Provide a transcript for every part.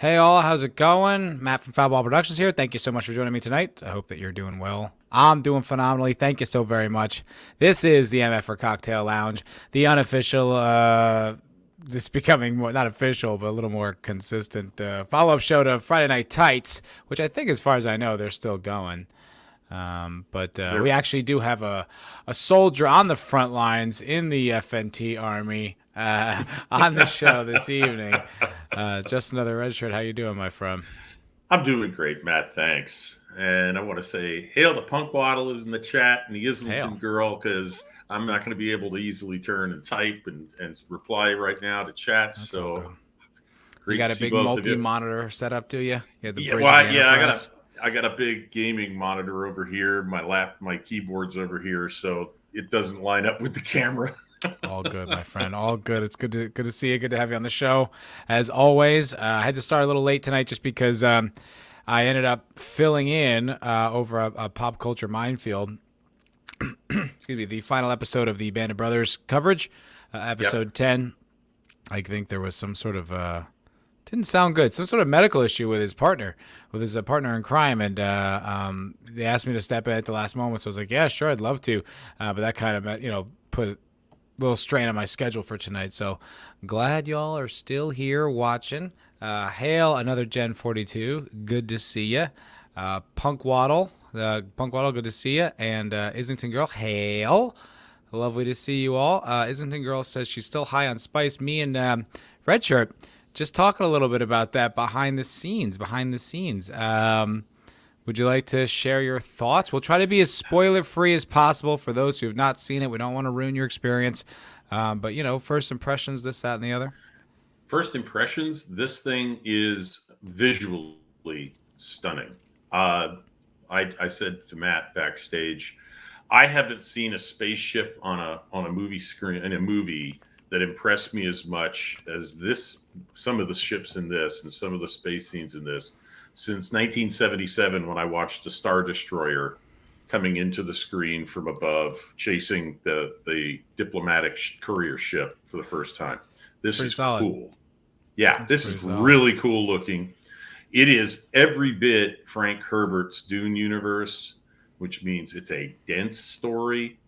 Hey all, how's it going? Matt from Foulball Productions here. Thank you so much for joining me tonight. I hope that you're doing well. I'm doing phenomenally. Thank you so very much. This is the MFer Cocktail Lounge, the unofficial, it's becoming more, not official, but a little more consistent follow-up show to Friday Night Tights, which I think, as far as I know, they're still going. But we actually do have a soldier on the front lines in the FNT Army on the show this evening. Just another red shirt. How you doing, my friend? I'm doing great, Matt. Thanks. And I want to say, hail to Punk Waddle who's in the chat and the Islington Hail. girl, because I'm not going to be able to easily turn and type and reply right now to chats. That's all good. So You great got to a see big both of you. multi-monitor setup, do you? You have the Yeah, bridge of well, the yeah, Enterprise. I got a big gaming monitor over here. My keyboard's over here, so it doesn't line up with the camera. All good, my friend. All good. It's good to see you. Good to have you on the show, as always. I had to start a little late tonight just because I ended up filling in over a pop culture minefield. Excuse me. The final episode of the Band of Brothers coverage, episode 10. I think there was some sort of didn't sound good. Some sort of medical issue with his partner, partner in crime, and they asked me to step in at the last moment. So I was like, "Yeah, sure, I'd love to," but that kind of put a little strain on my schedule for tonight. So glad y'all are still here watching. Hail another Gen 42. Good to see you. Punk Waddle, good to see you. And Islington Girl, hail. Lovely to see you all. Islington Girl says she's still high on spice. Me and Red Shirt just talking a little bit about that behind the scenes. Would you like to share your thoughts? We'll try to be as spoiler-free as possible for those who have not seen it. We don't want to ruin your experience. But, first impressions, this, that, and the other. First impressions, this thing is visually stunning. I said to Matt backstage, I haven't seen a spaceship on a movie screen in a movie that impressed me as much as this. Some of the ships in this and some of the space scenes in this since 1977, when I watched the Star Destroyer coming into the screen from above, chasing the diplomatic courier ship for the first time. This Pretty is solid. cool. Yeah, That's this pretty is solid. really cool looking. It is every bit Frank Herbert's Dune universe, which means it's a dense story.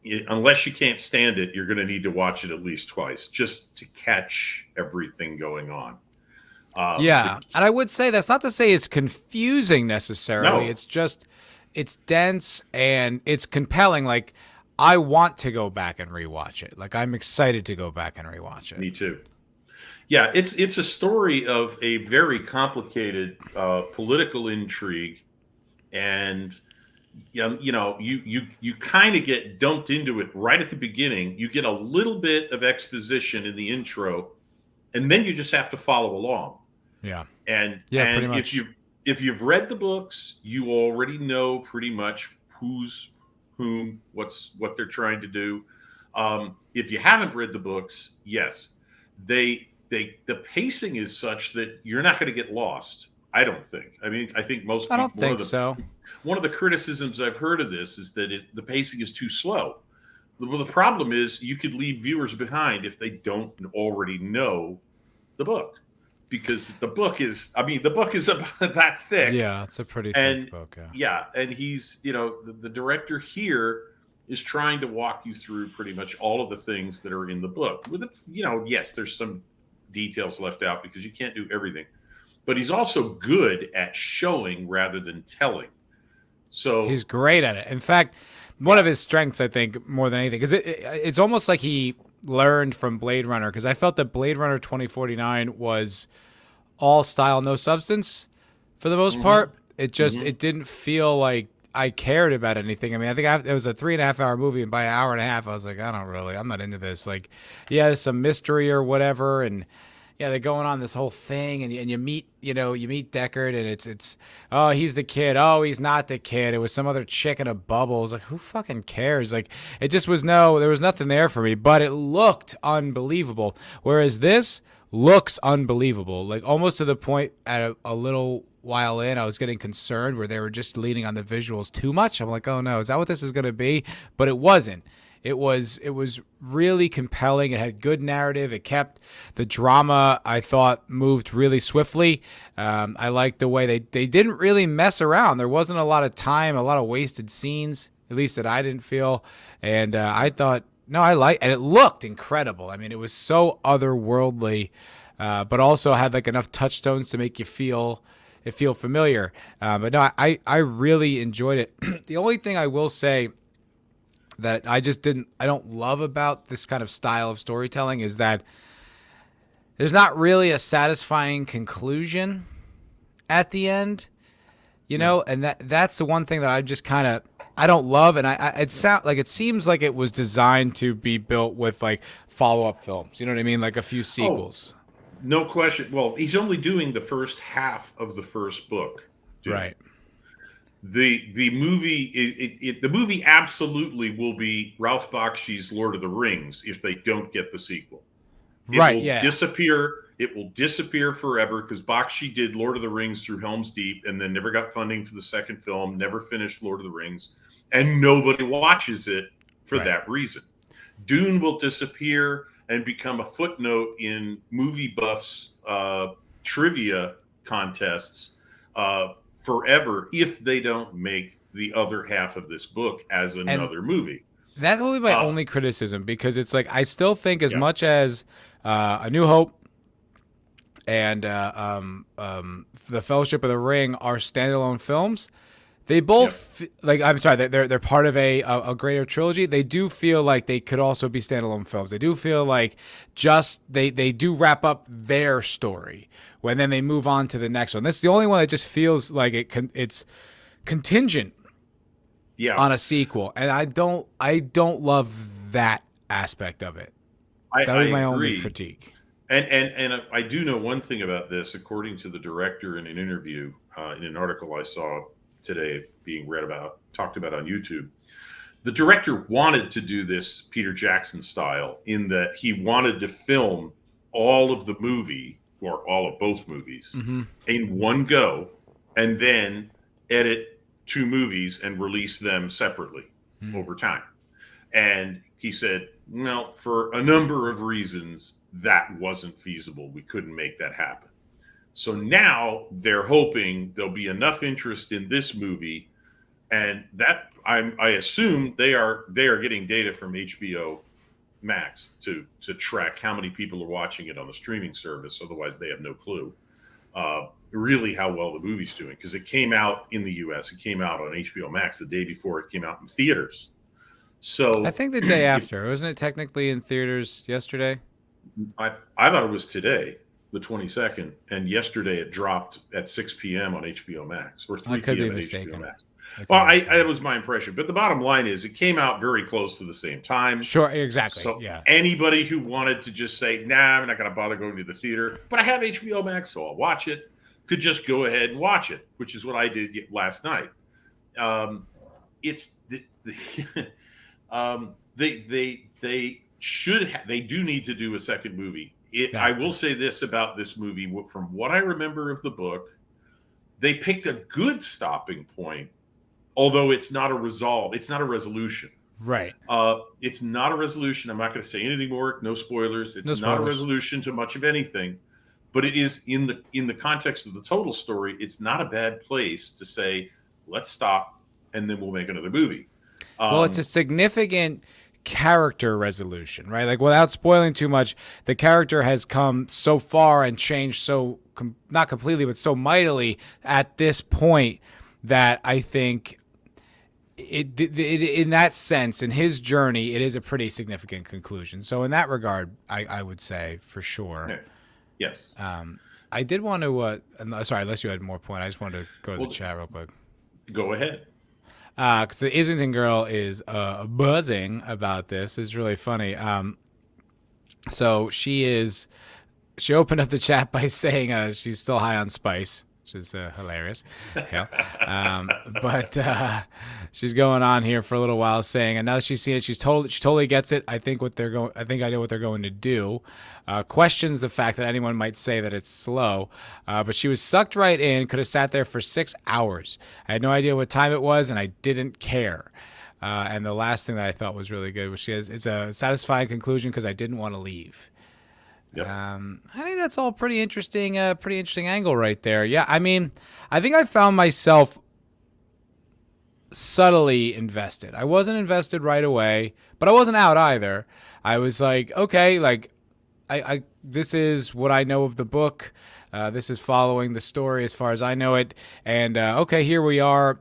Unless you can't stand it, you're going to need to watch it at least twice just to catch everything going on. Yeah, and I would say that's not to say it's confusing necessarily. No. It's just it's dense and it's compelling. Like, I want to go back and rewatch it. Like, I'm excited to go back and rewatch it. Me too. Yeah, it's a story of a very complicated political intrigue, and you kind of get dumped into it right at the beginning. You get a little bit of exposition in the intro, and then you just have to follow along. Yeah. And Yeah, pretty much. if you've read the books, you already know pretty much who's whom, what they're trying to do. If you haven't read the books, yes, the pacing is such that you're not going to get lost. I don't think. I mean, I think most people. I don't think so. One of the criticisms I've heard of this is that the pacing is too slow. Well, the problem is you could leave viewers behind if they don't already know the book, because the book is about that thick. Yeah, it's a pretty And thick book. yeah, and he's, the director here is trying to walk you through pretty much all of the things that are in the book. With it, yes, there's some details left out because you can't do everything, but he's also good at showing rather than telling. So He's great at it. In fact, one of his strengths, I think, more than anything, because it's almost like he learned from Blade Runner, because I felt that Blade Runner 2049 was all style, no substance for the most part. It just it didn't feel like I cared about anything. I mean, I think it was a 3.5 hour movie, and by an hour and a half, I was like, I'm not into this. Like, yeah, there's some mystery or whatever, and yeah, they're going on this whole thing, and you meet Deckard, and it's oh, he's the kid, oh, he's not the kid, it was some other chick in a bubble. I was like, who fucking cares? Like, it just was there was nothing there for me, but it looked unbelievable. Whereas this looks unbelievable, like almost to the point at a little while in, I was getting concerned where they were just leaning on the visuals too much. I'm like, oh no, is that what this is going to be? But it wasn't. It was really compelling. It had good narrative. It kept the drama, I thought, moved really swiftly. I liked the way they didn't really mess around. There wasn't a lot of time, a lot of wasted scenes, at least that I didn't feel. And I thought, no, and it looked incredible. I mean, it was so otherworldly, but also had like enough touchstones to make you feel familiar. But no, I really enjoyed it. The only thing I will say that I don't love about this kind of style of storytelling is that there's not really a satisfying conclusion at the end, and that's the one thing that I just kind of, I don't love. And it seems like it was designed to be built with like follow-up films. You know what I mean? Like a few sequels. No question. Well, he's only doing the first half of the first book. Dude. Right. The movie absolutely will be Ralph Bakshi's Lord of the Rings if they don't get the sequel. It will disappear. It will disappear forever because Bakshi did Lord of the Rings through Helm's Deep and then never got funding for the second film, never finished Lord of the Rings, and nobody watches it for that reason. Dune will disappear and become a footnote in movie buffs trivia contests forever if they don't make the other half of this book as another movie. That will be my only criticism, because it's like I still think as much as A New Hope and The Fellowship of the Ring are standalone films, they both I'm sorry, they're part of a greater trilogy. They do feel like they could also be standalone films. They do feel like they do wrap up their story when then they move on to the next one. This is the only one that just feels like it's contingent on a sequel, and I don't love that aspect of it. That would be my only critique. And I do know one thing about this, according to the director in an interview, in an article I saw today being talked about on YouTube. The director wanted to do this Peter Jackson style in that he wanted to film all of the movie, or all of both movies, in one go, and then edit 2 movies and release them separately over time. And he said, no, for a number of reasons, that wasn't feasible. We couldn't make that happen. So now they're hoping there'll be enough interest in this movie, and that I assume they are getting data from HBO Max to track how many people are watching it on the streaming service. Otherwise, they have no clue really how well the movie's doing, because it came out in the U.S. It came out on HBO Max the day before it came out in theaters. So I think the day after, wasn't it technically in theaters yesterday? I thought it was today, the 22nd, and yesterday it dropped at 6 p.m. on HBO Max, or 3 p.m. on HBO Max. Well, that was my impression. But the bottom line is it came out very close to the same time. Sure, exactly. So anybody who wanted to just say, nah, I'm not going to bother going to the theater, but I have HBO Max, so I'll watch it, could just go ahead and watch it, which is what I did last night. They do need to do a second movie. I will say this about this movie. From what I remember of the book, they picked a good stopping point, although it's not a resolve. It's not a resolution. Right. It's not a resolution. I'm not going to say anything more. No spoilers. It's not a resolution to much of anything, but it is in the context of the total story. It's not a bad place to say, let's stop and then we'll make another movie. Well, it's a significant character resolution, right? Like, without spoiling too much, the character has come so far and changed not completely, but so mightily at this point that I think it in that sense, in his journey, it is a pretty significant conclusion. So in that regard, I would say for sure. Okay. Yes. I did want to, sorry, unless you had more point, I just wanted to go to the chat real quick. Go ahead. Because the Islington girl is buzzing about this. It's really funny. So she opened up the chat by saying she's still high on spice, which is hilarious. But she's going on here for a little while saying, and now that she's seen it, she totally gets it. I think I know what they're going to do. Questions the fact that anyone might say that it's slow, but she was sucked right in. Could have sat there for 6 hours. I had no idea what time it was, and I didn't care. And the last thing that I thought was really good was it's a satisfying conclusion because I didn't want to leave. Yep. I think that's all pretty interesting. Pretty interesting angle right there. Yeah, I mean, I think I found myself subtly invested. I wasn't invested right away, but I wasn't out either. I was like, okay, like I this is what I know of the book. This is following the story as far as I know it, and okay, here we are.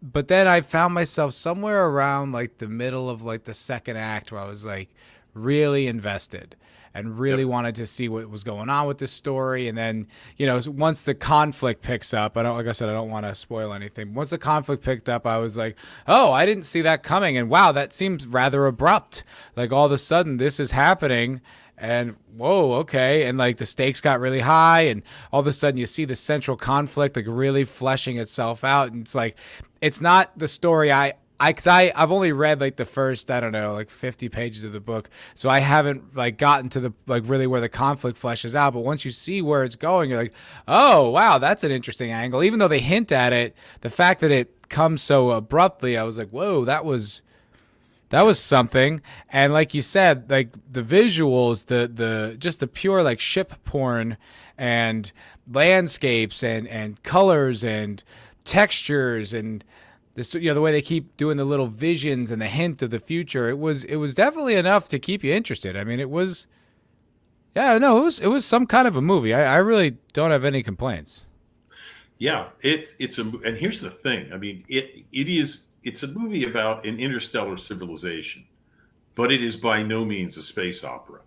But then I found myself somewhere around like the middle of like the second act where I was like really invested and really Yep. wanted to see what was going on with this story. And then, you know, once the conflict picks up, like I said, I don't want to spoil anything. Once the conflict picked up, I was like, oh, I didn't see that coming. And wow, that seems rather abrupt. Like all of a sudden this is happening and whoa, okay. And like the stakes got really high and all of a sudden you see the central conflict like really fleshing itself out. And it's like, it's not the story I've only read like the first, I don't know, like 50 pages of the book. So I haven't like gotten to the, like really where the conflict fleshes out. But once you see where it's going, you're like, oh, wow, that's an interesting angle. Even though they hint at it, the fact that it comes so abruptly, I was like, whoa, that was something. And like you said, like the visuals, the just the pure like ship porn and landscapes and colors and textures and this, you know, the way they keep doing the little visions and the hint of the future, it was definitely enough to keep you interested. I mean, it was, yeah, no, it was some kind of a movie. I really don't have any complaints. Yeah, it's a and here's the thing. I mean, it's a movie about an interstellar civilization, but it is by no means a space opera.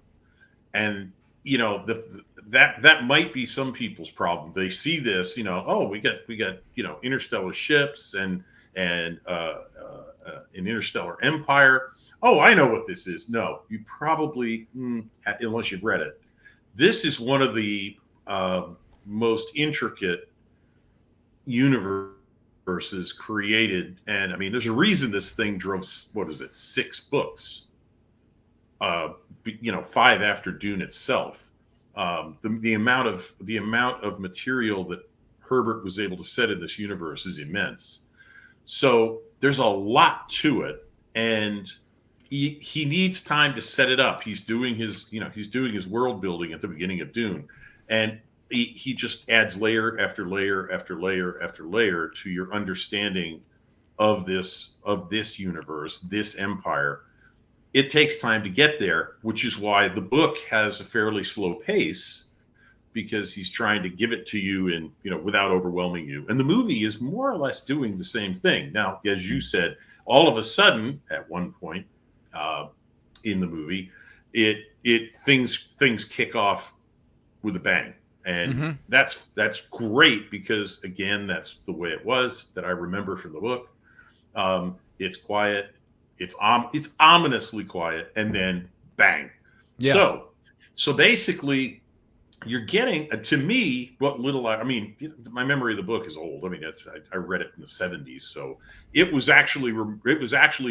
And you know, that might be some people's problem. They see this, you know, oh, we got interstellar ships and an interstellar empire. Oh, I know what this is. No, you probably unless you've read it. This is one of the most intricate universes created, and I mean, there's a reason this thing drove, what is it, 6 books, 5 after Dune itself. The amount of material that Herbert was able to set in this universe is immense. So there's a lot to it, and he needs time to set it up. He's doing his world building at the beginning of Dune, and he just adds layer after layer after layer after layer to your understanding of this universe, this empire. It takes time to get there, which is why the book has a fairly slow pace, because he's trying to give it to you and without overwhelming you. And the movie is more or less doing the same thing. Now, as you said, all of a sudden at one point in the movie, things kick off with a bang. And that's great, because again, that's the way it was that I remember from the book. It's quiet, it's ominously quiet, and then bang. Yeah. So basically, you're getting, to me, what little I mean, my memory of the book is old. I mean, I read it in the 70s, so it was actually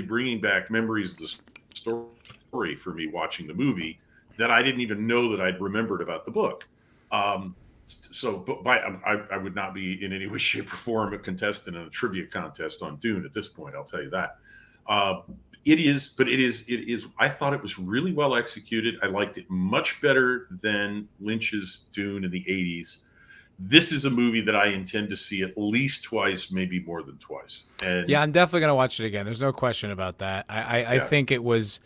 bringing back memories of the story for me watching the movie that I didn't even know that I'd remembered about the book. I would not be in any way, shape, or form a contestant in a trivia contest on Dune at this point. I'll tell you that. It is. I thought it was really well executed. I liked it much better than Lynch's Dune in the 80s. This is a movie that I intend to see at least twice, maybe more than twice. And Yeah, I'm definitely gonna watch it again. There's no question about that. I think it was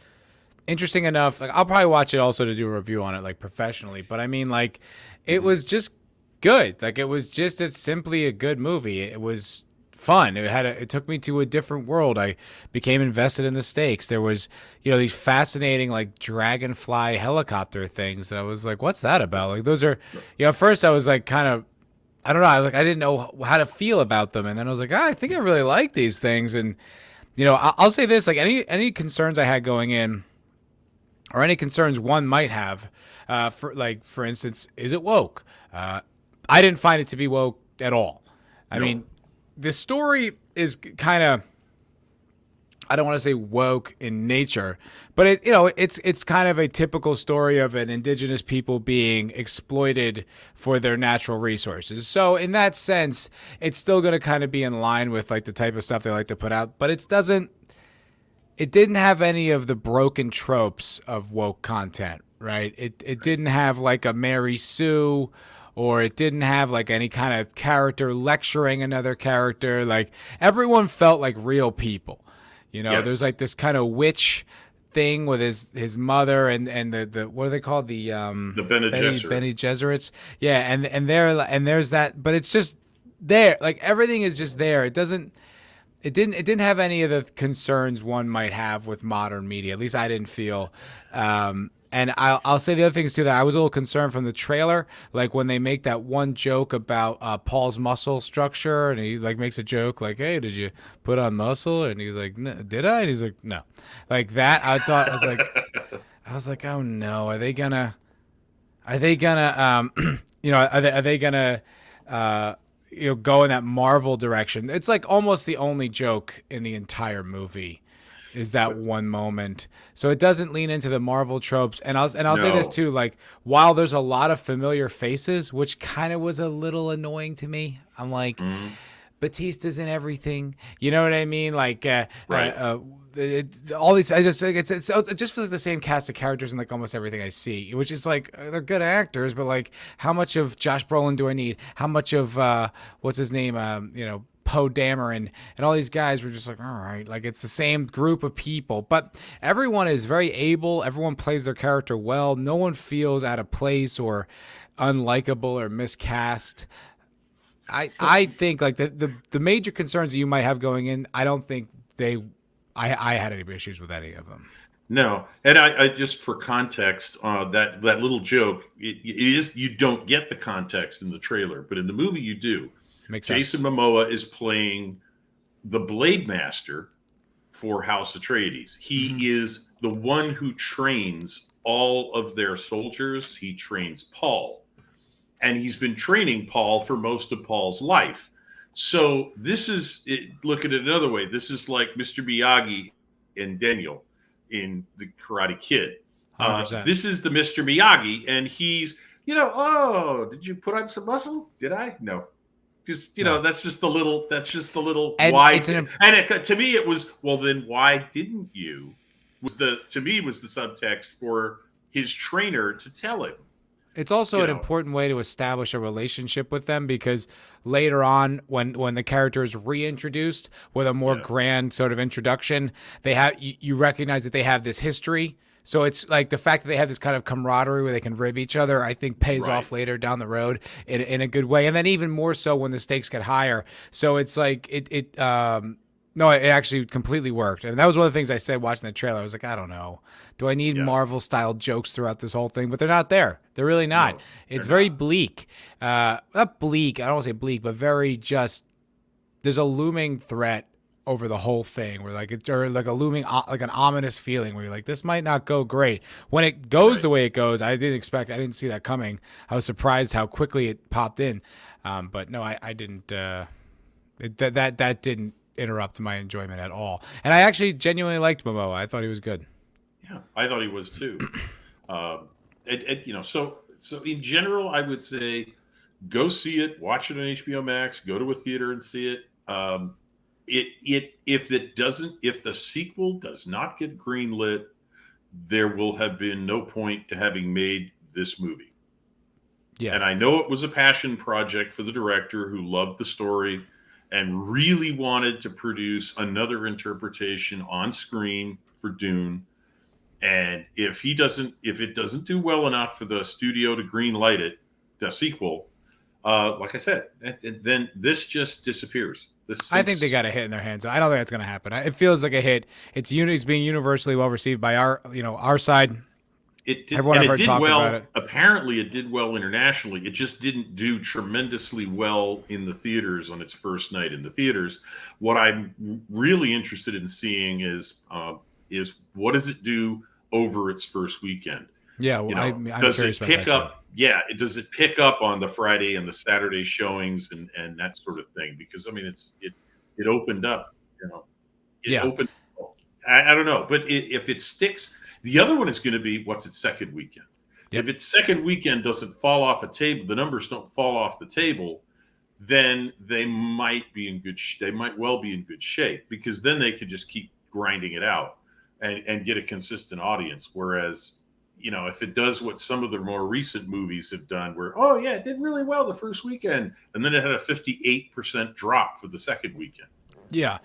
interesting enough. Like, I'll probably watch it also to do a review on it, like professionally. But I mean, like, it was just good. Like, it was just simply a good movie. It was fun. It took me to a different world. I became invested in the stakes. There was, these fascinating like dragonfly helicopter things that I was like, what's that about? Like, those are, at first I was like kind of, I don't know. I didn't know how to feel about them. And then I was like, I think I really like these things. And, I'll say this, like any concerns I had going in, or any concerns one might have, for instance, is it woke? I didn't find it to be woke at all. I mean, the story is kind of, I don't want to say woke in nature, but it's kind of a typical story of an indigenous people being exploited for their natural resources. So in that sense, it's still going to kind of be in line with like the type of stuff they like to put out, but it didn't have any of the broken tropes of woke content, right? It didn't have like a Mary Sue, or it didn't have like any kind of character lecturing another character. Like everyone felt like real people. There's Yes. like this kind of witch thing with his mother and the what are they called, the The Bene Gesserit. Benny Gesserits. Yeah, and there's that, but it's just there. Like everything is just there. It didn't have any of the concerns one might have with modern media. At least I didn't feel. And I'll say the other things too, that I was a little concerned from the trailer, like when they make that one joke about Paul's muscle structure, and he like makes a joke like, "Hey, did you put on muscle?" And he's like, "Did I?" And he's like, "No," like that. I was like, "Oh no, are they gonna, are they gonna, go in that Marvel direction?" It's like almost the only joke in the entire movie is that But one moment. So it doesn't lean into the Marvel tropes. And I'll say this no. too, like while there's a lot of familiar faces, which kind of was a little annoying to me. I'm like, Mhm. Batista's in everything. You know what I mean? Like Right. all these, I just like it just feels like the same cast of characters in like almost everything I see, which is like they're good actors, but like how much of Josh Brolin do I need? How much of what's his name? Poe Dameron and all these guys were just like, all right, like it's the same group of people, but everyone is very able. Everyone plays their character well. No one feels out of place or unlikable or miscast. I think like the major concerns that you might have going in, I don't think I had any issues with any of them. No, and I just for context, that little joke, it is you don't get the context in the trailer, but in the movie you do. Makes Jason sense. Momoa is playing the Blade Master for House Atreides. He Hmm. is the one who trains all of their soldiers. He trains Paul, and he's been training Paul for most of Paul's life. So this is look at it another way. This is like Mr. Miyagi and Daniel in the Karate Kid. 100%. This is the Mr. Miyagi, and he's oh, did you put on some muscle? Did I? No, just No. that's just the little And why. it's an And to me it was, well, then why didn't you? Was the to me was the subtext for his trainer to tell him. It's also You an know, important way to establish a relationship with them, because later on, when the character is reintroduced with a more yeah, grand sort of introduction, you recognize that they have this history. So it's like the fact that they have this kind of camaraderie where they can rib each other, I think pays right. off later down the road in a good way. And then even more so when the stakes get higher. So it's like no, it actually completely worked. And that was one of the things I said watching the trailer. I was like, I don't know. Do I need Yeah, Marvel style jokes throughout this whole thing? But they're not there. They're really not. no, they're It's very not. bleak. Not bleak. I don't want to say bleak, but very just. There's a looming threat over the whole thing, where like it's or like a looming like an ominous feeling where you're like, this might not go great. When it goes Right. the way it goes, I didn't see that coming. I was surprised how quickly it popped in. But no, I didn't. That didn't interrupt my enjoyment at all. And I actually genuinely liked Momoa. I thought he was good. Yeah, I thought he was too. So in general, I would say go see it, watch it on HBO Max, go to a theater and see it. If the sequel does not get greenlit, there will have been no point to having made this movie. Yeah. And I know it was a passion project for the director who loved the story and really wanted to produce another interpretation on screen for Dune. And if it doesn't do well enough for the studio to green light it, the sequel, like I said, then this just disappears. This I think they sinks. got a hit in their hands. I don't think that's going to happen. It feels like a hit. It's being universally well received by our side. It did, Everyone and I've it heard did talk about well. it. Apparently, it did well internationally. It just didn't do tremendously well in the theaters on its first night in the theaters. What I'm really interested in seeing is what does it do over its first weekend? Yeah, You well, know, I'm does curious it about pick that too. up? Yeah, does it pick up on the Friday and the Saturday showings and that sort of thing? Because I mean, it opened up. You know, it Yeah, opened. I don't know, but if it sticks, the other one is going to be what's its second weekend. Yep. If its second weekend doesn't fall off a table, the numbers don't fall off the table, then they might be in good. They might well be in good shape, because then they could just keep grinding it out and get a consistent audience. Whereas, if it does what some of the more recent movies have done, where it did really well the first weekend, and then it had a 58% drop for the second weekend. Yeah.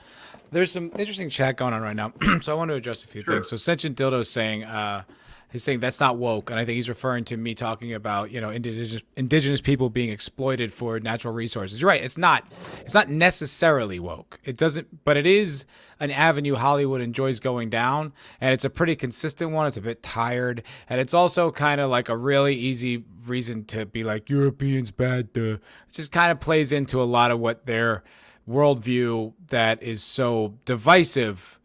There's some interesting chat going on right now, so I want to address a few things. So Sentient Dildo is saying, he's saying that's not woke, and I think he's referring to me talking about indigenous people being exploited for natural resources. You're right. It's not necessarily woke. It doesn't, but it is an avenue Hollywood enjoys going down, and it's a pretty consistent one. It's a bit tired, and it's also kind of like a really easy reason to be like Europeans bad. It just kind of plays into a lot of what their worldview that is so divisive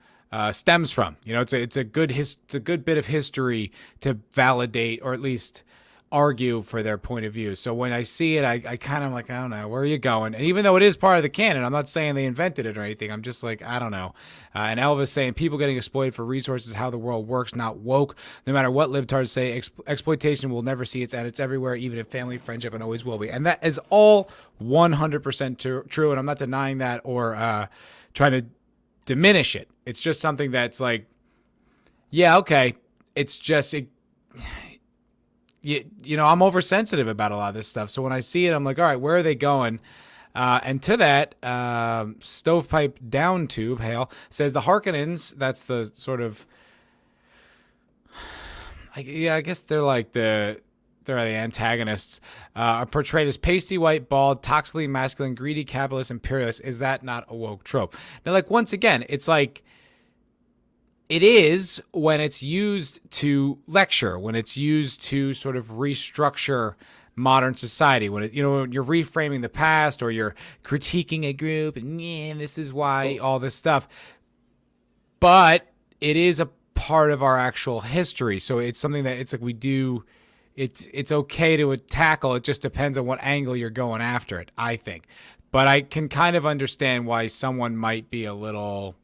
stems from. It's a good bit of history to validate, or at least argue for their point of view. So when I see it, I kind of like, I don't know, where are you going? And even though it is part of the canon, I'm not saying they invented it or anything. I'm just like, I don't know. And Elvis saying people getting exploited for resources, how the world works, not woke. No matter what libtards say, exploitation will never see its end. It's everywhere, even in family, friendship, and always will be. And that is all 100% true. And I'm not denying that or trying to diminish it. It's just something that's like, yeah, okay. It's just, I'm oversensitive about a lot of this stuff. So when I see it, I'm like, all right, where are they going? And to that, Stovepipe Down Tube, Hale, says the Harkonnens, that's the sort of, I guess they're like they're the antagonists, are portrayed as pasty white, bald, toxically masculine, greedy, capitalist, imperialist. Is that not a woke trope? Now, like, once again, it's like, it is when it's used to lecture, when it's used to sort of restructure modern society, when when you're reframing the past, or you're critiquing a group, and this is why all this stuff. But it is a part of our actual history, so it's something that it's like we do. It's okay to tackle. It just depends on what angle you're going after it, I think. But I can kind of understand why someone might be a little.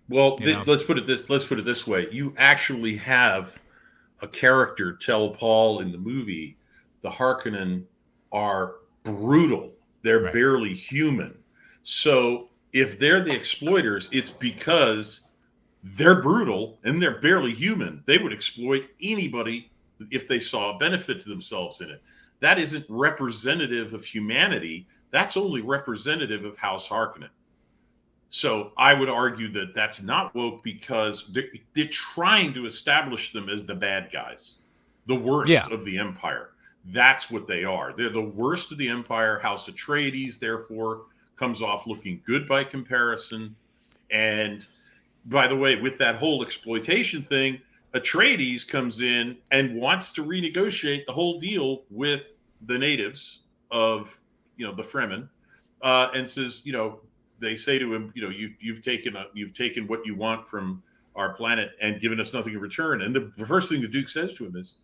Well, let's put it this way. You actually have a character tell Paul in the movie, the Harkonnen are brutal. They're barely human. So if they're the exploiters, it's because they're brutal and they're barely human. They would exploit anybody if they saw a benefit to themselves in it. That isn't representative of humanity. That's only representative of House Harkonnen. So I would argue that that's not woke, because they're trying to establish them as the bad guys, the worst of the Empire. That's what they are. They're the worst of the Empire. House Atreides, therefore, comes off looking good by comparison. And by the way, with that whole exploitation thing, Atreides comes in and wants to renegotiate the whole deal with the natives of, the Fremen, and says, they say to him, you've taken what you want from our planet and given us nothing in return. And the first thing the Duke says to him is,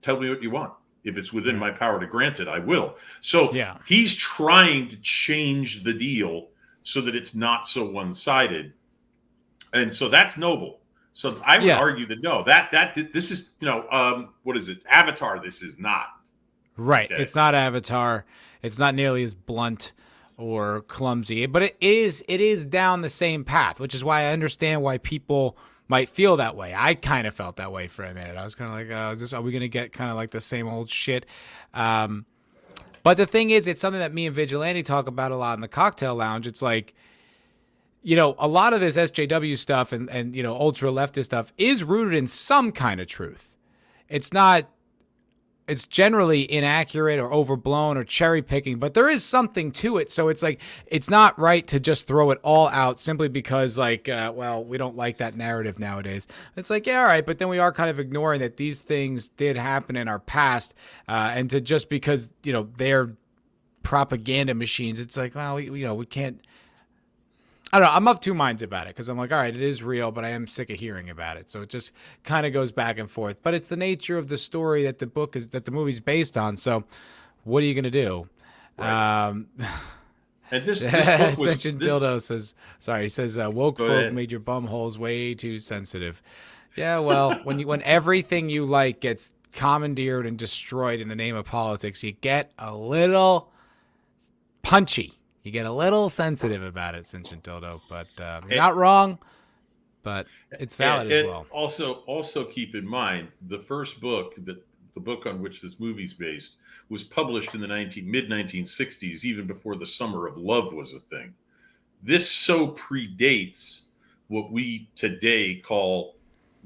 tell me what you want. If it's within my power to grant it, I will. So he's trying to change the deal so that it's not so one-sided. And so that's noble. So I would argue that no, that this is, what is it? Avatar. This is not. Right. Okay. It's not Avatar. It's not nearly as blunt or clumsy, but it is down the same path, which is why I understand why people might feel that way. I kind of felt that way for a minute. I was kind of like, are we going to get kind of like the same old shit? But the thing is, it's something that me and Vigilante talk about a lot in the Cocktail Lounge. It's like, a lot of this SJW stuff and ultra leftist stuff is rooted in some kind of truth. It's generally inaccurate or overblown or cherry picking, but there is something to it. So it's like, it's not right to just throw it all out simply because we don't like that narrative nowadays. It's like, all right, but then we are kind of ignoring that these things did happen in our past. And to just because, they're propaganda machines, it's like, well, we can't, I don't know. I'm of two minds about it, because I'm like, all right, it is real, but I am sick of hearing about it. So it just kind of goes back and forth. But it's the nature of the story that the movie's based on. So what are you going to do? Right. And this book was Ascension this. Dildo says, sorry, he says, woke Go folk ahead. made your bum holes way too sensitive. Yeah, well, when everything you like gets commandeered and destroyed in the name of politics, you get a little punchy. You get a little sensitive about it, Ascension Dildo. But you're And, not wrong, but it's valid as and well. also keep in mind the first book that the book on which this movie's based was published in the mid 1960s, even before the Summer of Love was a thing. This so predates what we today call,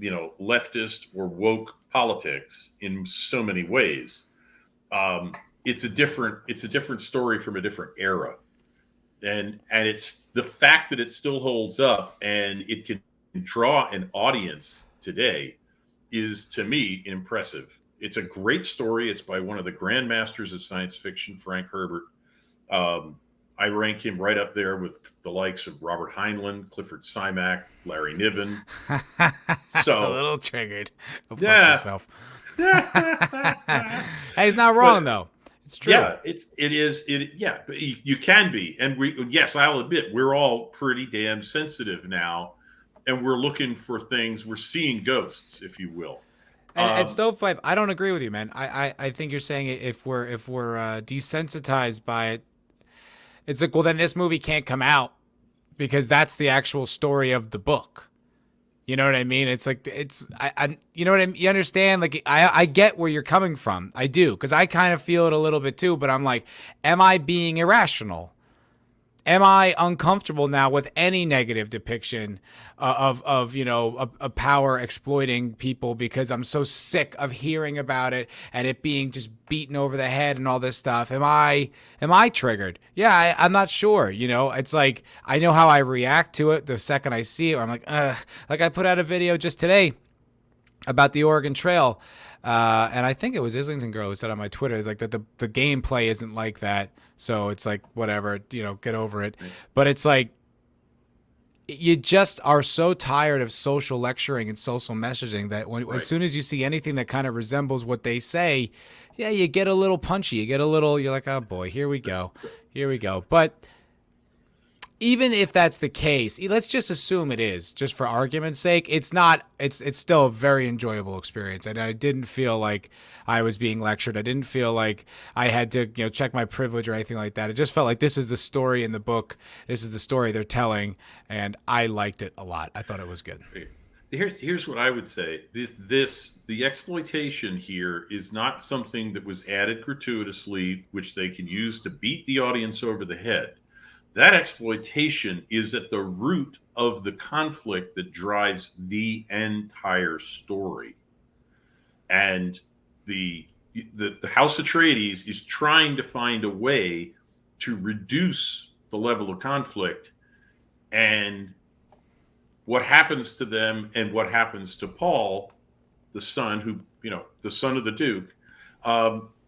leftist or woke politics in so many ways. It's a different story from a different era, and it's the fact that it still holds up and it can draw an audience today is, to me, impressive. It's a great story. It's by one of the grandmasters of science fiction, Frank Herbert. I rank him right up there with the likes of Robert Heinlein, Clifford Simak, Larry Niven. A So, little triggered. Go fuck yeah. yourself. Hey, he's not wrong, though. It's true. Yeah, yeah, but you can be. And yes, I'll admit, we're all pretty damn sensitive now. And we're looking for things. We're seeing ghosts, if you will. And Stovepipe, I don't agree with you, man. I think you're saying if we're desensitized by it, it's like, well, then this movie can't come out because that's the actual story of the book. You know what I mean? It's like you know what I mean? You understand? Like I get where you're coming from. I do, because I kind of feel it a little bit too. But I'm like, am I being irrational? Am I uncomfortable now with any negative depiction of a power exploiting people, because I'm so sick of hearing about it and it being just beaten over the head and all this stuff? Am I triggered? Yeah, I'm not sure. It's like I know how I react to it the second I see it. Or I'm like, ugh. Like I put out a video just today about the Oregon Trail. And I think it was Islington Girl who said on my Twitter, like, that the gameplay isn't like that. So it's like, whatever, get over it. But it's like, you just are so tired of social lecturing and social messaging that as soon as you see anything that kind of resembles what they say, yeah, you get a little punchy. You're like, oh boy, here we go. But even if that's the case, let's just assume it is, just for argument's sake. It's not. It's still a very enjoyable experience, and I didn't feel like I was being lectured. I didn't feel like I had to, check my privilege or anything like that. It just felt like this is the story in the book. This is the story they're telling, and I liked it a lot. I thought it was good. Here's what I would say. The exploitation here is not something that was added gratuitously, which they can use to beat the audience over the head. That exploitation is at the root of the conflict that drives the entire story. And the House Atreides is trying to find a way to reduce the level of conflict. And what happens to them and what happens to Paul, the son the son of the Duke,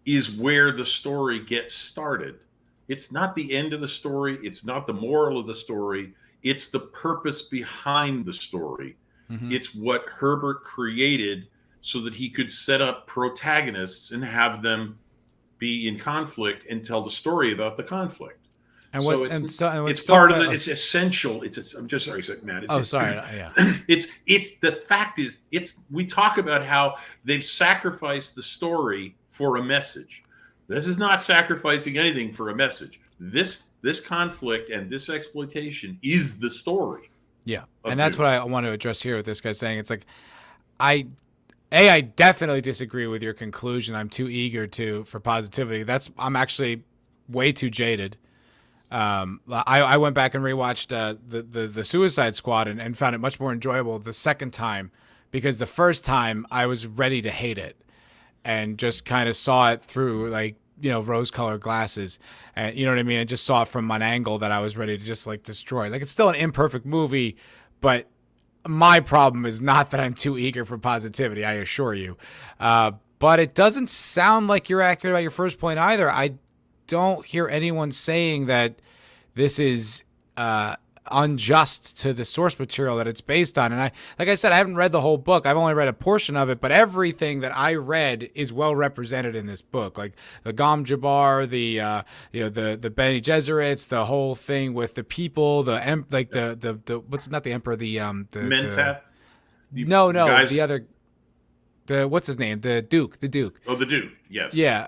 is where the story gets started. It's not the end of the story. It's not the moral of the story. It's the purpose behind the story. Mm-hmm. It's what Herbert created so that he could set up protagonists and have them be in conflict and tell the story about the conflict. And it's part of it. It's essential. I'm just sorry, Matt. Yeah. It's the fact is, we talk about how they've sacrificed the story for a message. This is not sacrificing anything for a message. This conflict and this exploitation is the story. Yeah, and that's what I want to address here with this guy saying. It's like, I definitely disagree with your conclusion. I'm too eager for positivity. I'm actually way too jaded. I went back and rewatched the Suicide Squad and found it much more enjoyable the second time, because the first time I was ready to hate it and just kind of saw it through rose-colored glasses, and you know what I mean. I just saw it from an angle that I was ready to just destroy. It's still an imperfect movie, but my problem is not that I'm too eager for positivity. I assure you, but it doesn't sound like you're accurate about your first point either. I don't hear anyone saying that this is unjust to the source material that it's based on. And like I said, I haven't read the whole book. I've only read a portion of it, but everything that I read is well represented in this book. Like the Gom Jabbar, the Bene Gesserits, the whole thing with the people, the what's not the emperor, the Mentat. The other. What's his name? The Duke. Oh, the Duke. Yes. Yeah,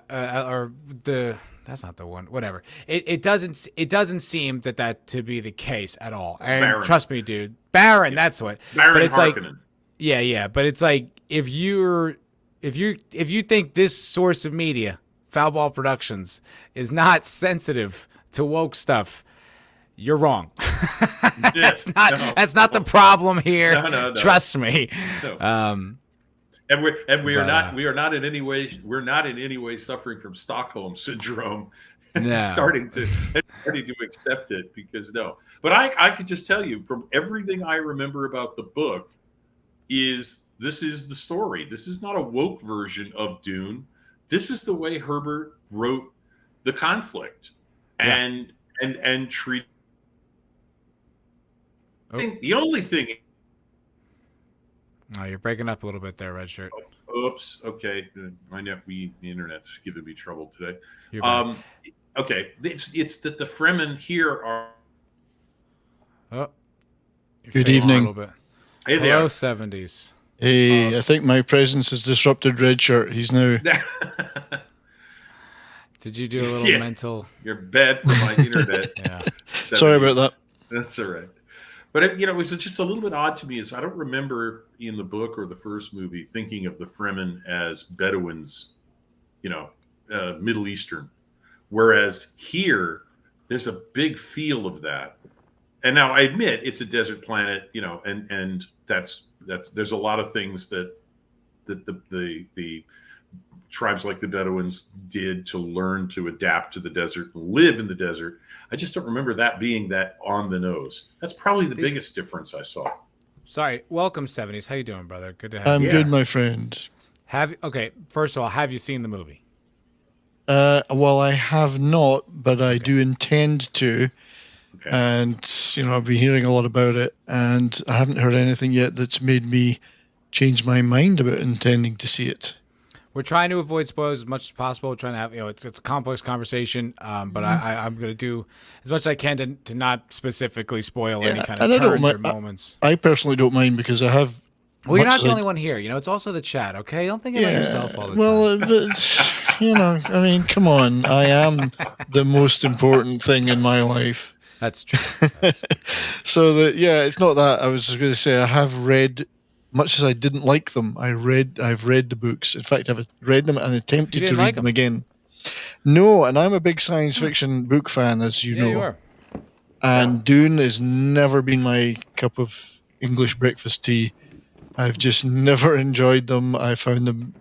that's not the one. Whatever. It doesn't seem that to be the case at all. And Baron. trust me, dude. Baron, that's what. Baron but it's Harkonnen. like, yeah. But it's like if you think this source of media, Foulball Productions, is not sensitive to woke stuff, you're wrong. That's not the problem here. No. Trust me. No. We are not in any way suffering from Stockholm syndrome and starting to accept it, because no. But I could just tell you from everything I remember about the book this is the story. This is not a woke version of Dune. This is the way Herbert wrote the conflict and treat. The only thing. Oh, you're breaking up a little bit there, Red Shirt. Oops. Okay. The internet's giving me trouble today. Okay. It's that the Fremen here are. Oh. Good evening. A little bit. Hey, Hello, 70s. Hey, I think my presence has disrupted Red Shirt. He's now. Did you do a little mental? You're bad for my internet. Yeah. 70s. Sorry about that. That's all right. But it was just a little bit odd to me, is I don't remember in the book or the first movie thinking of the Fremen as Bedouins, Middle Eastern. Whereas here, there's a big feel of that. And now I admit it's a desert planet, and that's there's a lot of things that the tribes like the Bedouins did to learn to adapt to the desert and live in the desert. I just don't remember that being that on the nose. That's probably the biggest difference I saw. Sorry. Welcome, 70s. How you doing, brother? Good to have you. I'm good, my friend. First of all, have you seen the movie? Well, I have not, but I do intend to. Okay. And, I've been hearing a lot about it, and I haven't heard anything yet that's made me change my mind about intending to see it. We're trying to avoid spoilers as much as possible. We're trying to have, it's a complex conversation, but I'm going to do as much as I can to not specifically spoil any kind of turns or moments. I personally don't mind, because I have. Well, you're not the only one here. It's also the chat, okay? Don't think about yourself all the time. Well, come on. I am the most important thing in my life. That's true. So, it's not that. I was just going to say I have read. Much as I didn't like them, I've read the books. In fact, I've read them and attempted to read them again. No, and I'm a big science fiction book fan, as you know. You are. And Dune has never been my cup of English breakfast tea. I've just never enjoyed them. I found them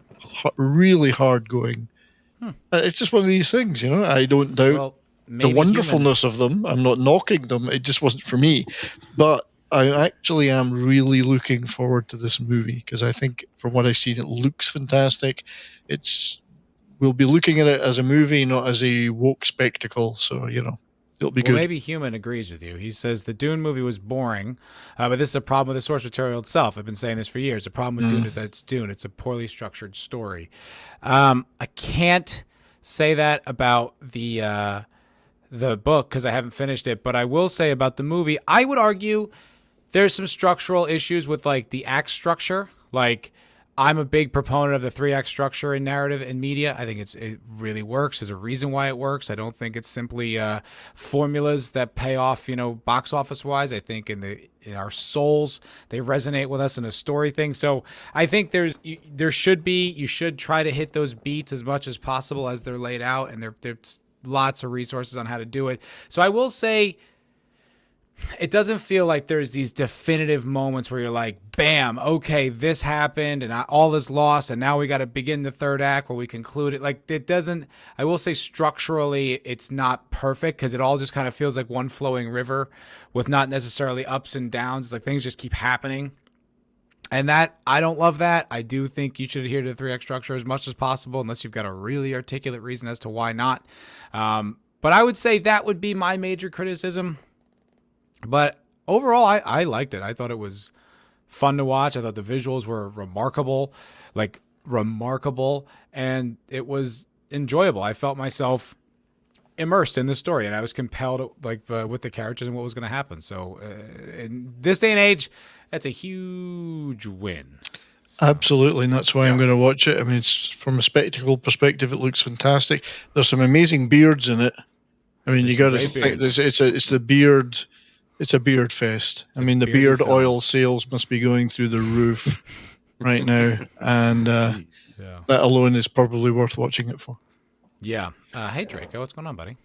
really hard going. It's just one of these things, I don't doubt the wonderfulness of them. I'm not knocking them. It just wasn't for me. But I actually am really looking forward to this movie, because I think from what I've seen, it looks fantastic. We'll be looking at it as a movie, not as a woke spectacle. So, it'll be good. Maybe Human agrees with you. He says the Dune movie was boring, but this is a problem with the source material itself. I've been saying this for years. The problem with Dune is that it's Dune. It's a poorly structured story. I can't say that about the book because I haven't finished it, but I will say about the movie, I would argue there's some structural issues with the act structure. I'm a big proponent of the 3-act structure in narrative and media. I think it really works. There's a reason why it works. I don't think it's simply formulas that pay off, box office wise. I think in our souls, they resonate with us in a story thing. So I think you should try to hit those beats as much as possible as they're laid out, and there's lots of resources on how to do it. So I will say, it doesn't feel like there's these definitive moments where you're like, bam, okay, this happened and all is lost, and now we got to begin the third act where we conclude it. It doesn't, I will say structurally it's not perfect, because it all just kind of feels like one flowing river with not necessarily ups and downs. Things just keep happening. And that, I don't love that. I do think you should adhere to the 3-act structure as much as possible, unless you've got a really articulate reason as to why not. But I would say that would be my major criticism. But overall, I liked it. I thought it was fun to watch. I thought the visuals were remarkable, and it was enjoyable. I felt myself immersed in the story, and I was compelled, with the characters and what was going to happen. So, in this day and age, that's a huge win. Absolutely, and that's why I'm going to watch it. I mean, it's from a spectacle perspective, it looks fantastic. There's some amazing beards in it. I mean, you got to think it's the beard. It's a beard fest. I mean, the beard oil sales must be going through the roof right now, and that alone is probably worth watching it for. Yeah. Hey, Draco, what's going on, buddy?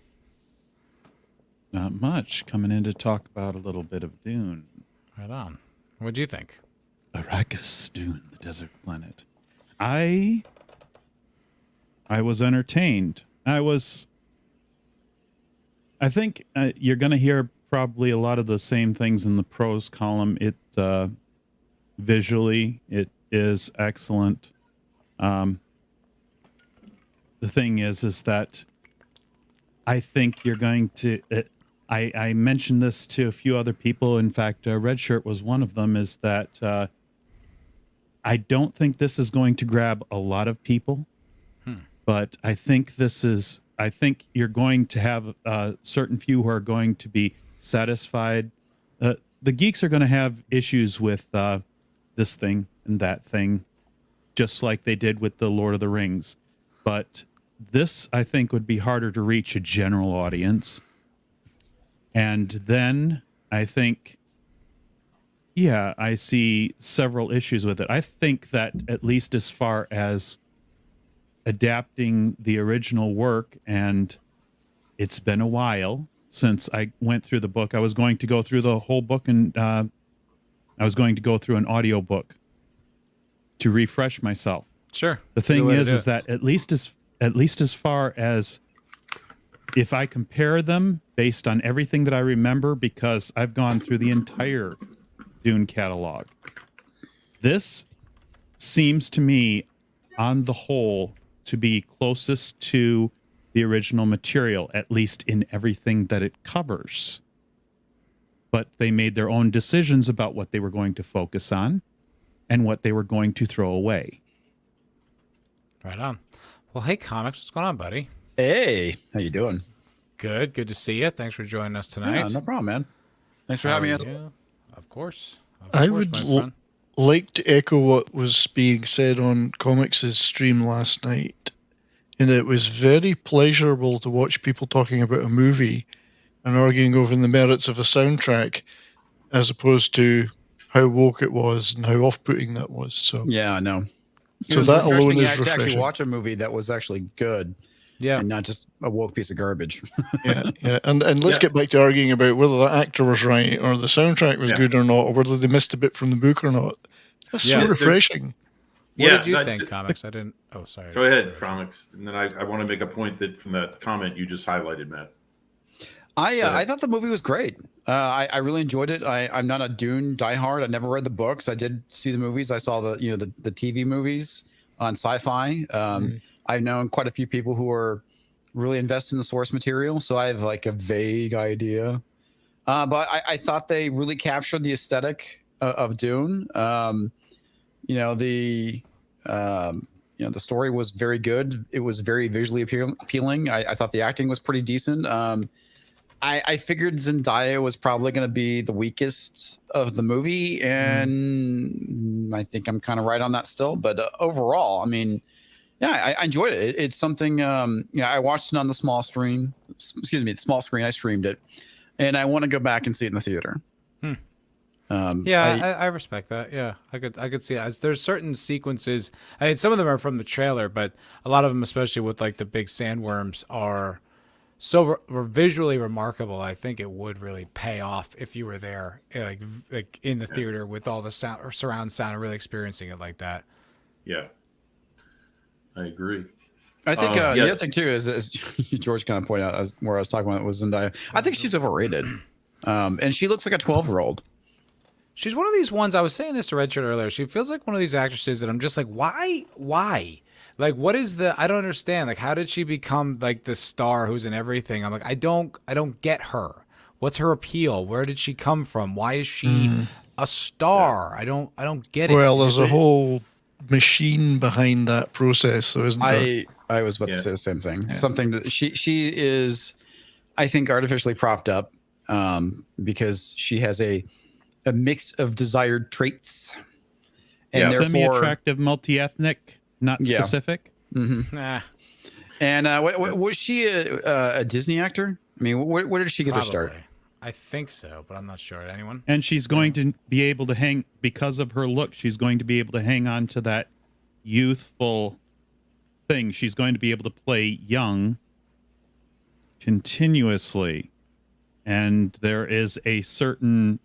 Not much. Coming in to talk about a little bit of Dune. Right on. What'd you think? Arrakis, Dune, the desert planet. I was entertained. I think you're going to hear probably a lot of the same things in the pros column. It visually, it is excellent. The thing is that I think you're going to. I mentioned this to a few other people. In fact, Red Shirt was one of them. Is that I don't think this is going to grab a lot of people, but I think I think you're going to have a certain few who are going to be satisfied. The geeks are going to have issues with this thing and that thing, just like they did with the Lord of the Rings. But this, I think, would be harder to reach a general audience. And then I think, I see several issues with it. I think that at least as far as adapting the original work, and it's been a while since I went through the book. I was going to go through the whole book, and I was going to go through an audio book to refresh myself. Sure. The thing is that at least as far as if I compare them based on everything that I remember, because I've gone through the entire Dune catalog, this seems to me, on the whole, to be closest to the original material, at least in everything that it covers. But they made their own decisions about what they were going to focus on and what they were going to throw away. Right on. Well, hey, Comics, what's going on, buddy? Hey, how you doing? Good to see you. Thanks for joining us tonight. Yeah, no problem, man. Thanks for having me. Of course. I would like to echo what was being said on Comics' stream last night, and it was very pleasurable to watch people talking about a movie and arguing over the merits of a soundtrack, as opposed to how woke it was and how off-putting that was. So yeah, I know. So that alone is to actually refreshing. watch a movie that was actually good, and not just a woke piece of garbage. yeah. And let's get back to arguing about whether the actor was right or the soundtrack was good or not, or whether they missed a bit from the book or not. That's so refreshing. What did you think, Comics? I didn't. Oh, sorry. Go ahead, Comics. And then I want to make a point that from that comment you just highlighted, Matt. I thought the movie was great. I really enjoyed it. I'm not a Dune diehard. I never read the books. I did see the movies. I saw the TV movies on Sci-Fi. I've known quite a few people who are really invested in the source material, so I have like a vague idea. But I thought they really captured the aesthetic of Dune. The story was very good. It was very visually appealing. I thought the acting was pretty decent. I figured Zendaya was probably going to be the weakest of the movie, and I think I'm kind of right on that still. But overall, I mean, I enjoyed it. It's something. I watched it on the small screen. Excuse me, the small screen. I streamed it, and I want to go back and see it in the theater. I respect that. Yeah, I could see it. There's certain sequences. I mean, some of them are from the trailer, but a lot of them, especially with like the big sandworms, are so visually remarkable. I think it would really pay off if you were there, like in the theater with all the sound or surround sound, and really experiencing it like that. Yeah, I agree. I think the other thing too is George kind of pointed out where I was talking about was Zendaya. I think she's overrated, and she looks like a 12-year-old. She's one of these ones. I was saying this to Redshirt earlier. She feels like one of these actresses that I'm just like, why? Like, what is I don't understand. Like, how did she become like the star who's in everything? I'm like, I don't get her. What's her appeal? Where did she come from? Why is she a star? I don't get it. Well, there's a whole machine behind that process, so isn't there? I was about to say the same thing. Something that she is, I think, artificially propped up because she has a mix of desired traits, and therefore semi-attractive, multi-ethnic, not specific. Nah. And was she a Disney actor? I mean, where did she get her start? I think so, but I'm not sure. Anyone? And she's going to be able to hang, because of her look, she's going to be able to hang on to that youthful thing. She's going to be able to play young continuously. And there is a certain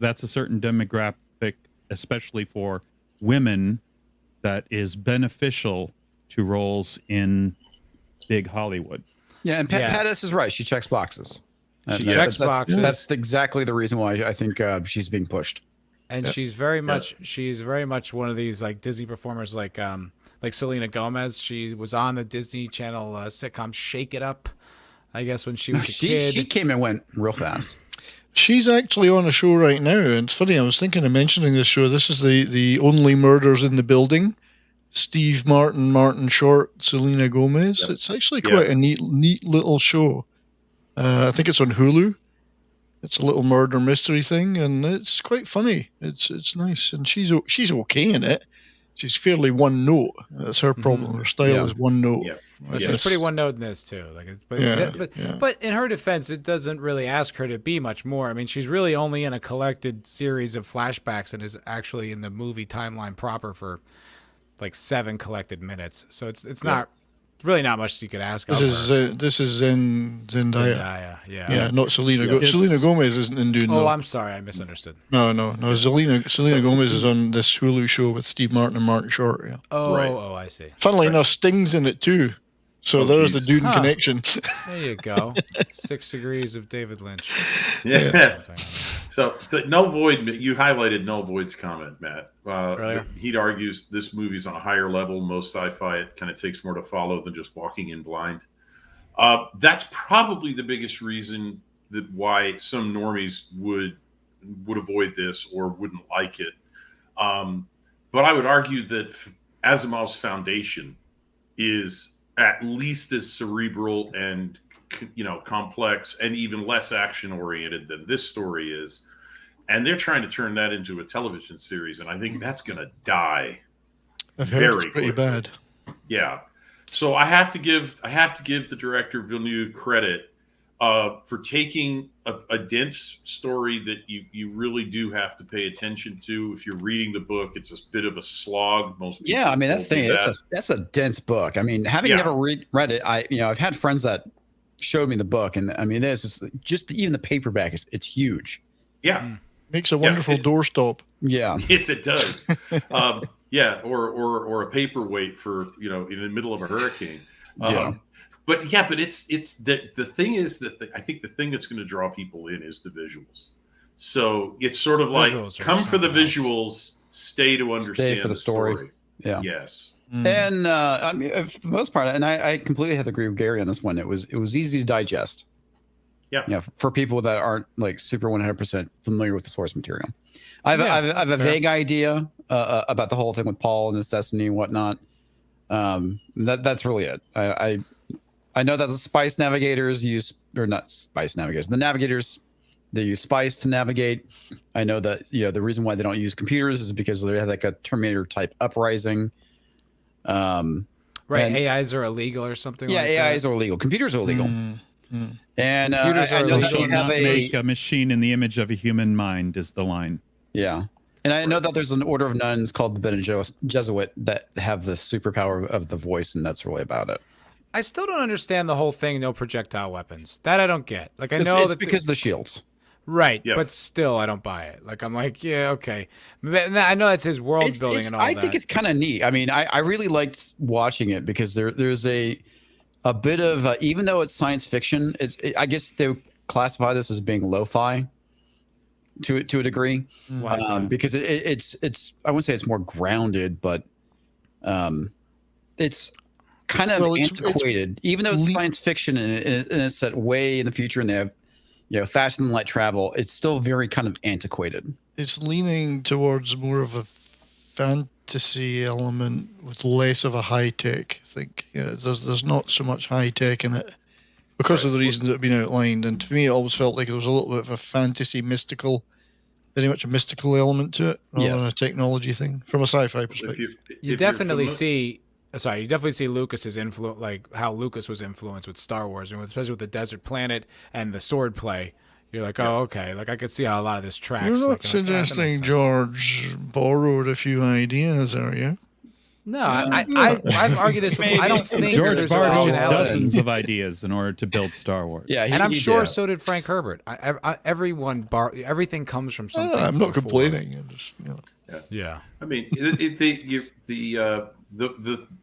demographic, especially for women, that is beneficial to roles in big Hollywood. Yeah, and Pattis is right. She checks boxes. She checks boxes. That's exactly the reason why I think she's being pushed. And she's very much one of these like Disney performers, like Selena Gomez. She was on the Disney Channel sitcom Shake It Up, I guess, when she was a kid. She came and went real fast. She's actually on a show right now, and it's funny. I was thinking of mentioning this show. This is the Only Murders in the Building. Steve Martin, Martin Short, Selena Gomez. Yep. It's actually quite a neat little show. I think it's on Hulu. It's a little murder mystery thing, and it's quite funny. It's nice, and she's okay in it. She's fairly one note. That's her problem. Her style is one note. Yeah. Well, she's pretty one note in this too. But in her defense, it doesn't really ask her to be much more. I mean, she's really only in a collected series of flashbacks and is actually in the movie timeline proper for like 7 collected minutes. So it's not really not much you could ask. This is Zendaya. Yeah, not Selena. Selena Gomez isn't in Dune. Oh, I'm sorry, I misunderstood. No. Selena Gomez is on this Hulu show with Steve Martin and Martin Short. Yeah. Oh, I see. Funnily enough, Sting's in it too. So there's the Dune connection. There you go. 6 Degrees of David Lynch. Yes. So No Void, you highlighted No Void's comment, Matt. He argues this movie's on a higher level. Most sci-fi, it kind of takes more to follow than just walking in blind. That's probably the biggest reason that why some normies would avoid this or wouldn't like it. But I would argue that Asimov's foundation is at least as cerebral and complex and even less action oriented than this story is, and they're trying to turn that into a television series, and I think that's going to die. I've heard it's pretty bad. Yeah, so I have to give the director Villeneuve credit for taking a dense story that you really do have to pay attention to. If you're reading the book, it's a bit of a slog. Most people I mean that's the thing. That's a dense book. I mean, having never read it, I've had friends that showed me the book, and I mean this is just even the paperback it's huge. Yeah, makes a wonderful doorstop. Yeah, yes, it does. Or a paperweight for in the middle of a hurricane. But it's the thing is that I think the thing that's going to draw people in is the visuals. So it's sort of like come for the visuals, stay to understand for the story. Yeah. Yes. And I mean, for the most part, and I completely have to agree with Gary on this one. It was easy to digest. Yeah. For people that aren't like super 100% familiar with the source material, I have a vague idea about the whole thing with Paul and his destiny and whatnot. That's really it. I know that the spice navigators the navigators, they use spice to navigate. I know that the reason why they don't use computers is because they have like a Terminator type uprising. AIs are illegal or something. Yeah, like AIs are illegal. Computers are illegal. And computers I are know illegal. that they have make a machine in the image of a human mind is the line. Yeah. And I know that there's an order of nuns called the Bene Gesserit that have the superpower of the voice, and that's really about it. I still don't understand the whole thing. No projectile weapons. That I don't get. Like it's because of the shields. Right, yes. But still, I don't buy it. Like I'm like, yeah, okay. I know that's his world building and all that. I think it's kind of neat. I mean, I really liked watching it because there's a bit of even though it's science fiction, I guess they would classify this as being lo-fi to a degree. Because it's I wouldn't say it's more grounded, but it's kind of antiquated. Even though it's science fiction and it's set way in the future, and they have faster than light travel, it's still very kind of antiquated. It's leaning towards more of a fantasy element with less of a high tech. I think there's not so much high tech in it because of the reasons that have been outlined. And to me, it always felt like there was a little bit of a fantasy, mystical, very much a mystical element to it, rather than a technology thing from a sci-fi perspective. You definitely see Lucas's influence, like how Lucas was influenced with Star Wars, and especially with the desert planet and the sword play. You're like, oh, okay. Like I could see how a lot of this tracks. You're not like, suggesting George borrowed a few ideas, are you? No, I've argued this before. I don't think George there's borrowed originality. dozens of ideas in order to build Star Wars. Yeah, and I'm sure so did Frank Herbert. Everything comes from something. I'm not before. complaining. I just, Yeah. I mean,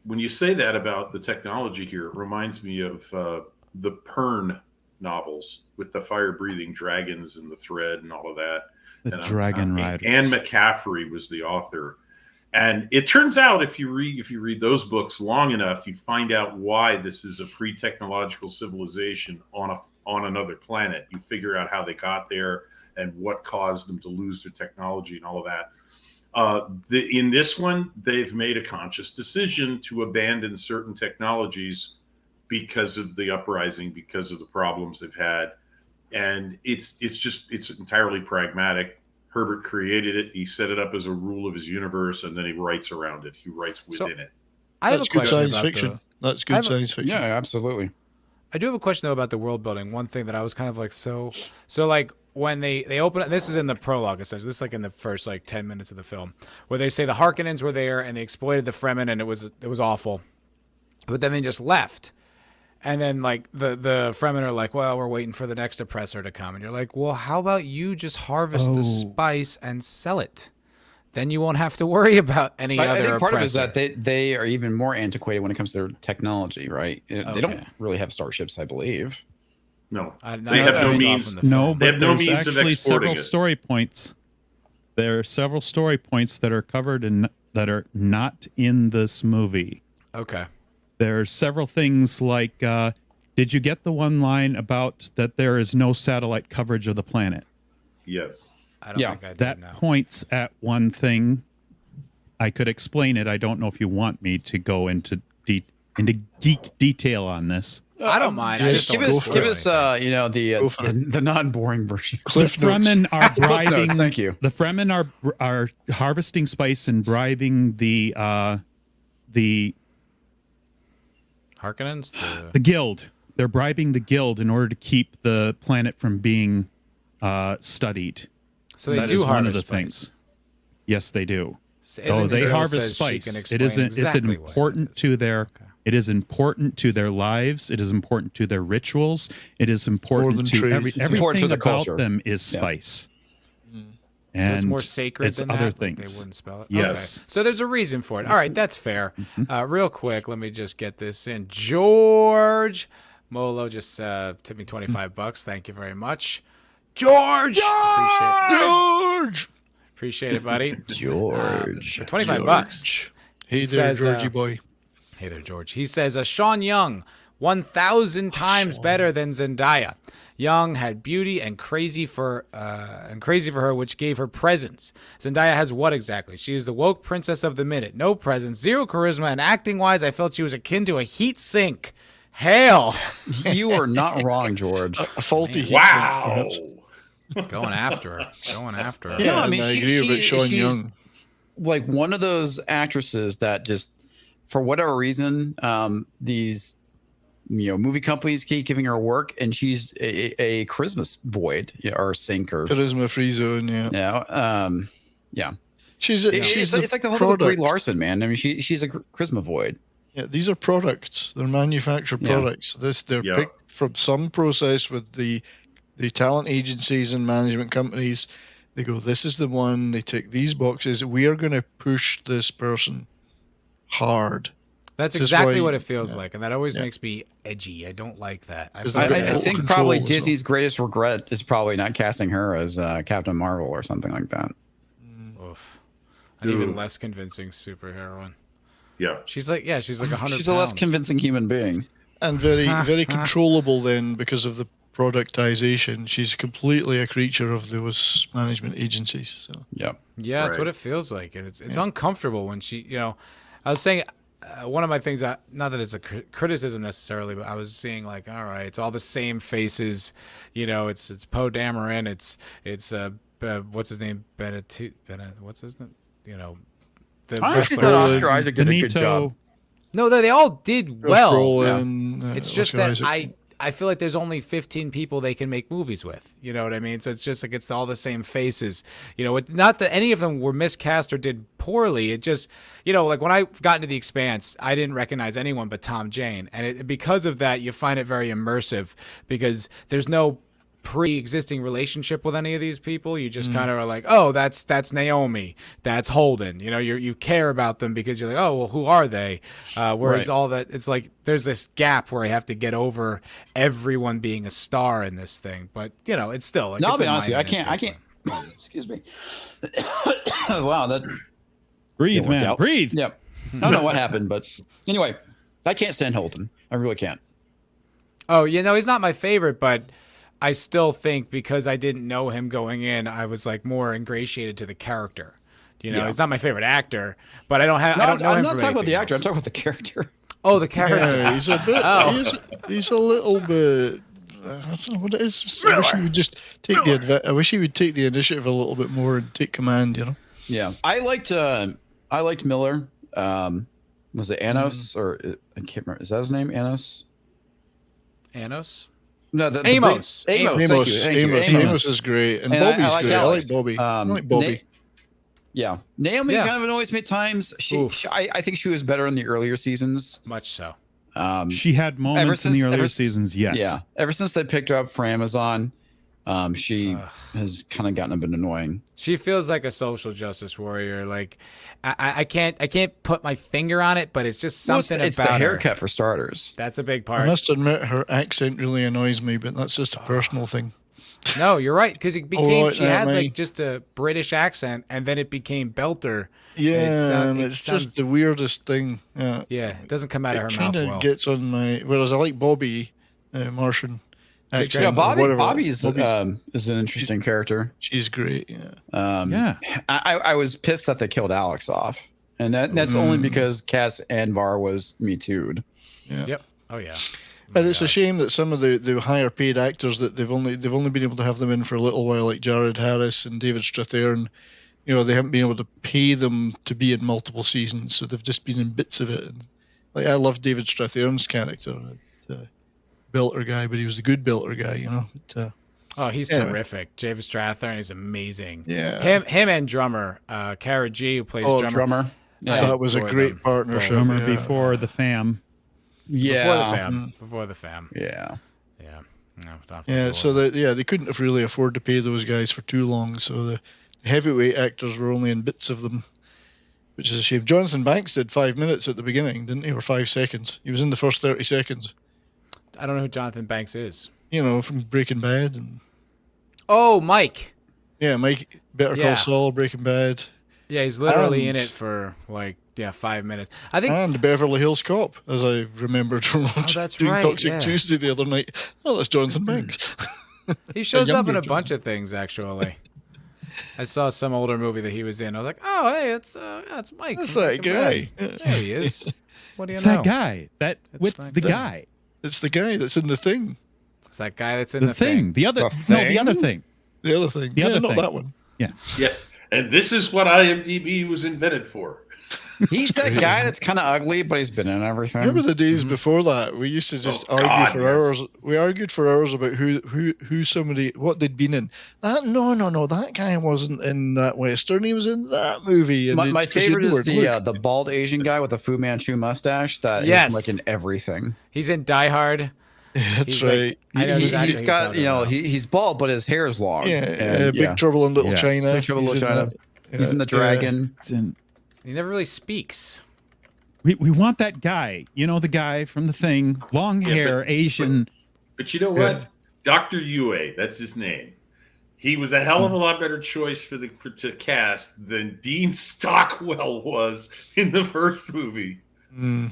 when you say that about the technology here, it reminds me of the Pern novels with the fire-breathing dragons and the thread and all of that. The Dragon Riders. Anne McCaffrey was the author. And it turns out if you read those books long enough, you find out why this is a pre-technological civilization on another planet. You figure out how they got there and what caused them to lose their technology and all of that. In this one, they've made a conscious decision to abandon certain technologies because of the uprising, because of the problems they've had. And it's entirely pragmatic. Herbert created it. He set it up as a rule of his universe, and then he writes around it. He writes within it. I have That's a good question science about fiction. That's good science fiction. Yeah, absolutely. I do have a question though about the world building. One thing that I was kind of like so like when they open it, this is in the prologue essentially. This is like in the first like 10 minutes of the film, where they say the Harkonnens were there and they exploited the Fremen and it was awful, but then they just left. And then, like, the Fremen are like, well, we're waiting for the next oppressor to come. And you're like, well, how about you just harvest the spice and sell it? Then you won't have to worry about any other oppressor. I think part of it is that they are even more antiquated when it comes to their technology, right? They don't really have starships, I believe. No. They have no means. No, They but have no there's means of actually exporting several it. story points. There are several story points that are covered in that are not in this movie. Okay. There are several things like, did you get the one line about that there is no satellite coverage of the planet? Yes. I don't think I did that now. points at one thing. I could explain it. I don't know if you want me to go into geek detail on this. I don't mind. I just give don't us the non-boring version. The Fremen are bribing. Notes, thank you. The Fremen are harvesting spice and bribing the Harkonnens? the guild. They're bribing the guild in order to keep the planet from being studied. So they That do is one of harvest the things. spice. Yes, they do. Isn't They the girl harvest says she can spice. explain It isn't. exactly It's what it important is. to their. It is important to their lives. It is important to their rituals. It is than important to trade. every, It's everything important to their about culture. them is spice. So And it's more sacred it's than other that? Like things. they wouldn't spell it? Yes. Okay. So there's a reason for it. All right, that's fair. Real quick, let me just get this in. George Molo just tipped me $25. Thank you very much. George! Appreciate it, buddy. George. For $25. Hey He there, says, Georgie boy. Hey there, George. He says, Sean Young, 1,000 times better than Zendaya. Young had beauty and crazy for her, which gave her presence. Zendaya has what exactly? She is the woke princess of the minute. No presence, zero charisma, and acting-wise, I felt she was akin to a heat sink. Hail! You are not wrong, George. A faulty heat Wow. sink, perhaps. Going after her. Yeah, No, I mean, and I she- agree about Sean she's- Young. Like one of those actresses that just, for whatever reason, these movie companies keep giving her work, and she's a charisma void or sink or Charisma free zone, yeah. yeah. She's It's like the whole thing with Brie Larson, man. I mean, she's a charisma void. Yeah, these are products. They're manufactured Yeah. products. They're picked from some process with the talent agencies and management companies. They go, this is the one. They tick these boxes. We are going to push this person hard. That's This is exactly why- what it feels yeah. like, and that always makes me edgy. I don't like that. Because they've got I total think control probably as well. Disney's greatest regret is probably not casting her as Captain Marvel or something like that. Oof. An even less convincing superheroine. Yeah. She's like 100 She's a less convincing human being. And very, very controllable then because of the productization. She's completely a creature of those management agencies. So. Yeah. Yeah, that's Right. what it feels like. And it's uncomfortable when she, I was saying one of my things, not that it's a criticism necessarily, but I was seeing like, all right, it's all the same faces, it's Poe Dameron, it's what's his name, Bennett, what's his name, the I actually wrestler. thought Oscar Isaac did a good Benito. job. No, they all did Josh well. Brolin, It's just Oscar that Isaac. I feel like there's only 15 people they can make movies with. You know what I mean? So it's just like it's all the same faces. Not that any of them were miscast or did poorly. It just, like when I got into The Expanse, I didn't recognize anyone but Tom Jane. And because of that, you find it very immersive because there's no pre-existing relationship with any of these people. You just kind of are like, oh, that's Naomi, that's Holden. You care about them because you're like, oh, well, who are they? Whereas all that, it's like there's this gap where I have to get over everyone being a star in this thing. But it's still. Like, No, I'll it's be a honest with you. I minor can't. nitpick. Excuse me. Wow, that Breathe, worked man. out. Breathe. Yep. I don't know what happened, but anyway, I can't stand Holden. I really can't. Oh, he's not my favorite, but I still think because I didn't know him going in, I was like more ingratiated to the character. He's not my favorite actor, but I don't know I'm him not from talking about the anything actor. I'm else. talking about the character. Oh, the character. Yeah, he's a bit. Oh. He's a little bit. I don't know what it is. I wish he would just take I wish he would take the initiative a little bit more and take command. Yeah, I liked Miller. Was it Anos or I can't remember? Is that his name? Anos? Anos? No, the Amos. Amos. Amos. Thank you, thank you, Amos is great, and And I Bobby's like great. I Alex. like Bobby. I like Bobby. Yeah, Naomi Yeah. kind of annoys me at times. I think she was better in the earlier seasons. Much so. She had moments in the earlier seasons, yes. Yeah, ever since they picked her up for Amazon, she has kind of gotten a bit annoying. She feels like a social justice warrior. Like I can't put my finger on it, but it's just something it's about the her. haircut for starters. That's a big I part. must admit, her accent really annoys me, but that's just a personal thing. No, you're right, because it became right, she had mate. like just a British accent, and then it became Belter. Yeah, It it's sounds- just the weirdest thing. Yeah, Yeah, it doesn't come out of it her mouth kind of well. gets on my. Whereas I like Bobby, Martian accent. great. Yeah, or whatever. Bobby's is an interesting character. She's great. Yeah. Yeah. I was pissed that they killed Alex off, and that's only because Cass Anvar was Me Too'd. Yeah. Yep. Oh yeah. And it's a shame that some of the higher paid actors that they've only been able to have them in for a little while, like Jared Harris and David Strathairn. They haven't been able to pay them to be in multiple seasons, so they've just been in bits of it. And, like I love David Strathairn's character, Belter guy, but he was a good Belter guy, But, Oh, he's Yeah. terrific. David Strathairn is amazing. Yeah. Him and drummer, Kara G, who plays Drummer. I that was a adore great them partnership. both. Drummer yeah. before the fam. Yeah. Before the fam. Before the fam. Yeah. Yeah. No, don't have to Yeah, go so over. they couldn't have really afford to pay those guys for too long. So the heavyweight actors were only in bits of them, which is a shame. Jonathan Banks did 5 minutes at the beginning, didn't he, or 5 seconds? He was in the first 30 seconds. I don't know who Jonathan Banks is. From Breaking Bad, and Oh, Mike. Mike, Better Yeah. Call Saul, Breaking Bad, Yeah, he's literally in And- it for 5 minutes. I think and Beverly Hills Cop, as I remembered from that's doing right, Toxic yeah. Tuesday the other night. Oh, that's Jonathan Banks. he shows up in younger a bunch of things, actually. I saw some older movie that he was in. I was like, oh, hey, that's Mike. That's from that Breaking guy. Bad. There he is. What do you It's know? that guy. With that the guy. guy. It's the guy that's in the thing. It's that guy that's in The thing. The other the other thing. The other thing. The other not thing. that one. Yeah, and this is what IMDb was invented for. He's that great, guy isn't it? that's kind of ugly, but he's been in everything. Remember the days before that? We used to just Oh, argue God, for yes. hours. We argued for hours about who somebody, what they'd been in. No, that guy wasn't in that Western. He was in that movie. And My it's 'cause you favorite knew is where to look. the bald Asian guy with the Fu Manchu mustache that is Yes. like in everything. He's in Die Hard. That's He's right. like, I know exactly He's who got, you're talking about. he's bald, but his hair is long. yeah, And, Big Trouble in Little Yeah. China. Big Trouble in He's Little in China. that. He's in the Dragon. It's in, He never really speaks. we want that guy. The guy from the thing. Long Yeah, hair, Asian. But you know what? Dr. Yue, that's his name. He was a hell of a lot better choice to cast than Dean Stockwell was in the first movie. Mm.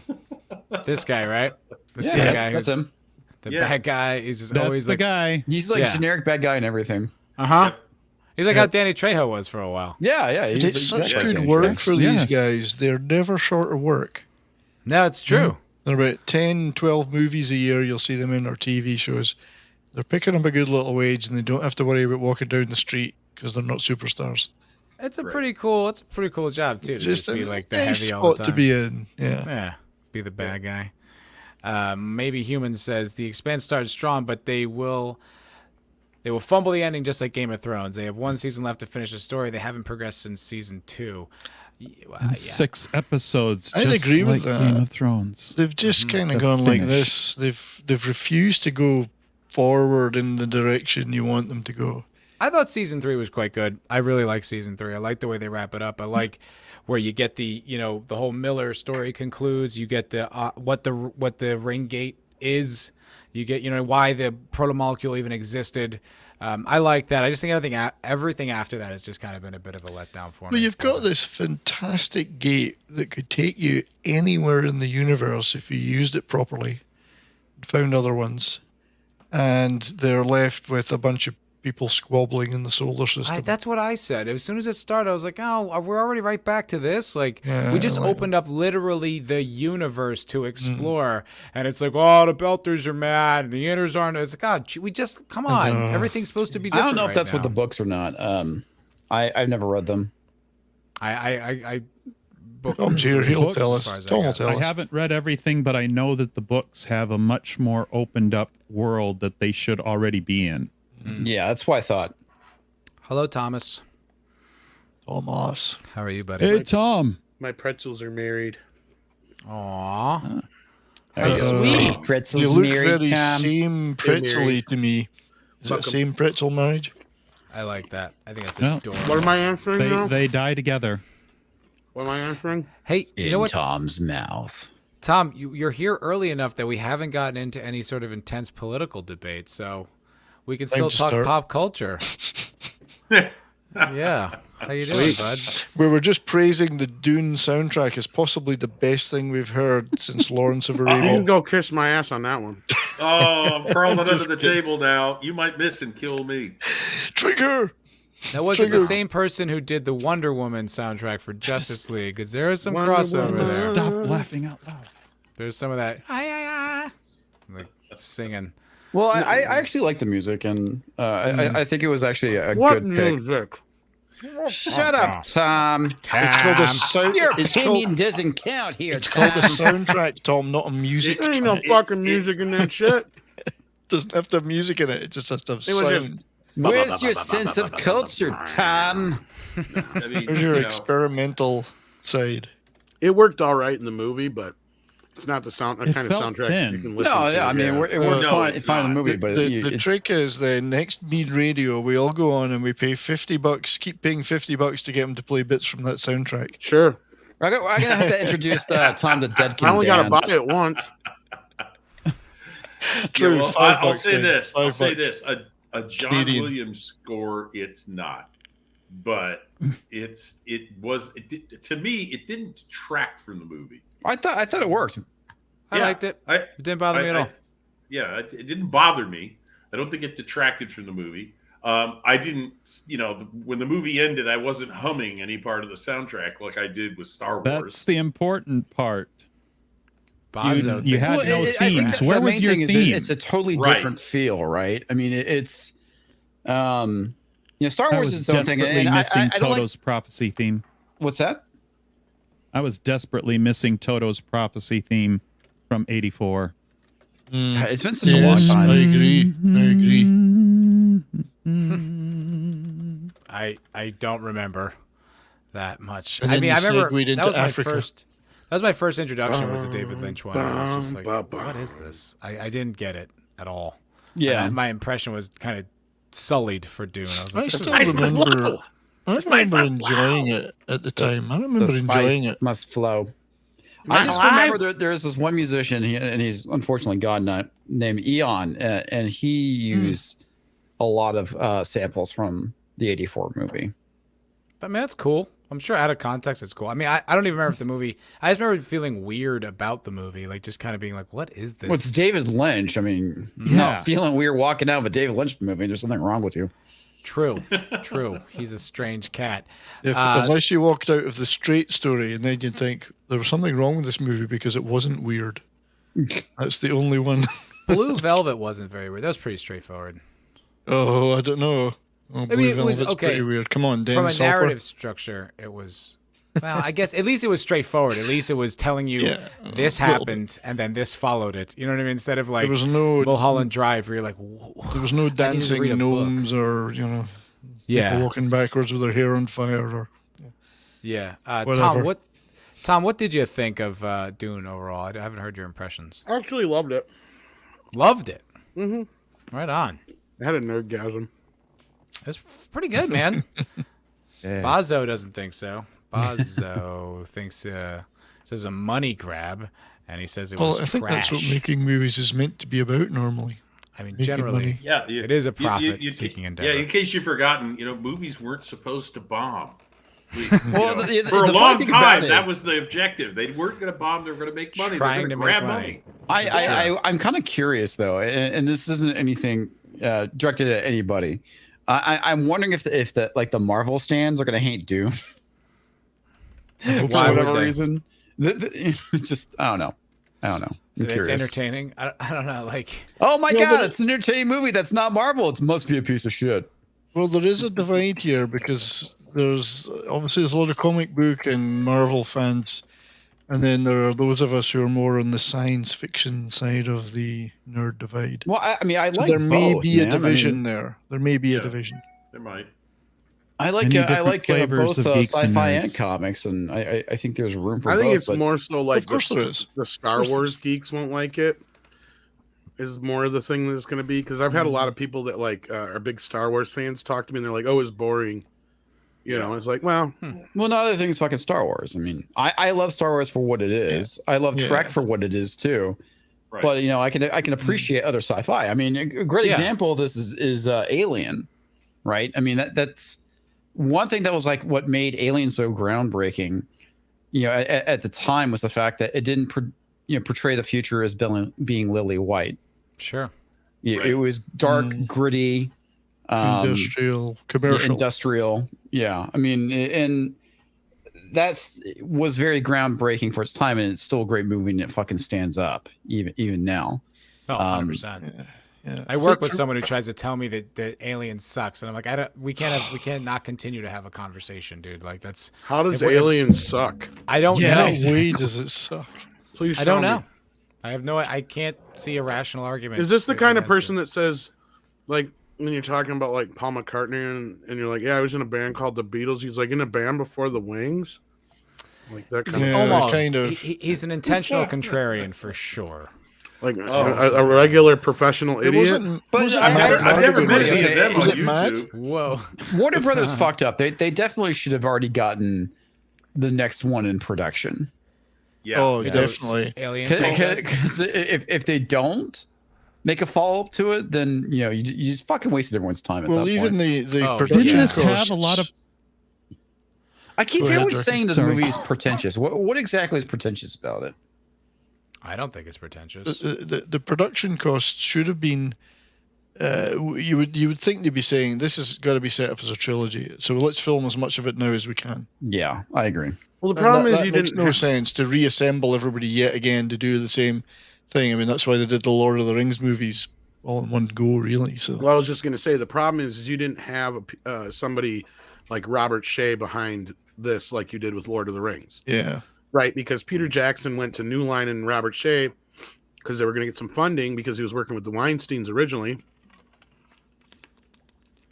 This guy, right? This Yeah, the guy that's who's him. The Yeah. bad guy is just That's always the like, guy. He's like Yeah. generic bad guy and everything. He's like how Danny Trejo was for a while. Yeah, yeah. But it's such yeah, good Danny work Trejo. for these guys. They're never short of work. No, it's true. They're about 10, 12 movies a year you'll see them in, or TV shows. They're picking up a good little wage, and they don't have to worry about walking down the street because they're not superstars. It's a pretty cool job too. It's To just a be like the nice heavy all the spot time. to be in. Yeah. Yeah, be the bad guy. Maybe Human says the Expanse started strong, but they will fumble the ending just like Game of Thrones. They have one season left to finish the story. They haven't progressed since season 2. Yeah. 6 episodes. I'd just agree like with that. Game of Thrones. They've just kind of The gone like finish. this. They've refused to go forward in the direction you want them to go. I thought season 3 was quite good. I really like season 3. I like the way they wrap it up. I like where you get the whole Miller story concludes. You get the what the ring gate is. You get why the protomolecule even existed. I like that. I just think everything after that has just kind of been a bit of a letdown for me. Well, you've got this fantastic gate that could take you anywhere in the universe if you used it properly, found other ones, and they're left with a bunch of people squabbling in the solar system. That's what I said. As soon as it started, I was like, oh, we're already right back to this. Like, Yeah, we just I like opened up literally the universe to explore. And it's like, oh, the Belters are mad. And the Inners aren't. It's like, God, we just, come on. Everything's supposed to be I different don't know if that's what the now. books are not. I've never read them. I booked Tom's here. He'll books tell as us. far as I Tom will got. tell I us. haven't read everything, but I know that the books have a much more opened up world that they should already be in. Yeah, that's what I thought. Hello, Thomas. Thomas. How are you, buddy? Hey, Tom. My pretzels are married. Aw. There you go. Sweet. Pretzels They look married, very Tom. same pretzel-y to me. Is that Welcome. same pretzel marriage? I like that. I think that's No. adorable. What am I answering now? They die together. What am I answering? Hey, you know what? Tom's mouth. Tom, you're here early enough that we haven't gotten into any sort of intense political debate, so we can still to talk start. pop culture. Yeah. How you doing, bud? We were just praising the Dune soundtrack as possibly the best thing we've heard since Lawrence of You can Arabia. go kiss my ass on that one. Oh, I'm crawling under Just the kidding. table now. You might miss and kill me. Trigger! That wasn't the Trigger. same person who did the Wonder Woman soundtrack for Justice League, because there is some Wonder crossover Woman. there. Stop laughing out loud. There's some of that, like singing. Well, I actually like the music, and I think it was actually a What good music? Shut up, Tom. It's called a sound. Your It's opinion called, doesn't count here. it's Tom. called a soundtrack, Tom, not a music There ain't no track. fucking music in that shit. It doesn't have to have music in it. It just has to have It was just- sound. Where's your sense of culture, Tom? I mean, Where's your experimental side? It worked all right in the movie, but it's not the It kind of felt soundtrack thin. you can listen No, to. yeah, I mean, it works No, fine. it's It's fine in the not. movie, but The it's- trick is the next Mead Radio, we all go on and we pay $50, keep paying $50 to get them to play bits from that soundtrack. Sure. I'm gonna have to introduce Tom to Dead Can I only got to Dance. buy it once. True, Yeah, well, $5 I'll say then. this. I'll say $5. this. A John Canadian. Williams score, it's not. But to me, it didn't detract from the movie. I thought it worked. I liked it. It didn't bother me at all. Yeah, it didn't bother me. I don't think it detracted from the movie. I didn't, when the movie ended, I wasn't humming any part of the soundtrack like I did with Star That's Wars. the important part. Bozo You thinks had that. no I think themes. the Where was main your thing is theme? it's a totally Right. different feel, right? I mean, it's Star I Wars was is its own thing, desperately and missing I don't like Toto's prophecy theme. what's that? I was desperately missing Toto's prophecy theme from *84. It's been such a long Yes, time. I agree. I don't remember that much. And I then mean, you I remember segued into that was Africa. that was my first introduction was the David Lynch one. I was just like, what is this? I didn't get it at all. Yeah. And my impression was kind of sullied for Dune. I was like, I this is still Spice must remember. flow. I remember enjoying it at the time. I remember The enjoying spice it. must flow. I I just remember there's this one musician, and he's unfortunately gone now, named Eon, and he used a lot of samples from the '84 movie. I mean, that's cool. I'm sure out of context it's cool. I mean, I don't even remember if the movie. I just remember feeling weird about the movie, like just kind of being like, "What is this?" Well, it's David Lynch. I mean, Yeah. not feeling weird walking out of a David Lynch movie. There's something wrong with you. True. He's a strange cat. Unless you walked out of the straight story and then you'd think there was something wrong with this movie because it wasn't weird. That's the only one. Blue Velvet wasn't very weird. That was pretty straightforward. Oh, I don't know. Oh, Blue it was Velvet's okay. pretty weird. Come on, Dan From a Soper. narrative structure, it was. Well, I guess at least it was straightforward. At least it was telling you this happened and then this followed it. You know what I mean? Instead of like There was no Mulholland Drive, where you're like, There was no dancing read a book. gnomes or people walking backwards with their hair on fire or whatever. Tom, what did you think of Dune overall? I haven't heard your impressions. I actually loved it. Loved it. Mm-hmm. Right on. I had a nerdgasm. It's pretty good, man. Yeah. Bazo doesn't think so. Bazo thinks says a money grab, and he says it was I think trash. that's what making movies is meant to be about normally. I mean, making generally, money. Yeah, it is a profit-seeking endeavor. Yeah, in case you've forgotten, movies weren't supposed to bomb. Well, For a long time, that was the objective. They weren't going to bomb; they were going to make money. Trying They're to going to grab make money. I'm kind of curious though, and this isn't anything directed at anybody. I'm wondering if the Marvel stands are going to hate Dune for Why would whatever they? reason. Just I don't know. I'm It's curious. entertaining. I don't know. Like, Oh my Yeah, god, but- it's an entertaining movie. That's not Marvel. It must be a piece of shit. Well, there is a divide here because there's a lot of comic book and Marvel fans, and then there are those of us who are more on the science fiction side of the nerd divide. Well, I mean, I So like there may both, be a man. I mean, division there. There may be a division. There might. I like Many different both flavors of geeks and sci-fi nerds. and comics, and I think there's room for I both. think it's but more so like Of course there is. the Star Wars geeks won't like it. Is more of the thing that's going to be because I've had a lot of people that are big Star Wars fans talk to me and they're like, "Oh, it's boring." It's like, well, Well, not other things fucking Star Wars. I mean, I love Star Wars for what it is. I love Yeah. Trek for what it is too. Right. But I can appreciate other sci-fi. I mean, a great Yeah. example of this is Alien, right? I mean that's one thing that was like what made Alien so groundbreaking. At the time was the fact that it didn't portray the future as being lily white. sure. Right. It was dark, gritty, Industrial, commercial. industrial. Yeah, I mean, and that was very groundbreaking for its time, and it's still a great movie, and it fucking stands up even now. Oh, 100%. Yeah. I work with someone who tries to tell me that Alien sucks, and I'm like, we can't not continue to have a conversation, dude. Like that's how does If we- Aliens suck? I don't Yeah, know. No way does it suck. Please, I don't tell know. me. I have no. I can't see a rational argument. Is this the kind of against person it. that says, like, when you're talking about like Paul McCartney and you're like, yeah, I was in a band called the Beatles. He's like in a band before the Wings, like that kind Yeah, of Almost. kind of. He's an intentional contrarian for sure. like a regular professional It idiot. wasn't. But was it I've Mad? never- I've never Was met it- any of them was on it Mad? YouTube. Whoa. Warner Brothers fucked up. They definitely should have already gotten the next one in production. Yeah. Oh, It definitely. was Alien. franchise. Because if they don't make a follow up to it, then you just fucking wasted everyone's time at Well, that even point. the Oh, production Didn't this costs. have a lot of I keep Go ahead, always Dirk. saying this Sorry. movie is pretentious. What exactly is pretentious about it? I don't think it's pretentious. the production costs should have been. You would think they'd be saying this has got to be set up as a trilogy, so let's film as much of it now as we can. Yeah, I agree. Well, the And problem that is you makes didn't. no sense to reassemble everybody yet again to do the same thing. I mean, that's why they did the Lord of the Rings movies all in one go, really. So Well, I was just going to say the problem is you didn't have somebody like Robert Shea behind this like you did with Lord of the Rings, yeah, right? Because Peter Jackson went to New Line and Robert Shea because they were going to get some funding because he was working with the Weinsteins originally.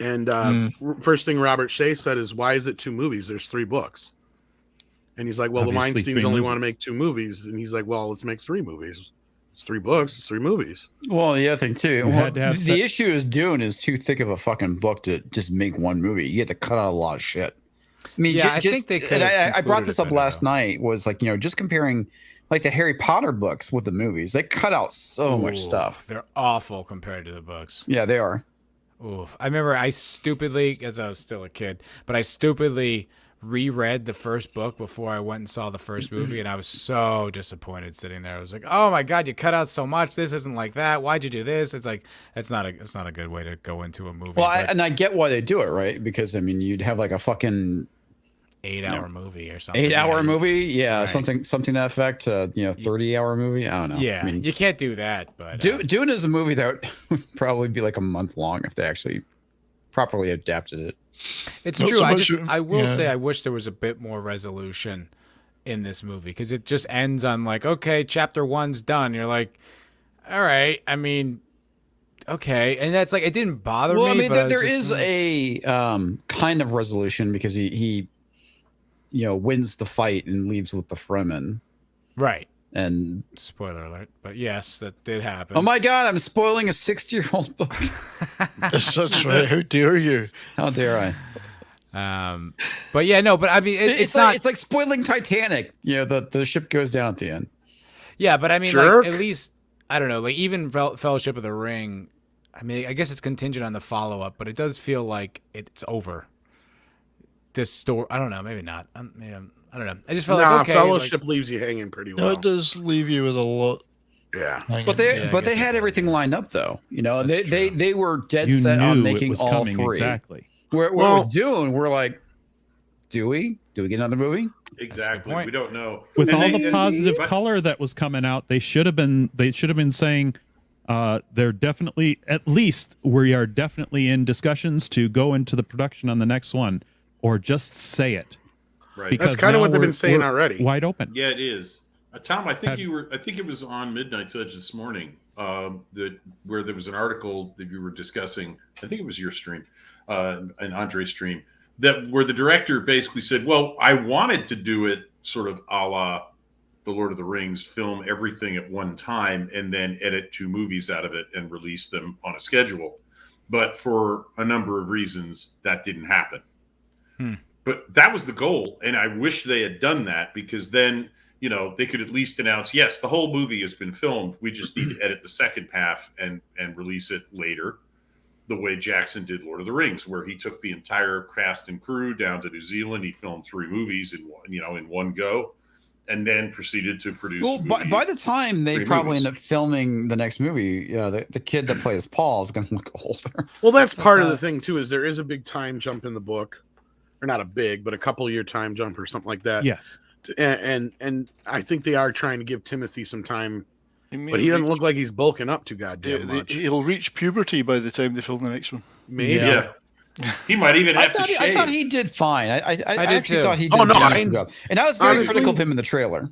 And first thing Robert Shea said is, "Why is it 2 movies? There's 3 books." And he's like, "Well, Obviously, the Weinsteins 3 only want to movies. make 2 movies." And he's like, "Well, let's make 3 movies. It's 3 books. It's 3 movies." Well, the other thing too, You had to have the issue is Dune is too thick of a fucking book to just make one movie. You have to cut out a lot of shit. I mean, Yeah, I think they could and have I brought concluded this it up better, last though. night. Was like just comparing like the Harry Potter books with the movies. They cut out so much Ooh, stuff. They're awful compared to the books. Yeah, they are. Oof. I remember I stupidly, as I was still a kid, but I stupidly reread the first book before I went and saw the first movie, and I was so disappointed sitting there. I was like, "Oh my god, you cut out so much. This isn't like that. Why'd you do this?" It's like it's not a good way to go into a movie. Well, I get why they do it, right? Because I mean, you'd have like a fucking 8-hour movie or something. 8-hour movie, yeah, Right. something to that effect. 30-hour movie. I don't know. Yeah, I mean, you can't do that. But Dune is a movie that would probably be like a month long if they actually properly adapted it. it's Not true. so much- I will yeah. say I wish there was a bit more resolution in this movie because it just ends on like, okay, chapter 1's done. You're like, all right. I mean, okay, and that's like it didn't bother Well, me. I mean, but there it's just, is a kind of resolution because he wins the fight and leaves with the Fremen. right. And Spoiler alert, but yes, that did happen. oh my god, I'm spoiling a 60-year-old book. That's right. How dare you? How dare I? But yeah, no, but I mean, it's not. It's like spoiling Titanic. The ship goes down at the end. Yeah, but I mean, Jerk. like at least I don't know, like even Fellowship of the Ring. I mean, I guess it's contingent on the follow up, but it does feel like it's over. This story, I don't know, maybe not. I don't know. I just felt like okay, Fellowship leaves you hanging pretty No, well. it does leave you with a lot. Yeah. hanging. But they Yeah, I but they guess it had does, everything yeah. lined up though. That's They true. were dead You set knew on it making was all coming three. exactly. Well- With Dune, we're like, do we get another movie? Exactly. point. We don't know. With And all they- the and- positive but- color that was coming out, they should have been saying they're definitely, at least we are definitely in discussions to go into the production on the next one, or just say it. Right. Because That's kind of now what they've been we're- saying we're already. Wide open. Yeah, it is. Tom, I think Had- you were. I think it was on Midnight's Edge this morning. Where there was an article that you were discussing. I think it was your stream, an Andre stream, where the director basically said, "Well, I wanted to do it sort of a la the Lord of the Rings, film everything at one time, and then edit 2 movies out of it and release them on a schedule. But for a number of reasons, that didn't happen." But that was the goal, and I wish they had done that because then they could at least announce, yes, the whole movie has been filmed. We just need to edit the second half and release it later, the way Jackson did Lord of the Rings, where he took the entire cast and crew down to New Zealand. He filmed 3 movies in one go, and then proceeded to produce. Well, by the time they 3 probably movies. end up filming the next movie, the kid that plays Paul is going to look older. Well, that's part of not- the thing too. Is there is a big time jump in the book, or not a big, but a couple year time jump or something like that. Yes. And I think they are trying to give Timothy some time, may but he doesn't reach- look like he's bulking up too goddamn Yeah, much. he'll reach puberty by the time they film the next one. Maybe. Yeah. He might even I have to thought, shave. I thought he did fine. I did actually too. thought he did Oh, no, a I- decent job. And I was very honestly- critical of him in the trailer.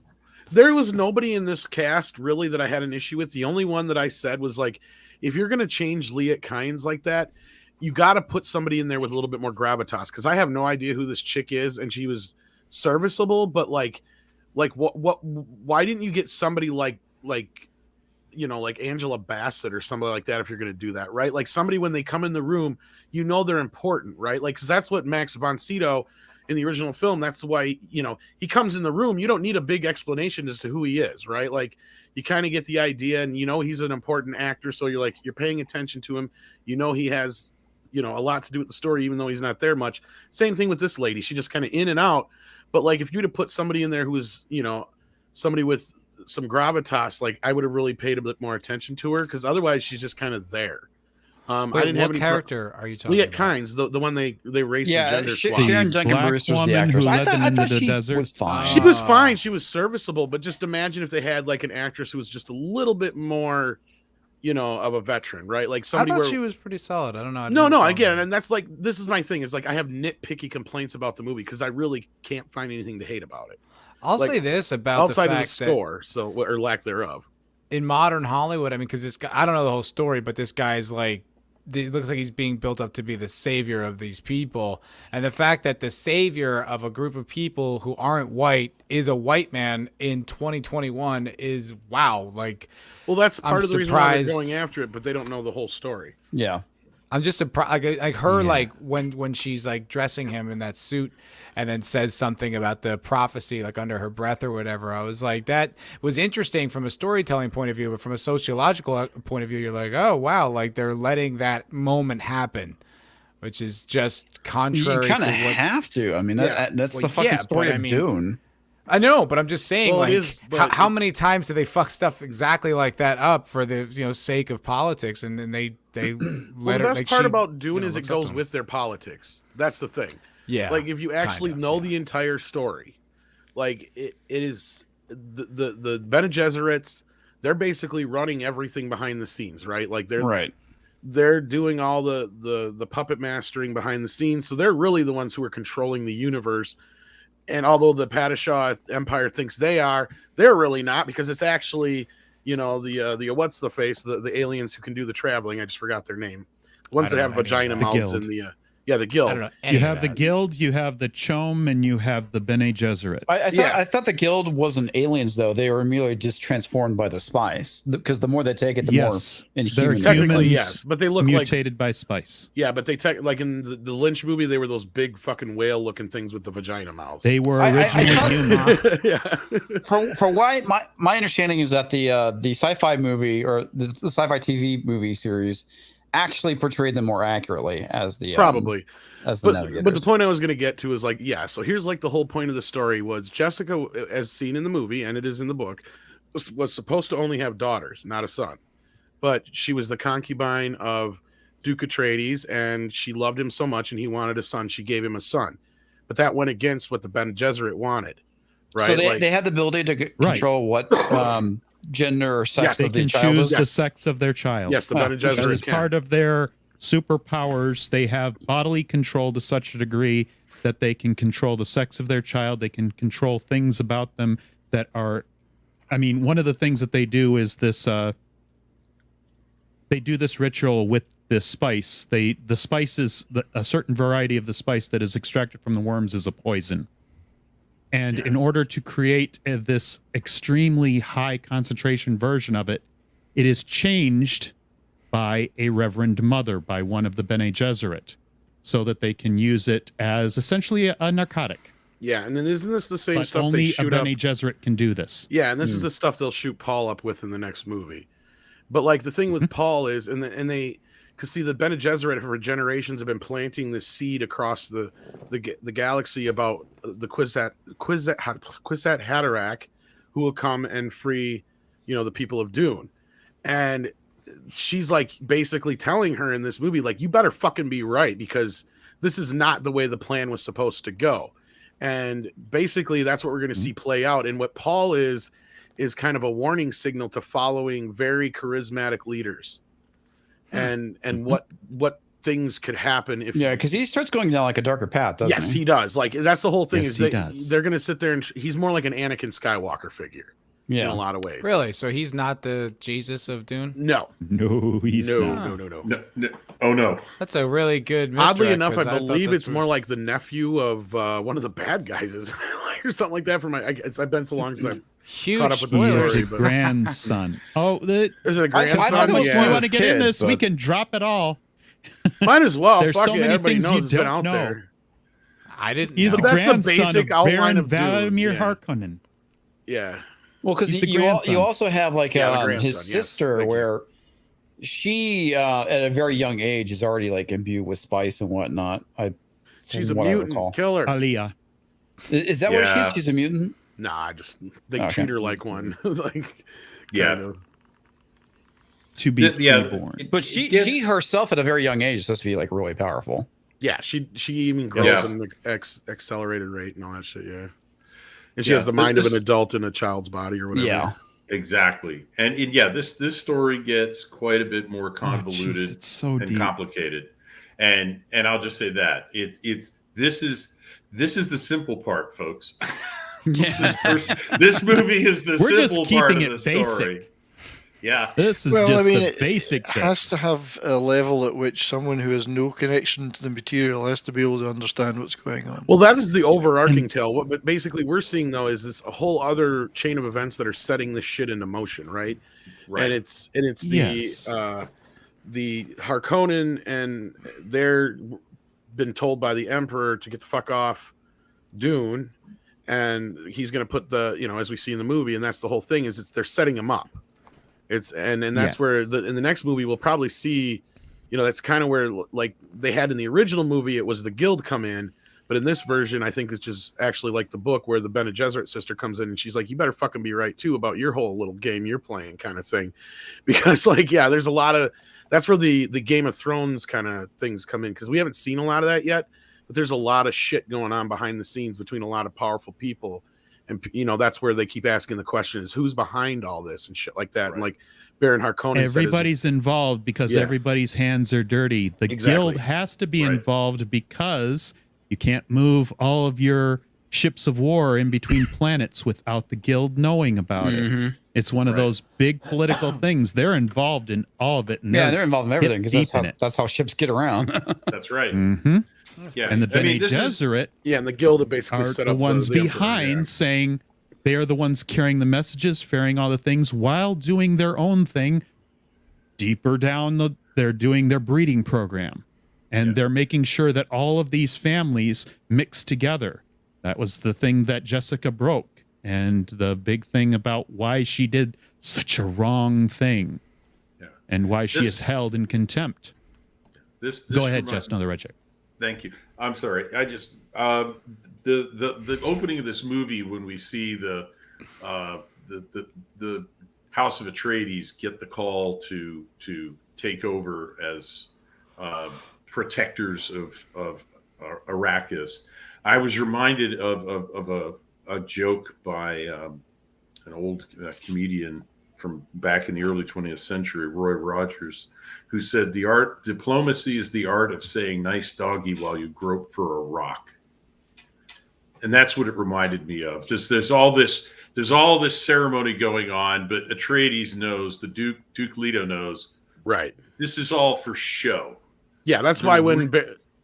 There was nobody in this cast really that I had an issue with. The only one that I said was like, if you're gonna change Leah Kynes like that, you got to put somebody in there with a little bit more gravitas. Because I have no idea who this chick is, and she was serviceable, but like what? Why didn't you get somebody like Angela Bassett or somebody like that if you're gonna do that, right? Like somebody when they come in the room, they're important, right? Like because that's what Max von Sydow in the original film, that's why he comes in the room. You don't need a big explanation as to who he is, right? Like you kind of get the idea, and he's an important actor, so you're paying attention to him. He has a lot to do with the story, even though he's not there much. Same thing with this lady; she just kind of in and out. But like if you'd have put somebody in there who was somebody with some gravitas, like I would have really paid a bit more attention to her, because otherwise she's just kind of there. I Wait, didn't what have any character are you talking Leah about? Kynes, the one they race and Yeah, gender swap. Sharon The Duncan black Brewster was the woman actress. who I led thought, them I into thought the she desert. was fine. She was Ah. fine. She was serviceable, but just imagine if they had like an actress who was just a little bit more, of a veteran, right? Like I somebody thought where she was pretty solid. I don't know. I no, didn't no, follow again, her. and that's like this is my thing. Is like I have nitpicky complaints about the movie because I really can't find anything to hate about it I'll like, say this about outside the of the fact that score, or lack thereof. in modern Hollywood, I mean, because this guy, I don't know the whole story, but this guy's like, it looks like he's being built up to be the savior of these people. And the fact that the savior of a group of people who aren't white is a white man in 2021 is wow. Like, Well, that's I'm part of the reason why they're surprised- going after it, but they don't know the whole story. Yeah. I'm just surprised, like her, like when she's like dressing him in that suit, and then says something about the prophecy, like under her breath or whatever. I was like, that was interesting from a storytelling point of view, but from a sociological point of view, you're like, oh wow, like they're letting that moment happen, which is just You contrary kind to of what have to. I mean, Yeah. that's Well, the fucking yeah, story but I of mean- Dune. I know, but I'm just saying, Well, it like, is, but how many times do they fuck stuff exactly like that up for the sake of politics, and then they Well, let the her. best Like, part she, about Dune is it looks up to goes him. with their politics. That's the thing. Yeah, Like if you actually kinda, know yeah. the entire story, like it is the Bene Gesserits. They're basically running everything behind the scenes, right? Like they're doing all the puppet mastering behind the scenes. So they're really the ones who are controlling the universe. And although the Padishah Empire thinks they're really not, because it's actually, the what's the face, the aliens who can do the traveling. I just forgot their name. The ones I that don't have know any of vagina that. The mouths Guild. in the guild. I don't know. Any You of have the that. Guild, you have the Chom, and you have the Bene Gesserit. I thought the guild wasn't aliens though. They were merely just transformed by the spice. Because the more they take it, the Yes, more they're inhuman. Technically, humans yes, but they look like mutated by spice. but they like in the Lynch movie, they were those big fucking whale looking things with the vagina mouths. They were I originally thought- human. Yeah. For why my understanding is that the sci-fi movie or the sci-fi TV movie series actually portrayed them more accurately as the Probably. as the But the navigators. point I was going to get to is like, yeah, so here's like the whole point of the story was Jessica, as seen in the movie, and it is in the book, was supposed to only have daughters, not a son. But she was the concubine of Duke Atreides, and she loved him so much, and he wanted a son. She gave him a son. But that went against what the Bene Gesserit wanted, right? So they had the ability to control what gender or sex Yes, They of the can child choose is. the Yes. sex of their child. Yes, the Bene That Gesserit is can. part of their superpowers. They have bodily control to such a degree that they can control the sex of their child. They can control things about them that are. I mean, one of the things that they do is this. They do this ritual with this spice. The spice is a certain variety of the spice that is extracted from the worms is a poison. And in order to create this extremely high concentration version of it, it is changed by a Reverend Mother, by one of the Bene Gesserit, so that they can use it as essentially a narcotic. Yeah, and then isn't this the same But stuff they only a shoot up? Bene Gesserit can do this. Yeah, and this is the stuff they'll shoot Paul up with in the next movie. But like the thing with Paul is, and they, because see, the Bene Gesserit for generations have been planting this seed across the galaxy about the Kwisatz Haderach, who will come and free, the people of Dune, and she's like basically telling her in this movie, like, you better fucking be right, because this is not the way the plan was supposed to go. And basically that's what we're going to see play out. And what Paul is kind of a warning signal to following very charismatic leaders, and what things could happen if Because he starts going down like a darker path, doesn't yes he? he does. Like that's the whole thing, Yes, is he that does. they're going to sit there and he's more like an Anakin Skywalker figure in a lot of ways. Really? So he's not the Jesus of Dune? No, No, he's not. no. No, oh no. That's a really good. Oddly misdirect, enough, 'cause I thought believe that's it's more like the nephew of one of the bad guys, is or something like that. For I've been so long since I've huge caught up with the He spoilers. is story, the but- grandson. Oh, the, There's a I grandson. thought it was do one we of want to his get in kids, this? We but- can drop it all. Might as well. There's Fuck so it. many Everybody things knows you it's been don't out know. there. I didn't. He's know. the But that's the grandson basic of outline Baron of Dune, Vladimir yeah. Harkonnen. Yeah. Well, because He's the you grandson. also have like Yeah, the his grandson, yes. sister, Thank you. where she at a very young age is already like imbued with spice and whatnot. She's a from what I mutant recall. killer. Aliyah. Is that what Yeah. she's a mutant? Nah, they Okay. treat her like one. like, Yeah. kind of. To be reborn. But she herself at a very young age is supposed to be like really powerful. Yeah, she even grows Yeah. in the accelerated rate and all that shit. Yeah, and she Yeah, has the but mind of this- an adult in a child's body or whatever. Yeah. Exactly. And this story gets quite a bit more convoluted Oh, jeez, it's so and deep. complicated. And I'll just say that this is the simple part, folks. Yeah. This movie is the We're just simple part keeping of it the story. basic. Yeah. This is Well, just I mean, the basic It has bits. to have a level at which someone who has no connection to the material has to be able to understand what's going on. Well, that is the overarching tale. What basically we're seeing though is this a whole other chain of events that are setting this shit into motion, right? Right. And it's the Yes. the Harkonnen, and they're been told by the Emperor to get the fuck off Dune, and he's going to put the as we see in the movie, and that's the whole thing is they're setting him up. It's and that's Yes. where in the next movie we'll probably see that's kind of where, like, they had in the original movie, it was the guild come in. But in this version, I think it's just actually like the book where the Bene Gesserit sister comes in and she's like, you better fucking be right too about your whole little game you're playing kind of thing. Because like, yeah, there's a lot of, that's where the Game of Thrones kind of things come in. Cause we haven't seen a lot of that yet, but there's a lot of shit going on behind the scenes between a lot of powerful people. And that's where they keep asking the question is who's behind all this and shit like that. Right. And like Baron Harkonnen everybody's involved because everybody's hands are dirty. The guild has to be involved because you can't move all of your ships of war in between planets without the guild knowing about it. It's one of those big political things. They're involved in all of it. And they're involved in everything because that's how ships get around. That's right. Yeah, and the Bene Gesserit, and the guild basically are set the up ones the behind Emperor, saying they are the ones carrying the messages, ferrying all the things while doing their own thing. Deeper down, they're doing their breeding program. And they're making sure that all of these families mix together. That was the thing that Jessica broke. And the big thing about why she did such a wrong thing. Yeah. And why she is held in contempt. This Go ahead, Jess. Another red check. Thank you. I'm sorry. I just the opening of this movie when we see the House of Atreides get the call to take over as protectors of Arrakis, I was reminded of a joke by an old comedian from back in the early 20th century, Roy Rogers, who said diplomacy is the art of saying nice doggy while you grope for a rock. And that's what it reminded me of. Just there's all this ceremony going on, but Atreides knows, the Duke Leto knows, right, this is all for show. Yeah, that's why well,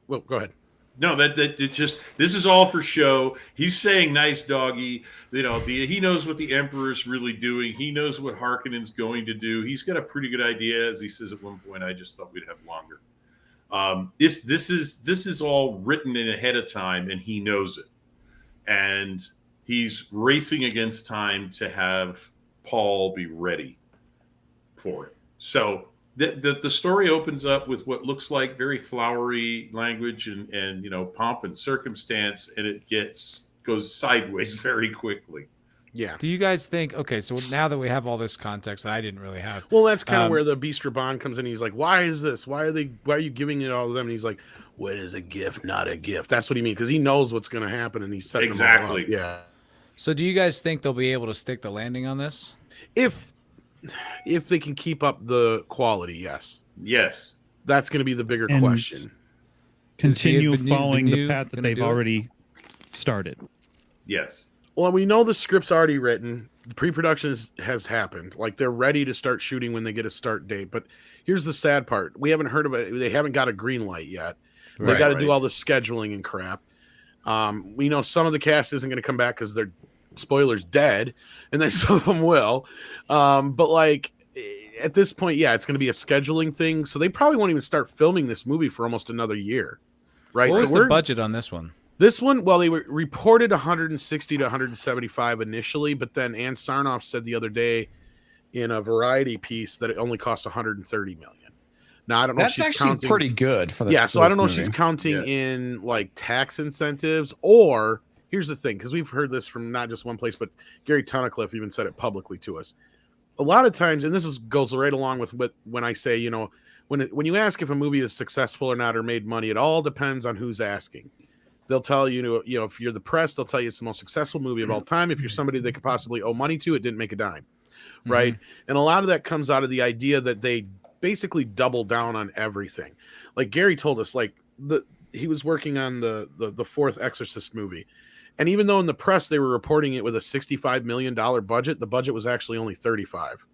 go ahead. No, this is all for show. He's saying nice doggy. He knows what the Emperor's really doing. He knows what Harkonnen's going to do. He's got a pretty good idea, as he says at one point. I just thought we'd have longer. This is all written in ahead of time, and he knows it. And he's racing against time to have Paul be ready for it. So the story opens up with what looks like very flowery language and pomp and circumstance, and it goes sideways very quickly. Yeah. Do you guys think? Okay, so now that we have all this context that I didn't really have, well, that's kind of where the Beast Raban comes in. He's like, "Why is this? Why are you giving it all to them?" And he's like, "What is a gift? Not a gift." That's what he means, because he knows what's going to happen, and he's setting them all up. Yeah. So, do you guys think they'll be able to stick the landing on this? If they can keep up the quality, yes. Yes. That's going to be the bigger question. Continue following the path that they've already started. Yes. Well, we know the script's already written. The pre-production has happened. Like, they're ready to start shooting when they get a start date. But here's the sad part. We haven't heard of it. They haven't got a green light yet. They got to do all the scheduling and crap. We know some of the cast isn't going to come back because they're, spoilers, dead. And then some of them will. But, like, at this point, yeah, it's going to be a scheduling thing. So they probably won't even start filming this movie for almost another year. Right? What was the budget on this one? This one, well, they were reported 160 to 175 initially, but then Ann Sarnoff said the other day in a Variety piece that it only cost 130 million. Now, I don't know if she's counting. That's actually pretty good for the so I don't know if she's counting in like tax incentives, or here's the thing, because we've heard this from not just one place, but Gary Tunnicliffe even said it publicly to us. A lot of times, and this goes right along with when I say, when you ask if a movie is successful or not or made money, it all depends on who's asking. They'll tell you, if you're the press, they'll tell you it's the most successful movie of all time. If you're somebody they could possibly owe money to, it didn't make a dime, right? And a lot of that comes out of the idea that they basically double down on everything. Like Gary told us, like he was working on the fourth Exorcist movie, and even though in the press they were reporting it with a $65 million budget, the budget was actually only 35.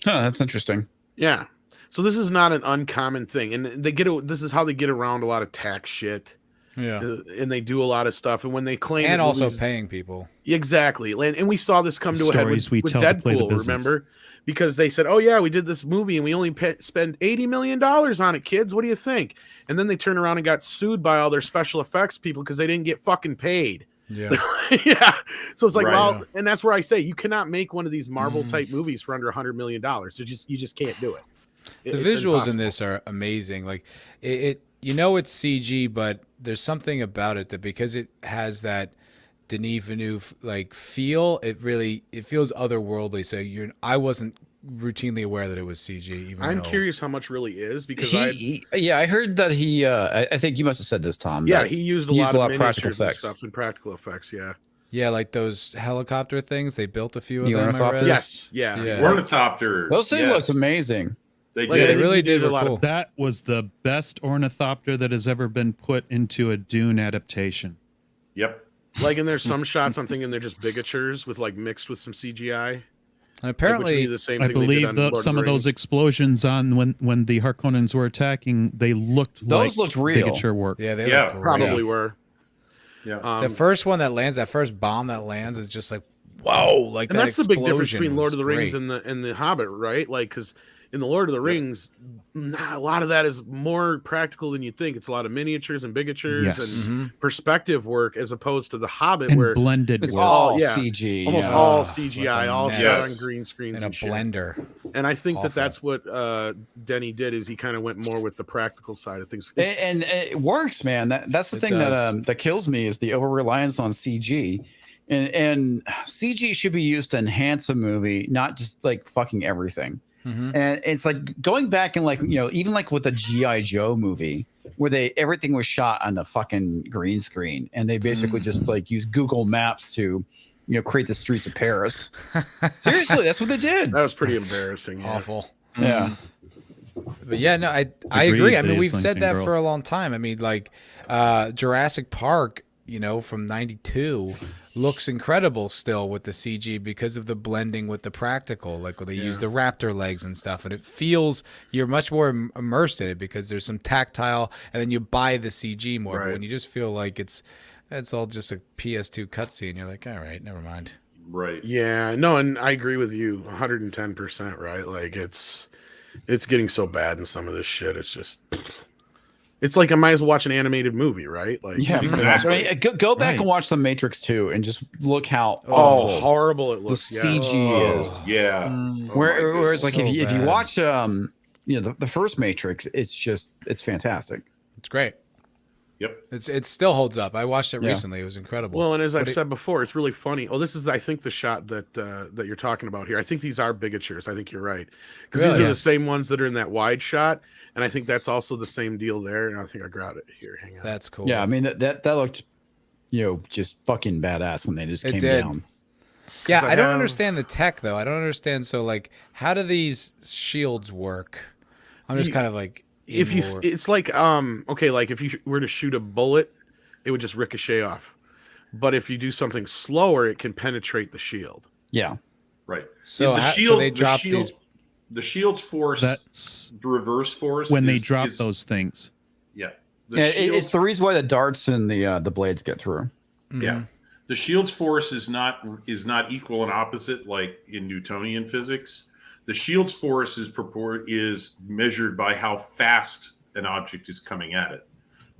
Oh, that's interesting. Yeah. So this is not an uncommon thing, and this is how they get around a lot of tax shit. Yeah, and they do a lot of stuff. And when they claim, and also paying people, exactly. And we saw this come to a head with Deadpool. Remember, because they said, "Oh yeah, we did this movie, and we only spent $80 million on it, kids. What do you think?" And then they turned around and got sued by all their special effects people because they didn't get fucking paid. Yeah, yeah. So it's like, and that's where I say you cannot make one of these Marvel type movies for under $100 million. So you just can't do it. The It's visuals in impossible. this are amazing. Like it you know it's CG, but there's something about it that because it has that Denis Villeneuve like feel, it feels otherworldly. So I wasn't routinely aware that it was CG. Even I'm though, curious how much really is because Yeah, I heard that he. I think you must have said this, Tom. yeah, that he used a he lot of practical miniatures and effects. stuff and practical effects. Yeah. yeah, like those helicopter things, they built a few of The them. I ornithopters? read. Yes. Yeah. Yeah. Ornithopters. Those things yes. looked amazing. They Like, did. I They think really he did did a look lot of- cool. That was the best ornithopter that has ever been put into a Dune adaptation. Yep. Like, and there's some shots I'm thinking they're just bigatures with like mixed with some CGI. And Like, which would apparently, be the same I thing they did believe on Lord of some the of those Rings. explosions on when the Harkonnens were attacking, they looked Those like looked real. ligature work. yeah, they Yeah, look great. probably were. Yeah. The first one that lands, that first bomb that lands, is just like whoa, like And that that's the big difference explosion between Lord was of the Rings great. and the Hobbit, right? Like, because in the Lord of the Rings, a lot of that is more practical than you think. It's a lot of miniatures and bigatures Yes. and perspective work, as opposed to the Hobbit, And where blended it's work. all CG. almost yeah. all like CGI, a all mess. shot on Yes. green screens in a and shit. blender. And I think Awful. that's what Denny did, is he kind of went more with the practical side of things. And it works, man. That's the It thing does. that kills me is the over reliance on CG. And CG should be used to enhance a movie, not just like fucking everything. Mhm. And it's like going back and like, you know, even like with the G.I. Joe movie where everything was shot on the fucking green screen and they basically just like use Google Maps to, you know, create the streets of Paris. Seriously, that's what they did. That was pretty embarrassing. Yeah. Awful. Yeah. But yeah, no, I Agreed, agree. I mean, Days we've said Lincoln that Girl. for a long time. I mean, like Jurassic Park, you know, from '92, looks incredible still with the CG because of the blending with the practical, like when they use the raptor legs and stuff, and it feels you're much more immersed in it because there's some tactile, and then you buy the CG more. But Right. when you just feel like it's all just a PS2 cutscene, you're like, all right, never mind. Right. Yeah, no, and I agree with you 110%, right? Like it's getting so bad in some of this shit. It's just it's like I might as well watch an animated movie, right? Like Yeah. pretty much. I mean, go back Right. and watch The Matrix 2 and just look how oh, awful horrible it the looks. Yeah. CG Oh, is. yeah. Mm. Oh, my Whereas like goodness. if So you bad. watch you know the first Matrix, it's fantastic. It's great. Yep. It still holds up. I watched it Yeah. recently. It was incredible. Well, and as I've But it- said before, it's really funny. Oh, this is, I think, the shot that you're talking about here. I think these are bigatures. I think you're right, because these Really? are the Yes. same ones that are in that wide shot, and I think that's also the same deal there. And I think I got it here. Hang on. That's cool. Yeah, I mean that looked, you know, just fucking badass when they just It came did. down. Yeah, 'Cause I don't have- understand the tech though. I don't understand. So like, how do these shields work? I'm just You- kind of like, If you, more- it's like okay, like if you were to shoot a bullet, it would just ricochet off. But if you do something slower, it can penetrate the shield. Yeah. Right. So the how- so shield, they drop the shield, these- The shield's force, That's the reverse force, when they is- drop is- those things. Yeah. The Yeah, shield- it's the reason why the darts and the blades get through. Yeah. The shield's force is not equal and opposite like in Newtonian physics. The shield's force is measured by how fast an object is coming at it.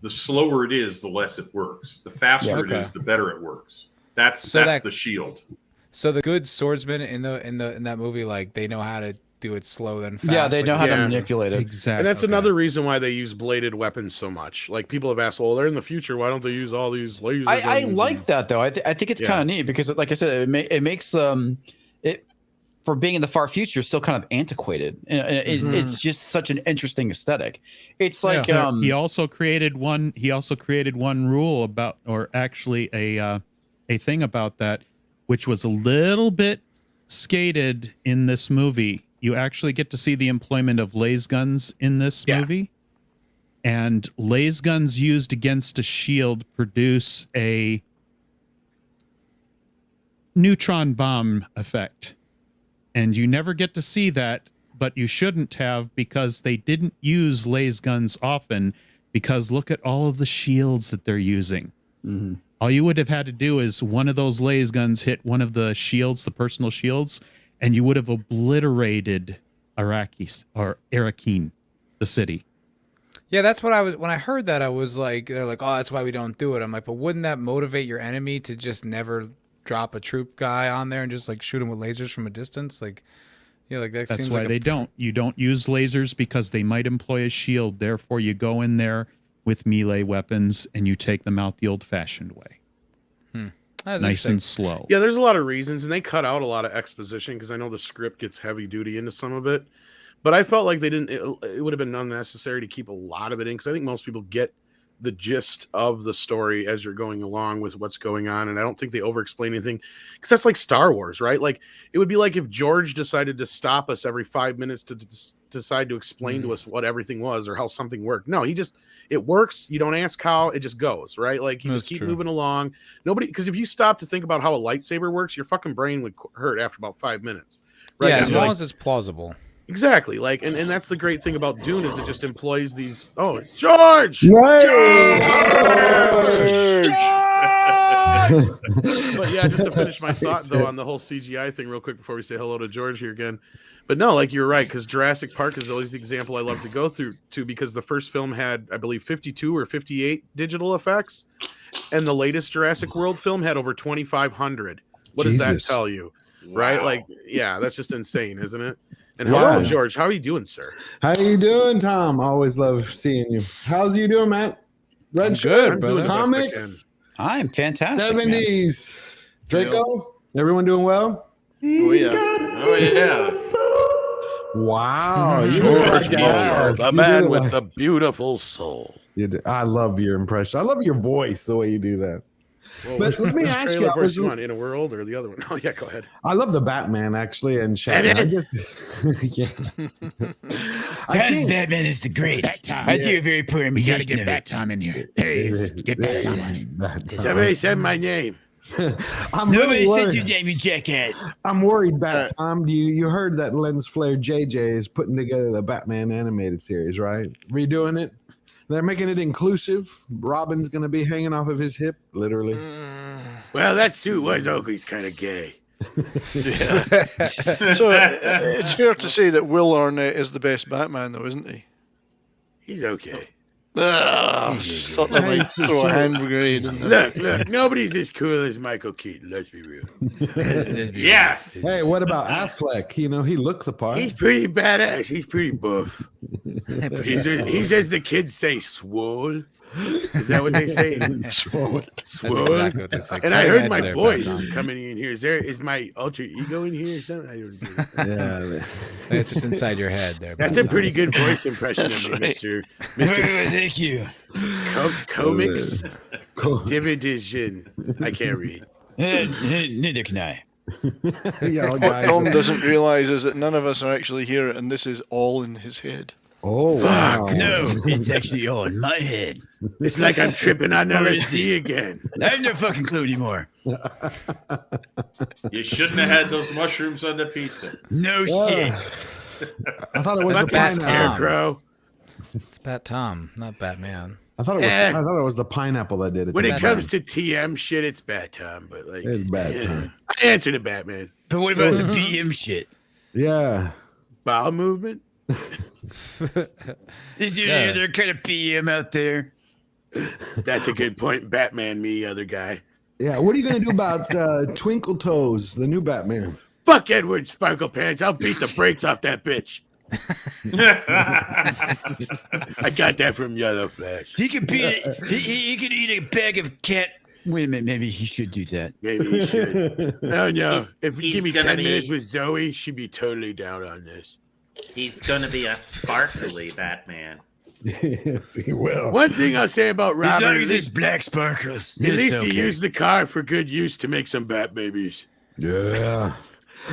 The slower it is, the less it works. The faster Yeah. it Okay. is, the better it works. That's So that- the shield. So the good swordsmen in that movie, like they know how to do it slow then fast. Yeah, they know how Yeah. to manipulate it. Exactly. And that's Okay. another reason why they use bladed weapons so much. Like people have asked, well, they're in the future. Why don't they use all these lasers? I and- like that though. I think it's Yeah. kind of neat because, like I said, it makes it for being in the far future still kind of antiquated. It's just such an interesting aesthetic. It's like He also created one. He also created one rule about, or actually a thing about that, which was a little bit skated in this movie. You actually get to see the employment of laser guns in this Yeah. movie, and laser guns used against a shield produce a neutron bomb effect, and you never get to see that. But you shouldn't have, because they didn't use laser guns often, because look at all of the shields that they're using. All you would have had to do is one of those laser guns hit one of the shields, the personal shields, and you would have obliterated Arrakeen, the city. Yeah, that's what I was. When I heard that, I was like, they're like, oh, that's why we don't do it. I'm like, but wouldn't that motivate your enemy to just never drop a troop guy on there and just like shoot him with lasers from a distance? Like, Yeah, like that That's seems why like they don't. You don't use lasers because they might employ a shield. Therefore, you go in there with melee weapons and you take them out the old-fashioned way. That's Nice interesting. and slow. Yeah, there's a lot of reasons, and they cut out a lot of exposition because I know the script gets heavy duty into some of it. But I felt like they didn't. It would have been unnecessary to keep a lot of it in because I think most people get the gist of the story as you're going along with what's going on, and I don't think they over-explain anything because that's like Star Wars, right? Like it would be like if George decided to stop us every 5 minutes to decide to explain to us what everything was or how something worked. No, it works. You don't ask how, it just goes, right? Like you just keep moving along. Nobody, because if you stop to think about how a lightsaber works, your fucking brain would hurt after about 5 minutes. Right? Yeah, as long like, as it's plausible. Exactly. Like, and that's the great thing about Dune is it just employs these. Oh, George! But yeah, just to finish my thought though on the whole CGI thing real quick before we say hello to George here again. But no, like you're right, because Jurassic Park is always the example I love to go through to because the first film had, I believe, 52 or 58 digital effects, and the latest Jurassic World film had over 2,500. What does that tell you? Wow. Right? Like, yeah, that's just insane, isn't it? And hello, George. How are you doing, sir? How you doing, Tom? Always love seeing you. How's you doing, Matt? Red Shirt, brother. Comics. I'm fantastic. 70s. Draco, everyone doing well? Oh yeah. Wow. George Miller, the man with the beautiful soul. I love your impression. I love your voice, the way you do that. Whoa, but let me ask you, was you on In a World or the other one? Oh yeah, go ahead. I love the Batman actually, and Shatner. I just, yeah. Batman is the great. I do a very poor imitation. You gotta get Bat Tom in here. There he is. Get Bat Tom on it. Somebody said my name. Nobody said your name, you jackass. I'm worried, Bat Tom. You heard that Lens Flare JJ is putting together the Batman animated series, right? Redoing it. They're making it inclusive. Robin's going to be hanging off of his hip, literally. Well, that suit was Oakley's kind of gay. So it's fair to say that Will Arnett is the best Batman, though, isn't he? He's okay. Thought they might throw a hand grenade in there. Look, nobody's as cool as Michael Keaton, let's be real. Yes. Hey, what about Affleck? You know, he looked the part. He's pretty badass. He's pretty buff. He's as the kids say, swole. Is that what they say? Swole. Swole. Exactly what they say. And I heard my voice coming in here. Is my alter ego in here or something? I don't know. Yeah. It's just inside your head there. That's a pretty good voice impression of me, Mr. Thank you. Comics Division. I can't read. Neither can I. Yeah, What Tom doesn't realize is that none of us are actually here, and this is all in his head. Oh, wow. No, it's actually all in my head. It's like I'm tripping on LSD again. I have no fucking clue anymore. You shouldn't have had those mushrooms on the pizza. No shit. I thought it was the Fucking pineapple. scarecrow. It's Bat Tom, not Batman. I thought it was the pineapple that did it. When it Batman. comes to TM shit, it's bad time. But like, It's bad time. I answer to Batman. But what about the BM shit? Yeah. Bowel movement. Is there any other kind of BM out there? That's a good point. Batman, me, other guy. Yeah. What are you going to do about Twinkle Toes, the new Batman? Fuck Edward Sparkle Pants. I'll beat the brakes off that bitch. I got that from Yellow Flash. He could beat it. He could eat a bag of cat. Wait a minute. Maybe he should do that. Maybe he should. Oh no. If you He's give me gonna 10 be- minutes with Zoe, she'd be totally down on this. He's gonna be a sparkly Batman. Yes, he will. One thing I'll say about As long Robert as is it's black sparkles. at least he used the car for good use to make some bat babies. Yeah.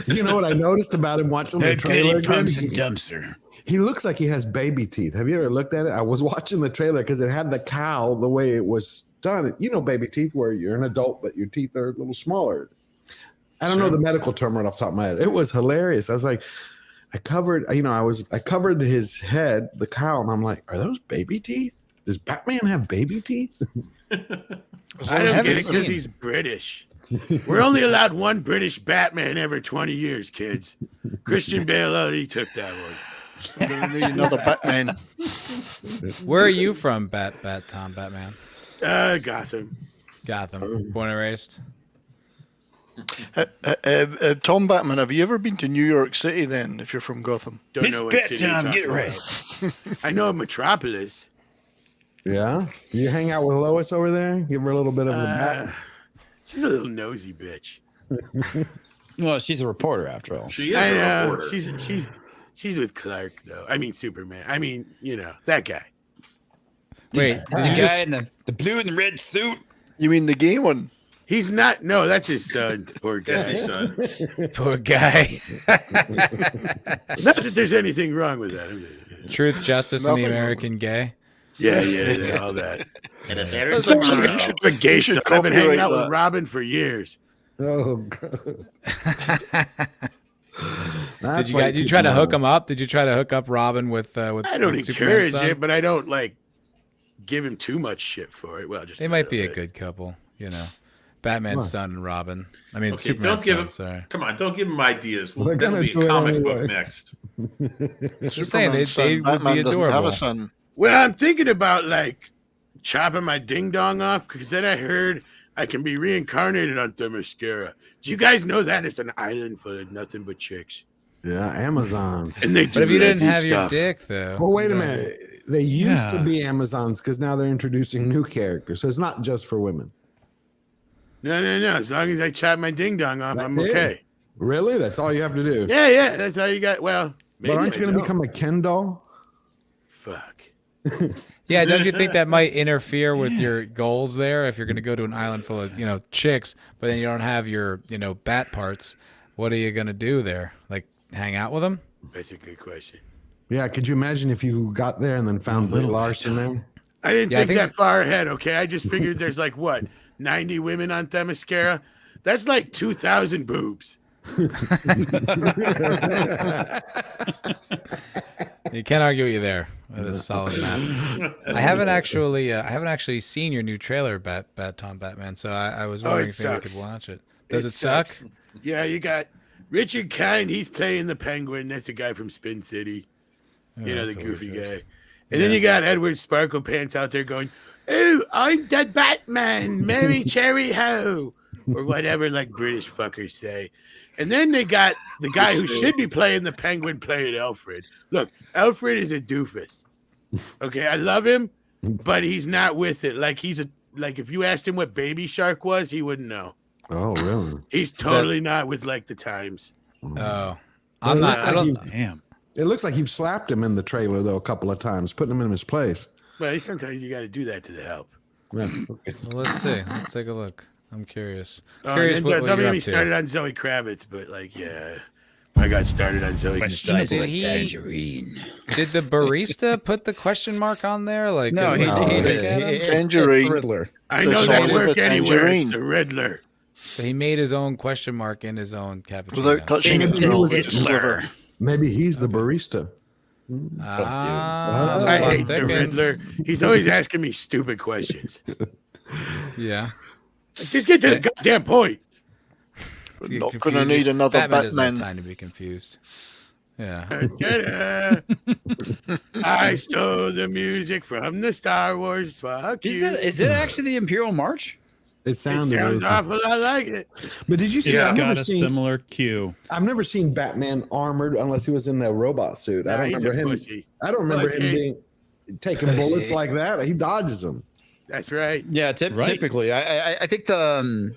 You know what I noticed about him watching the That trailer Betty again? pumps and dumps her. He looks like he has baby teeth. Have you ever looked at it? I was watching the trailer because it had the cowl the way it was done. You know, baby teeth, where you're an adult, but your teeth are a little smaller. I don't know the medical term right off the top of my head. It was hilarious. I was like, I covered his head, the cowl, and I'm like, are those baby teeth? Does Batman have baby teeth? I don't get it because he's British. We're only allowed one British Batman every 20 years, kids. Christian Bale already took that one. I'm going to need another Batman. Where are you from, Batman? Gotham. Gotham. Born and raised. Tom Batman, have you ever been to New York City then, if you're from Gotham? Don't It's know what city you're bedtime. Get it talking right. about. I know Metropolis. Yeah, you hang out with Lois over there. Give her a little bit of the back. She's a little nosy bitch. Well, she's a reporter after all. She is I a know. reporter. She's with Clark though. I mean Superman. I mean, that guy. Wait, The did you guy just, in the blue and the red suit. You mean the gay one? He's not. No, that's his son. Poor That's his guy. son. poor guy. Not that there's anything wrong with that. Truth, justice, and the Nothing wrong American gay. Yeah, all that. And if there That's is a not murder, I'm a gay You should son. I've been hanging copyright out with that. Robin for years. Oh, God. Did you try to hook him up? Did you try to hook up Robin with I don't with Superman's encourage son? it, but I don't give him too much shit for it. Well, just They might be a bit. good couple, Batman's What? son and Robin. I mean, Okay, Superman's don't give son. him. Sorry, Come on, don't give him ideas. They're Well, that'll gonna be do a it comic anyway. book next. just saying they would Batman be doesn't have adorable. a son. Well, I'm thinking about chopping my ding dong off because then I heard I can be reincarnated on Themyscira. Do you guys know that it's an island full of nothing but chicks? Yeah, Amazons. And they do But if you didn't lesbian have your stuff. dick, though. Well, wait a minute. They used to Yeah. be Amazons because now they're introducing new characters. So it's not just for women. No. As long as I chop my ding dong off, I'm That's it. okay. Really? That's all you have to do. Yeah. That's all you got. Well, maybe But aren't you I going to don't. become a Ken doll? Fuck. Yeah, don't you think that might interfere with your goals there? If you're going to go to an island full of chicks, but then you don't have your bat parts, what are you going to do there? Like hang out with them? That's a good question. Yeah. Could you imagine if you got there and then found Brie Larson there? I didn't Yeah, I think think- that far ahead. Okay, I just figured there's 90 women on Themyscira. That's 2,000 boobs. You can't argue with you there. That is solid, Matt. I haven't actually seen your new trailer, Tom Batman. So I was wondering if maybe we sucks. could watch it. Does it suck? sucks. Yeah, you got Richard Kind. He's playing the Penguin. That's the guy from Spin City. The that's a goofy weird choice. guy. And then you got Edward Sparkle Pants out there going, "Oh, I'm the Batman, Mary Cherry Ho," or whatever British fuckers say. And then they got the guy who should be playing the Penguin playing Alfred. Look, Alfred is a doofus. Okay, I love him, but he's not with it. If you asked him what Baby Shark was, he wouldn't know. Oh, really? He's totally not with the times. Oh, Well, I'm it not. looks I like don't. Damn. It looks like you've slapped him in the trailer, though, a couple of times, putting him in his place. Well, sometimes you got to do that to the help. Yeah. Well, let's see. Let's take a look. I'm curious. Oh, Curious and what don't you're get up me to. started on Zoe Kravitz, but I got started on Zoe. Question is Did a he- tangerine. Did the barista put the question mark on there? No, is he it- No. did. look at him? It's Tangerine. the Riddler. I The know size that of work a anywhere. It's tangerine. the Riddler. So he made his own question mark in his own cappuccino. Without touching It's it. the No, just Riddler. Maybe he's the barista. Ah, I plot hate the thickens. Riddler. He's always asking me stupid questions. Yeah. Just get to the goddamn point. To get Not gonna confused. need another Batman doesn't have Batman. time to be confused. Yeah. I stole the music from the Star Wars. Fuck you. Is it actually the Imperial March? It It sounds sounds awful. I like it. But did you see? It's I've got never a seen- similar cue. I've never seen Batman armored unless he was in the robot suit. I Nah, don't he's remember a him. pussy. I don't remember him Pussy. being taking bullets like that. He dodges them. That's right. Yeah, Right. typically. I think the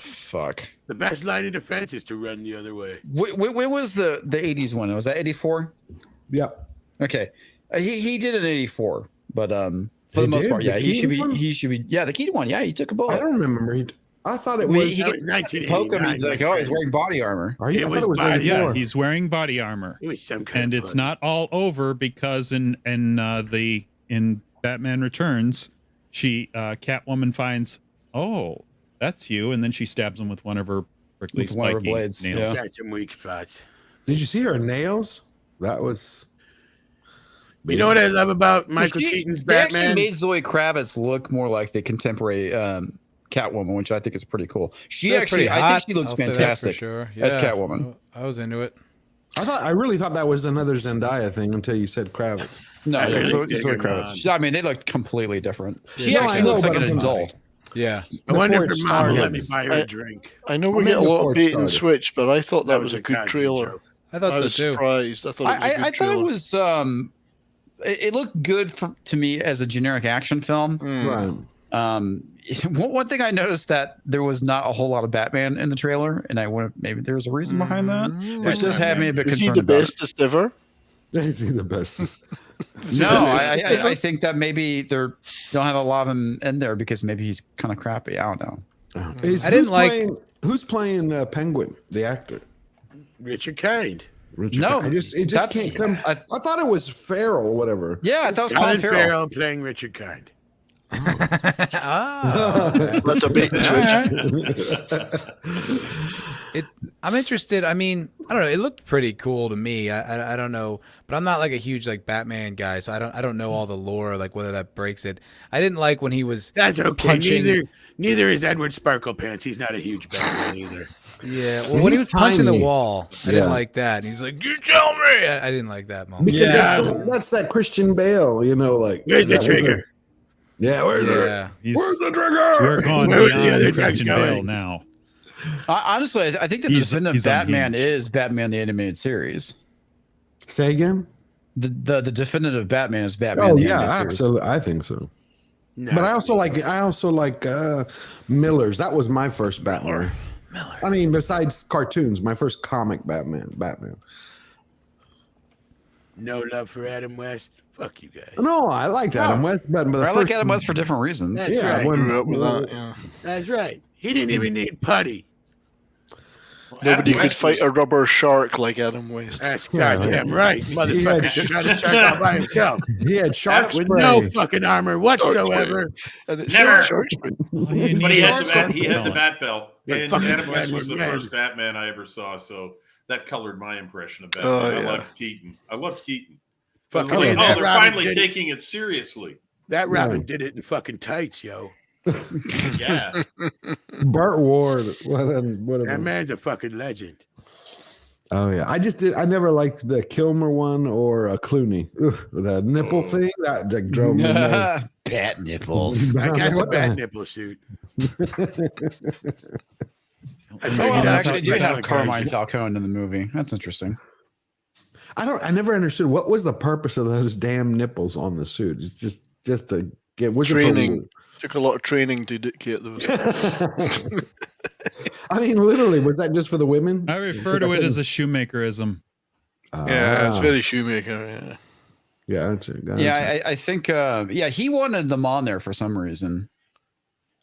fuck. The best line of defense is to run the other way. When was the 80s one? Was that 84? Yep. Okay. He did an 84, but for He the most did? part, yeah, The he should be Keaton one? yeah, the Keaton one, yeah, he took a bullet. I don't remember. I thought it Well, was. he That gets was 1989. poke him, he's like, oh, he's wearing body armor. Are you? It I was thought it was body- 84. Yeah, he's wearing body armor, It was some kind and of it's pussy. not all over because in Batman Returns, Catwoman finds, oh, that's you, and then she stabs him with one of her prickly With one of her spiky blades, nails. yeah. Got some weak spots. Did you see her nails? That was. You know what I love about Michael She- Keaton's they actually Batman? made Zoe Kravitz look more like the contemporary Catwoman, which I think is pretty cool. She They're actually, pretty I hot, think she looks I'll say that for fantastic sure. as Yeah. Catwoman. I was into it. I really thought that was another Zendaya thing until you said Kravitz. No, I yeah, really Zoe dig her Kravitz. mom. I mean, they look completely different. She Yeah, actually I know, looks like but an I'm adult. Yeah. I wonder Before if it her mom will let started. me buy her a drink. I know Or we get a maybe lot before of it bait and started. switch, but I thought that was a good Cosby trailer. joke. I thought I so was too. surprised. I thought it was a good I thought trailer. it was it looked good to me as a generic action film. Right. One thing I noticed that there was not a whole lot of Batman in the trailer, and I wonder maybe there's a reason behind that, which does have me a bit Is he concerned the about it. bestest ever? Is he the best? No, I think that maybe they don't have a lot of him in there because maybe he's kind of crappy. I don't know. I didn't like- Who's playing Penguin, the actor? Richard Kind. Richard No, Kind. It just that's- can't come. I- I thought it was Farrell or whatever. Yeah, I thought it was Colin Colin Farrell. Farrell playing Richard Kind. That's a bait and switch. I'm interested. I mean, I don't know. It looked pretty cool to me. I don't know, but I'm not like a huge like Batman guy, so I don't know all the lore, like whether that breaks it. I didn't like when he was That's okay. punching. Neither is Edward Sparkle Pants. He's not a huge Batman either. Yeah, well, when he He's was punching the tiny. wall, I didn't like that. And he's like, "You tell me." I didn't like that moment. Because Yeah. that's that Christian Bale, like. Where's the that- trigger? Yeah, where's Yeah, Where's the trigger? We're going Where are the other beyond guys Christian going? Bale now. Honestly, I think that the He's definitive Batman unhinged. is Batman the animated series. Say again? The definitive Batman is Batman. Oh the yeah, animated series. absolutely. I think so. No, But I also like Miller's. That was my first Batman. Miller. I mean, besides cartoons, my first comic Batman. No love for Adam West. Fuck you guys. No, I liked Adam West, but the I like first, Adam West for different reasons. That's Yeah, right. when- Grew up with that. Yeah. That's right. He didn't even need putty. Nobody Adam could West fight was- a rubber shark like Adam West. That's goddamn right. Motherfucker took out a shark all by himself. he had shark With spray. no fucking armor whatsoever. And it's Never. shark spray. All you But need he is had shark the repellent. bat belt. Yeah, And fucking Adam West was the Batman. first Batman I ever saw, so that colored my impression of Oh, Batman. yeah. I loved Keaton. Fucking Oh, that they're Robin finally did it. taking it seriously. That Robin did it in fucking tights, yo. Yeah. Burt Ward. That man's a fucking legend. Oh yeah, I never liked the Kilmer one or Clooney. Ugh, the nipple thing that drove me nuts. Bat nipples. I got the What bat nipple suit. Oh, well, they actually do Special have Carmine occasions. Falcone in the movie. That's interesting. I never understood what was the purpose of those damn nipples on the suit. It's just to get was it for- Training. Took a lot of training to get those. I mean, literally, was that just for the women? I refer to it as a shoemakerism. Yeah, it's very shoemaker. Yeah. Yeah, gotcha. Yeah, I think he wanted them on there for some reason.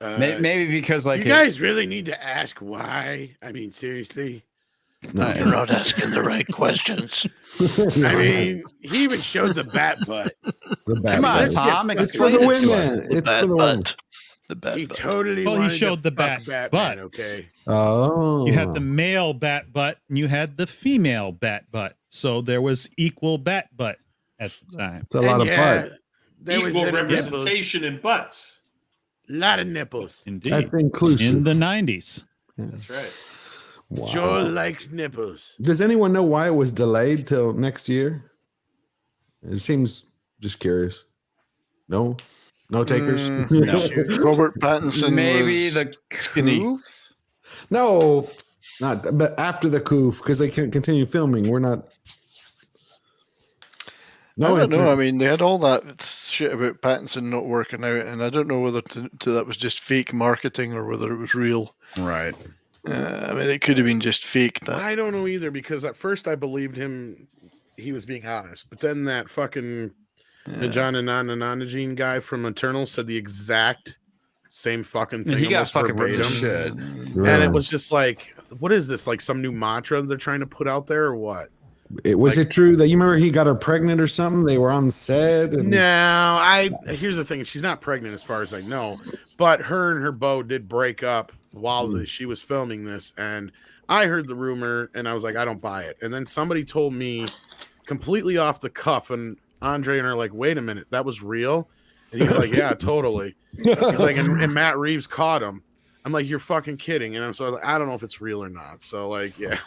Maybe because like you guys really need to ask why. I mean, seriously. No, You're not asking the right questions. I mean, he even showed the bat butt. the bad Come on, Let's Tom, get- It's for explain the it to us. women. The It's for bad the women. butt. The bad He butt. totally Well, he wanted to showed the fuck bat Batman, butts. okay. Oh, You had the male bat butt and you had the female bat butt. So there was equal bat butt at the time. It's a lot of part. There was Equal little nipples. representation in butts. Lot of nipples. Indeed. That's inclusive. In the 90s. That's right. Wow. Joel likes nipples. Does anyone know why it was delayed till next year? It seems just curious. No takers. Robert Pattinson. maybe was the skinny. coof? No, not. But after the coup, because they can't continue filming. We're not. I don't know. I mean, they had all that shit about Pattinson not working out, and I don't know whether that was just fake marketing or whether it was real. Right. I mean, it could have been just fake. That I don't know either because at first I believed him. He was being honest, but then that fucking John Nananagine guy from Eternal said the exact same fucking thing. He got almost fucking ripped to verbatim. shit. And it was just like, what is this? Like some new mantra they're trying to put out there, or what? Was it true that you remember he got her pregnant or something? They were on set. And No, here's the thing. She's not pregnant as far as I know, but her and her beau did break up while she was filming this. And I heard the rumor and I was like, I don't buy it. And then somebody told me completely off the cuff, and Andre and I are like, wait a minute, that was real? And he's like, yeah, totally. He's like, and Matt Reeves caught him. I'm like, you're fucking kidding. And I'm so like, I don't know if it's real or not. So like, yeah.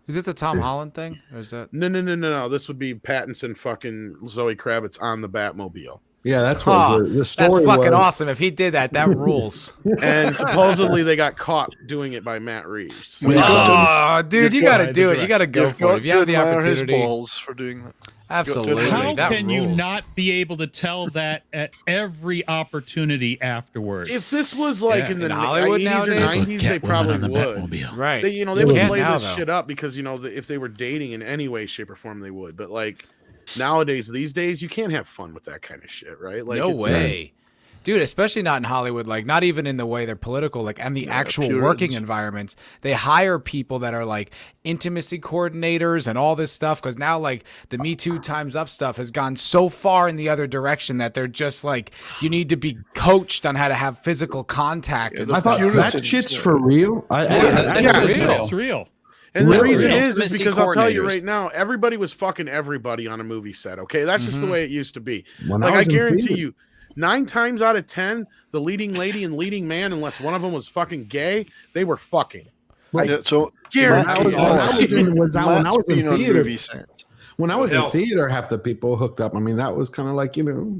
Is this a Tom Holland thing, or is that? No. This would be Pattinson fucking Zoe Kravitz on the Batmobile. Yeah, that's Huh, what the story that's fucking was. awesome. If he did that, that rules. And supposedly they got caught doing it by Matt Reeves. Well, you've got Oh, dude, you you've got to got- do it. You got to go You've for it. got If you have to the admire his opportunity. balls for doing that. Absolutely. How that can you rules. not be able to tell that at every opportunity afterwards? If this was like Yeah. in the In Hollywood 80s or nowadays? 90s, they probably would. Right. They, you know, they You would can't play now, this though. shit up because, you know, if they were dating in any way, shape, or form, they would. But like nowadays, these days, you can't have fun with that kind of shit, right? Like, No it's way. Dude, especially not in Hollywood, like not even in the way they're political, like and the actual Puritans. working environments. They hire people that are like intimacy coordinators and all this stuff because now like the Me Too Time's Up stuff has gone so far in the other direction that they're just like you need to be coached on how to have physical contact and I stuff. thought that shit's for real. It's real. And the Really? reason is Intimacy because I'll tell you coordinators. right now, everybody was fucking everybody on a movie set. Okay, that's just the way it used to be. When Like I was in guarantee theater- you, 9 times out of 10, the leading lady and leading man, unless one of them was fucking gay, they were fucking. Yeah, so Guaranteed. When I was in Matt's been on theater, movie sets. when I was Hell. in theater, half the people hooked up. I mean, that was kind of like, you know,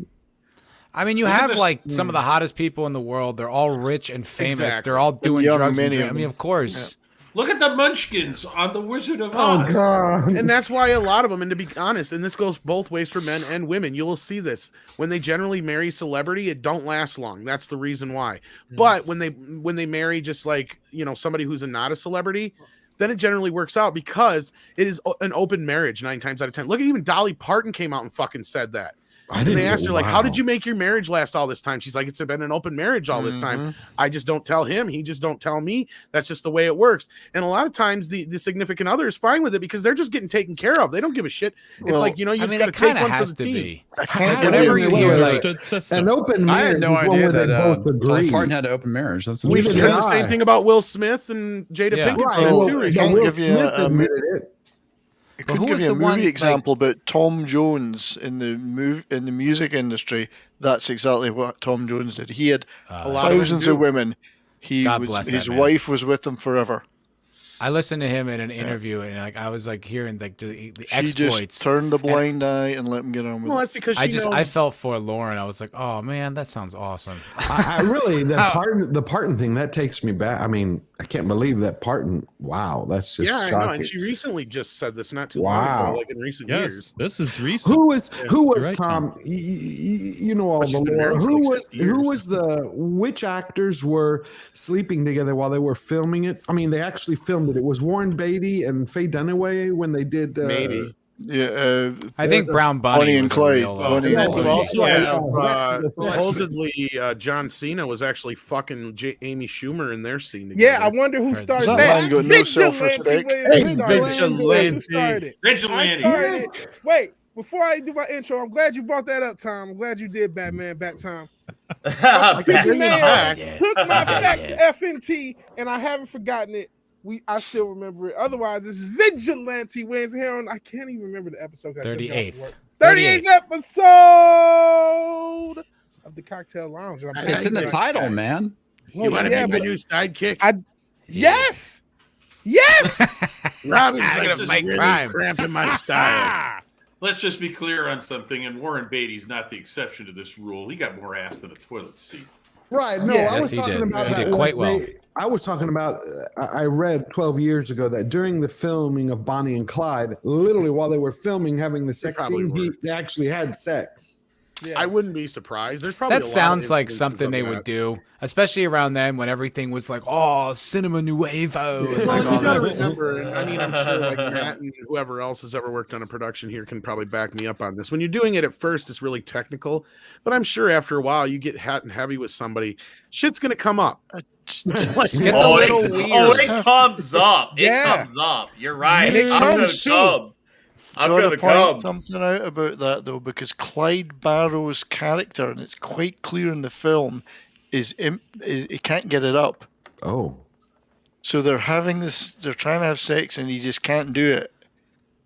I mean, you Isn't have this- like some of the hottest people in the world. They're all rich and famous. Exactly. They're all doing young, drugs and many drinking. of I mean, them. of course. Look at the Munchkins on the Wizard of oh Oz. god, And that's why a lot of them, and to be honest, and this goes both ways for men and women, you will see this. When they generally marry celebrity, it don't last long. That's the reason why. But when they marry just like, you know, somebody who's not a celebrity, then it generally works out because it is an open marriage 9 times out of 10. Look at even Dolly Parton came out and fucking said that. And they asked her, like, how did you make your marriage last all this time? She's like, it's been an open marriage all this time. I just don't tell him. He just don't tell me. That's just the way it works. And a lot of times the significant other is fine with it because they're just getting taken care of. They don't give a shit. It's Well, like, you know, you I just mean, got it to take kind of one for has the to team. be. I can't Whenever believe you it. hear, like, Understood system. an open I marriage had no is one idea where they that both Dolly agree. Parton had an open marriage. That's We've Neither heard did the same I. thing about Will Smith and Jada Yeah. Pinkett Right, Smith well, too. I recently. can't Will give you Smith a admitted it. I Well, could who give was you a the one, movie like- example, but Tom Jones in the music industry. That's exactly what Tom Jones did. He had A lot of them thousands do. of women. God bless that His man. wife was with him forever. I listened to him in an interview, and like I was like hearing like the She exploits. just turned the blind eye and let him get on with Well, it. that's because I she just knows. I felt for Lauren. I was like, oh man, that sounds awesome. I really the Parton thing that takes me back. I mean, I can't believe that Parton. Wow, that's just yeah, I know. shocking. And she recently just said this not too long Wow. ago, like in recent Yes, years. this is recent. Who was You're right, Tom? You know all But she's the been lore. married for Who like was 60 years. which actors were sleeping together while they were filming it? I mean, they actually filmed it. It was Warren Beatty and Faye Dunaway when they did. Maybe. Yeah, I think Brown Bunny Bonnie and was a Clyde. real, Bonnie and Yeah, Clyde. but also Yeah, have, that's- supposedly John Cena was actually fucking Amy Schumer in their scene together. Yeah, I wonder who started That that. man got no Vigilante self-respect. Williams Hey, started it. Vigilante. Who started it? Vigilante. I started it. Wait, before I do my intro, I'm glad you brought that up, Tom. I'm glad you did Batman back time. I can Mr. bring it Mayor back. took my FNT, and I haven't forgotten it. I still remember it. Otherwise, it's Vigilante Wins here on. I can't even remember the episode. 38th. 38th episode of the Cocktail Lounge. And I'm It's in the title, man. You want to yeah, be my but- new sidekick? Yes, yes. Robbie's I'm like, gonna this make is really crime. cramping my style. Let's just be clear on something, and Warren Beatty's not the exception to this rule. He got more ass than a toilet seat. Right. No, Yeah. I Yes, was he talking did. about He that. did quite well. I was talking about. I read 12 years ago that during the filming of Bonnie and Clyde, literally while they were filming, having the sex probably scene, they actually had sex. Yeah. I wouldn't be surprised. There's probably That a lot of sounds like instances something of they that. would do, especially around then when everything was like, oh, cinema nuevo. And Well, like all you gotta that. remember, and I mean, I'm sure like Matt and whoever else has ever worked on a production here can probably back me up on this. When you're doing it at first, it's really technical, but I'm sure after a while you get hot and heavy with somebody, shit's gonna come up. It gets a little weird. Oh, it comes up. It Yeah. comes up. You're right. And it I'm gonna comes too. come. I'm Gotta gonna point come. something out about that though, because Clyde Barrow's character, and it's quite clear in the film, he can't get it up. Oh. So they're having this. They're trying to have sex, and he just can't do it.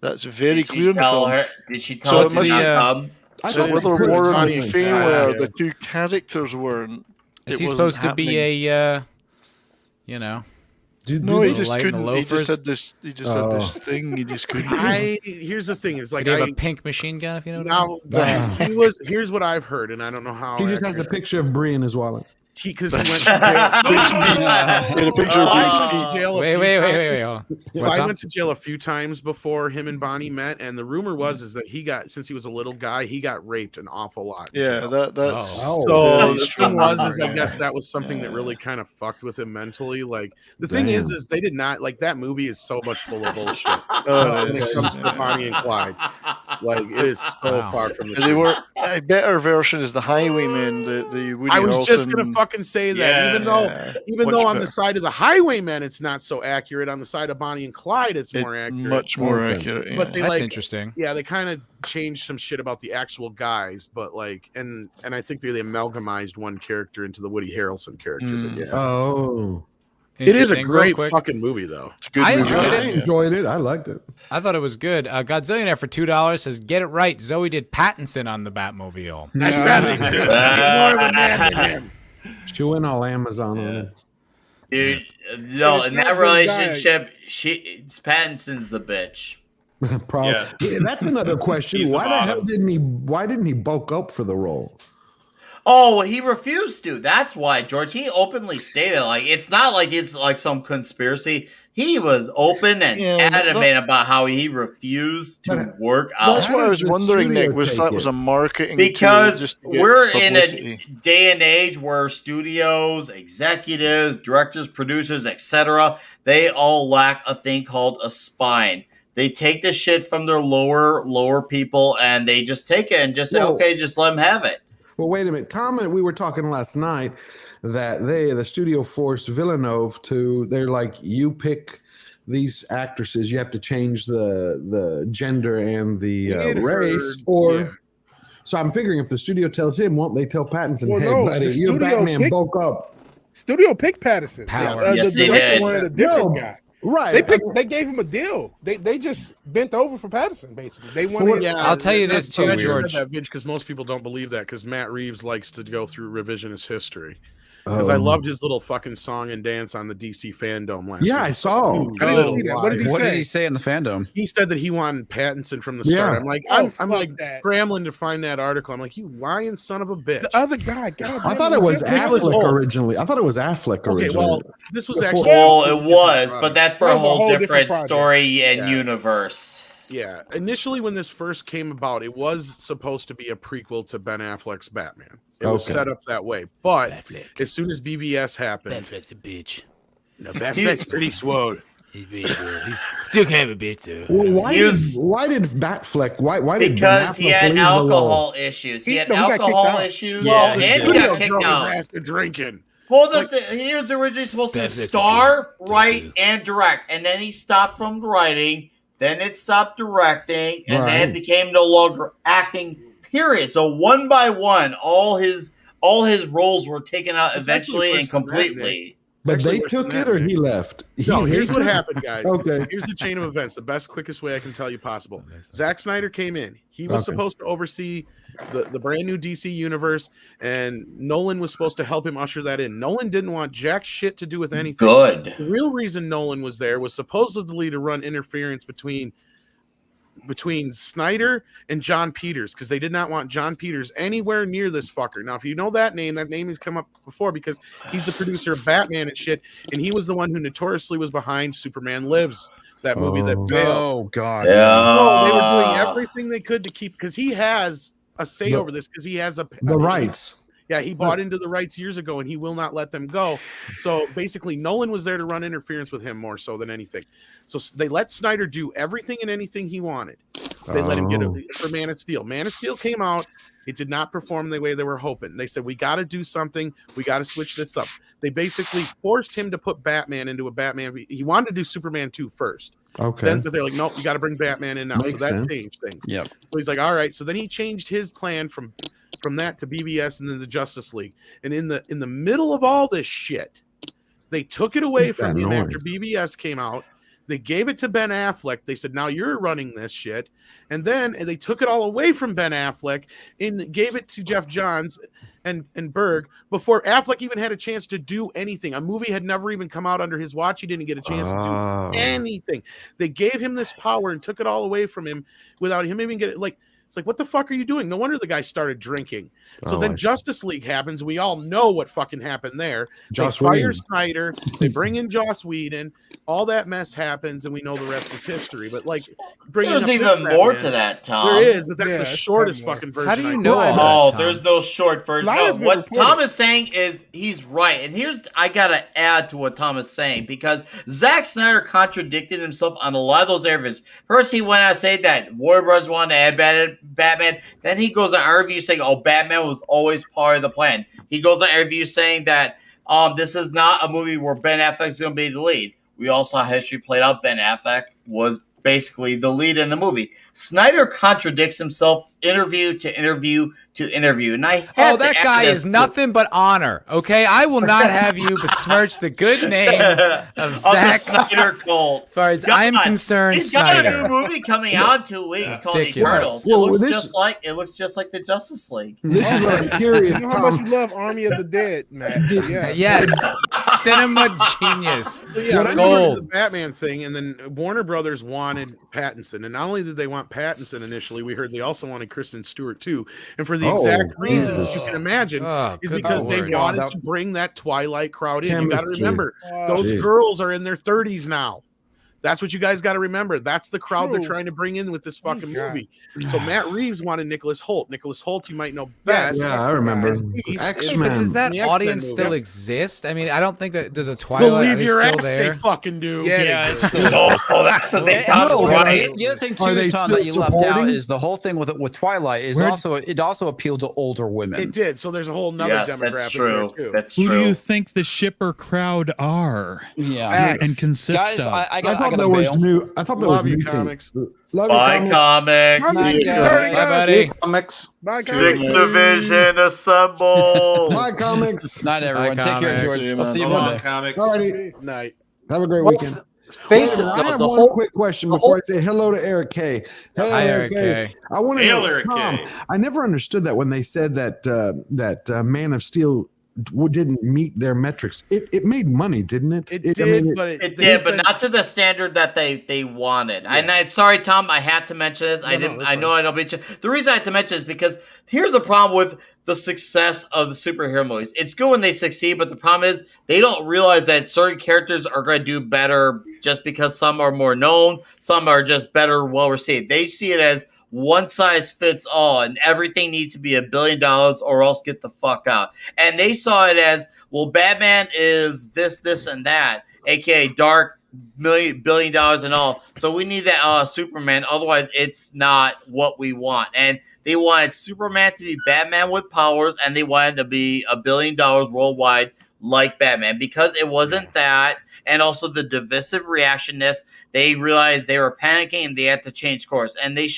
That's very Did clear she in the tell film. her? Did she So tell it us must to be, not come? I So thought it was whether pretty Warren funny. and Faye Yeah, were, yeah. the two characters weren't. Is it he wasn't supposed to happening. be a, you know, No, he the just light and the couldn't. He just loafers? had this. He just had this thing. He just couldn't. Here's the thing: is like Did he have a pink machine gun? If you know what I mean. now he was. Here's what I've heard, and I don't know how. He just has a picture of Brie in his wallet. Because he went to jail. He had a picture of Brie feet. Wait. Hold on. What's I up? went to jail a few times before him and Bonnie met, and the rumor was that he got, since he was a little guy, he got raped an awful lot. in Yeah, jail. that's. Oh. So very the strong thing was, rumor, is I yeah. guess that was something that really kind of fucked with him mentally. Like the thing is they did not like that movie is so much full of bullshit Oh, when it it is. comes to Bonnie and Clyde. Like it is so far from the They truth. were a better version is the Highwaymen. The Woody I was just gonna Harrelson- fucking say that, even Much though on the better. side of the Highwaymen it's not so accurate, on the side of Bonnie and Clyde it's more accurate. Much more accurate. Yeah. But they That's interesting. Yeah, they kind of changed some shit about the actual guys, but like, and I think they amalgamized one character into the Woody Harrelson character. But yeah, Oh, it is a Interesting. Real great quick, fucking movie, though. It's a good I movie. enjoyed I it. enjoyed it. I liked it. I thought it was good. Godzillionaire for $2 says, "Get it right." Zoe did Pattinson on the Batmobile. I'd rather do it. He's more of a man than him. She went all Amazon on it. Dude, no, It's in not that Zendaya. relationship, Pattinson's the bitch. Probably. Yeah. Yeah, that's another question. He's the Why the hell bottom. didn't he? Why didn't he bulk up for the role? Oh, he refused to. That's why, George. He openly stated, like, it's not like it's like some conspiracy. He was open and Yeah, adamant about how he refused to work out. That's what I was How did the wondering, studio Nick. Was take that was it? a marketing tool Because just to get we're in a publicity? day and age where studios, executives, directors, producers, etc., they all lack a thing called a spine. They take the shit from their lower people and they just take it and just say, Whoa. okay, just let them have it. Well, wait a minute. Tom and we were talking last night that the studio forced Villeneuve to. They're like, you pick these actresses. You have to change the gender and the It race, heard, or. yeah. So I'm figuring if the studio tells him, won't they tell Pattinson, Well, hey, no, buddy, the you studio Batman picked- bulk up? Studio picked Patterson. Power. Yes, the they director did. wanted a different No. guy. Right. They gave him a deal. They just bent over for Patterson. Basically, they wanted. Yeah, I'll tell you this that's- too, I'm glad you George. said that, Vince, because most people don't believe that because Matt Reeves likes to go through revisionist history. Because I loved his little fucking song and dance on the DC fandom last Yeah, week. I saw. I didn't see that. What did he What say? did he say in the fandom? He said that he wanted Pattinson from the start. Yeah. I'm like, Oh, I'm fuck like that. scrambling to find that article. I'm like, you lying son of a bitch. The other guy. God I damn thought it was Nicholas Affleck Hoult. originally. I thought it was Affleck Okay, originally. well, this was Before- actually. Well, it was, but that's for That a was a whole whole different different project. story and Yeah. universe. Yeah, initially when this first came about, it was supposed to be a prequel to Ben Affleck's Batman. It was Okay. set up that way, but Batfleck. as soon as BBS happened, Batfleck's a bitch. no, Batfleck's pretty swole. He's still kind of a bitch, though. Well, why He did was- Batfleck? Why did Ben Because he Affleck had leave the role? alcohol issues. He had No, he got kicked alcohol out. issues. Yeah, and the he Studio got kicked drove his out. ass to drinking. Well, Like- he was originally supposed to Batfleck's a star, jerk, write, too. and direct, and then he stopped from writing. Then it stopped directing, and then Right. it became no longer acting. Period. So one by one, all his roles were taken out It's actually eventually and worse than that, completely. But Actually they worse took than it, that, or Nick. he left. No, He here's what hated it? happened, guys. Okay. Here's the chain of events. The best, quickest way I can tell you possible. Zack Snyder came in. He was Okay. supposed to oversee the brand new DC universe, and Nolan was supposed to help him usher that in. Nolan didn't want jack shit to do with anything. Good. The real reason Nolan was there was supposedly to run interference between Snyder and John Peters, because they did not want John Peters anywhere near this fucker. Now, if you know that name has come up before because he's the producer of Batman and shit, and he was the one who notoriously was behind Superman Lives, that movie that Oh. failed. Oh God. Yeah. So they were doing everything they could to keep, because he has a say The- over this, because he has The rights. Yeah, he bought into the rights years ago, and he will not let them go. So basically, Nolan was there to run interference with him more so than anything. So they let Snyder do everything and anything he wanted. They let him get Oh. it for Man of Steel. Man of Steel came out. It did not perform the way they were hoping. They said, we got to do something. We got to switch this up. They basically forced him to put Batman into a Batman. He wanted to do Superman 2 first. Okay. Then, but they're like, nope, you got to bring Batman in now. Makes so that sense. changed things. Yep. So he's like, all right. So then he changed his plan from that to BBS and then the Justice League. And in the middle of all this shit, they took it away That's from him annoying. after BBS came out. They gave it to Ben Affleck. They said, now you're running this shit. And then they took it all away from Ben Affleck and gave it to Jeff Johns. and Berg before Affleck even had a chance to do anything. A movie had never even come out under his watch. He didn't get a chance to do anything. They gave him this power and took it all away from him without him even getting like. It's like, what the fuck are you doing? No wonder the guy started drinking. So then Justice League happens. We all know what fucking happened there. They fire Snyder. They bring in Joss Whedon. All that mess happens, and we know the rest is history. But like, there's even more to that, Tom. There is, but that's the shortest fucking version. How do you know all that, Tom? There's no short version. No, what Tom is saying is he's right. And I gotta add to what Tom is saying, because Zack Snyder contradicted himself on a lot of those areas. First, he went out and said that Warner Bros. Wanted to add Batman. Then he goes on an interview saying, Batman was always part of the plan. He goes on an interview saying that this is not a movie where Ben Affleck's going to be the lead. We all saw history played out. Ben Affleck was basically the lead in the movie. Snyder contradicts himself interview to interview to interview. And I have that guy is nothing but honor. Okay, I will not have you besmirch the good name of Zack Snyder cult. As far as I'm concerned, he's got Snyder. a new movie coming out in 2 weeks called Eternals. Well, it looks just like the Justice League. This is what I'm curious. You know how much you love Army of the Dead, Matt. Yeah. Yes, cinema genius. So yeah, I Gold. the Batman thing, and then Warner Brothers wanted Pattinson, and not only did they want Pattinson initially, we heard they also wanted Kristen Stewart too, and for the exact reasons you can imagine, is because they wanted to bring that Twilight crowd in. You got to remember, those girls are in their 30s now. That's what you guys got to remember. That's the crowd they're trying to bring in with this fucking movie. So Matt Reeves wanted Nicholas Hoult. Nicholas Hoult, you might know best. Yeah, I remember. X-Men. But does that audience still exist? I mean, I don't think that there's a Twilight. Believe your ass, there? they fucking do. Yeah, that's what they right. The other thing too, Tom, that you left out is the whole thing with Twilight is it also appealed to older women. It did. So there's a whole nother demographic that's true. there too. That's Who true. do you think the shipper crowd are? Yeah, and consist of? I thought there was new. I thought there was new comics. Bye comics. Bye, buddy. Comics. Bye, Six comics. Division assemble. Bye, comics. Night, everyone. Take care, George. I'll see you Monday. Comics. Alrighty. Night. Have a great weekend. Face it, I have one quick question before I say hello to Eric K. Hey, Hi, Eric K. I want to know, Eric Tom, K. I never understood that when they said that Man of Steel didn't meet their metrics. It made money, didn't it? It did, but not to the standard that they wanted. Yeah. And I'm sorry, Tom, I have to mention this. I know I don't mention. The reason I have to mention is because here's a problem with the success of the superhero movies. It's good when they succeed, but the problem is they don't realize that certain characters are going to do better just because some are more known, some are just better, well received. They see it as one size fits all, and everything needs to be $1 billion or else get the fuck out. And they saw it as, well, Batman is this, and that, aka dark, $1 billion and all. So we need that Superman. Otherwise, it's not what we want. And they wanted Superman to be Batman with powers, and they wanted to be $1 billion worldwide like Batman. Because it wasn't that, and also the divisive reactionness, they realized they were panicking and they had to change course. And they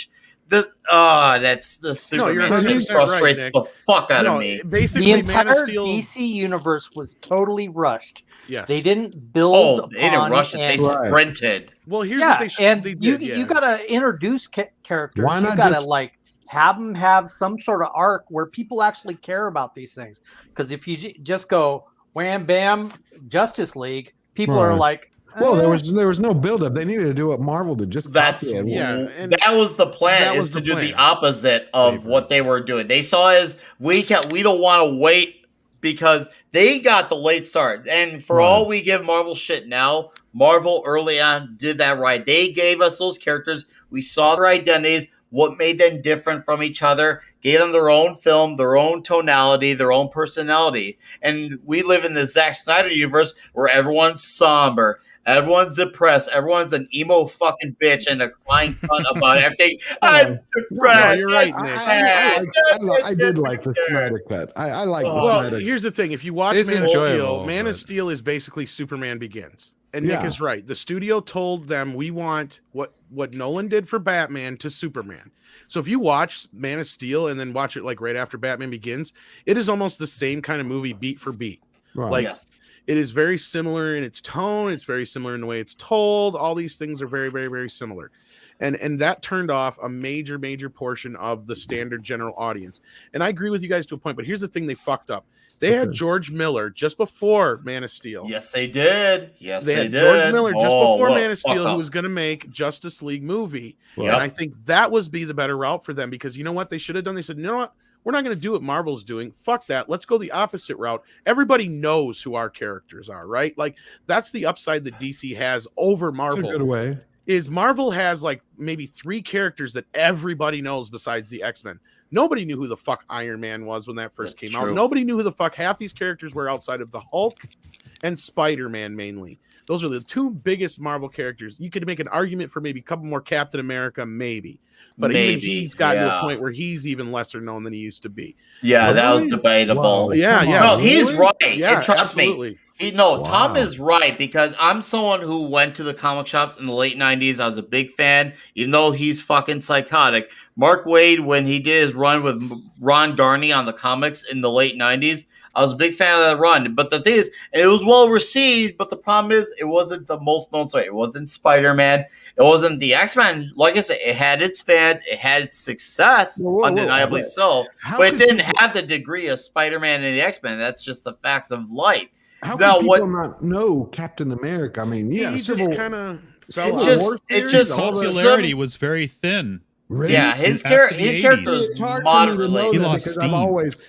that's the Superman thing frustrates the fuck out of me. Basically, the entire DC universe was totally rushed. Yes. They didn't build. They didn't rush it. They sprinted. Well, here's what they did. You gotta introduce characters. Why not you gotta have them have some sort of arc where people actually care about these things. Because if you just go wham bam Justice League, people are like. Well, there was no buildup. They needed to do what Marvel did. Just that was the plan. Is to do the opposite of what they were doing. They saw as we don't want to wait because they got the late start. And for all we give Marvel shit now, Marvel early on did that right. They gave us those characters. We saw their identities, what made them different from each other, gave them their own film, their own tonality, their own personality. And we live in the Zack Snyder universe where everyone's somber. Everyone's depressed. Everyone's an emo fucking bitch and a crying cunt about everything. I'm depressed. No, you're right, Nick. I did like the Snyder cut. I like the Snyder cut. Here's the thing. If you watch Man of Steel is basically Superman Begins. And Nick is right. The studio told them we want what Nolan did for Batman to Superman. So if you watch Man of Steel and then watch it like right after Batman Begins, it is almost the same kind of movie beat for beat. Right. It is very similar in its tone. It's very similar in the way it's told. All these things are very, very, very similar. And that turned off a major portion of the standard general audience. And I agree with you guys to a point, but here's the thing they fucked up. They had George Miller just before Man of Steel. Yes, they did. Yes, they they had did. George Miller just before what a Man of Steel, fuck who up. was going to make Justice League movie. Yep. And I think that was the better route for them, because you know what they should have done? They said, you know what? We're not going to do what Marvel's doing. Fuck that. Let's go the opposite route. Everybody knows who our characters are, right? Like, that's the upside that DC has over Marvel. That's a good way. Is Marvel has like maybe 3 characters that everybody knows besides the X-Men. Nobody knew who the fuck Iron Man was when that first came out. Nobody knew who the fuck half these characters were outside of the Hulk and Spider-Man mainly. Those are the 2 biggest Marvel characters. You could make an argument for maybe a couple more Captain America, maybe. But even he's gotten to a point where he's even lesser known than he used to be. Yeah, that was debatable. Wow. Yeah. No, he's right. Yeah, and trust absolutely. me. Tom is right, because I'm someone who went to the comic shops in the late 90s. I was a big fan, even though he's fucking psychotic. Mark Waid, when he did his run with Ron Garney on the comics in the late 90s, I was a big fan of that run. But the thing is, and it was well received, but the problem is it wasn't the most known story. It wasn't Spider-Man. It wasn't the X-Men. Like I said, it had its fans. It had its success, undeniably so. But it didn't have the degree of Spider-Man and the X-Men. That's just the facts of life. How can people not know Captain America? I mean, he just kind of popularity was very thin. Really? Yeah, his character is moderately. He lost steam. I've always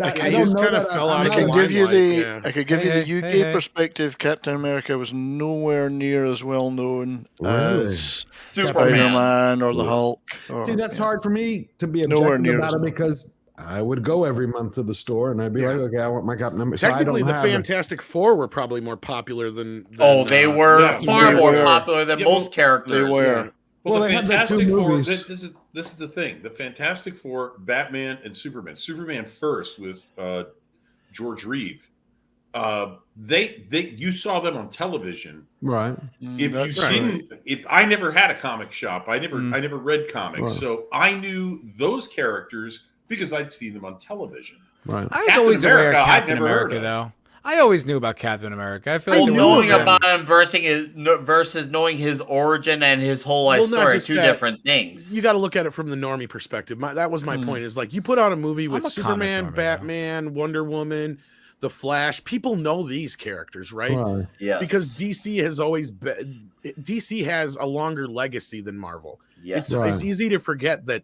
I don't know that fell out. I of could the give you limelight, the I could give you the UK perspective. Captain America was nowhere near as well known as Spider-Man or the Hulk. See, that's hard for me to be objective about it, because I would go every month to the store and I'd be like, okay, I want my Captain America. Technically, the Fantastic Four were probably more popular than they were far more popular than most characters. They were. Well, the they had Fantastic the 2 Four. movies. This is the thing. The Fantastic Four, Batman, and Superman. Superman first with George Reeve. You saw them on television, right? If I never had a comic shop, I never read comics, so I knew those characters because I'd seen them on television. Right. I was always aware of Captain America, though. I always knew about Captain America. I feel like knowing about him versus knowing his origin and his whole life story are 2 different things. You got to look at it from the normie perspective. That was my point. Is like, you put out a movie with Superman, Batman, Wonder Woman, The Flash. People know these characters, right? Yes. Because DC has always been. DC has a longer legacy than Marvel. Yes. It's easy to forget that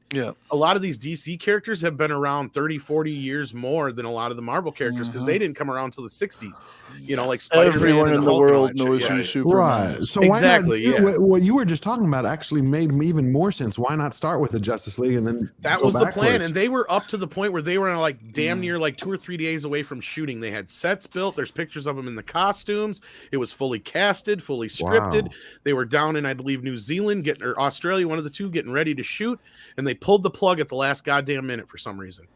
a lot of these DC characters have been around 30, 40 years more than a lot of the Marvel characters, because they didn't come around until the 60s. You know, like Spider-Man. Everyone in the world knows who Superman is. So what you were just talking about actually made even more sense. Why not start with the Justice League and then that was the plan? And they were up to the point where they were like damn near like 2 or 3 days away from shooting. They had sets built. There's pictures of them in the costumes. It was fully casted, fully scripted. Wow. They were down in, I believe, New Zealand or Australia, one of the 2, getting ready to shoot, and they pulled the plug at the last goddamn minute for some reason.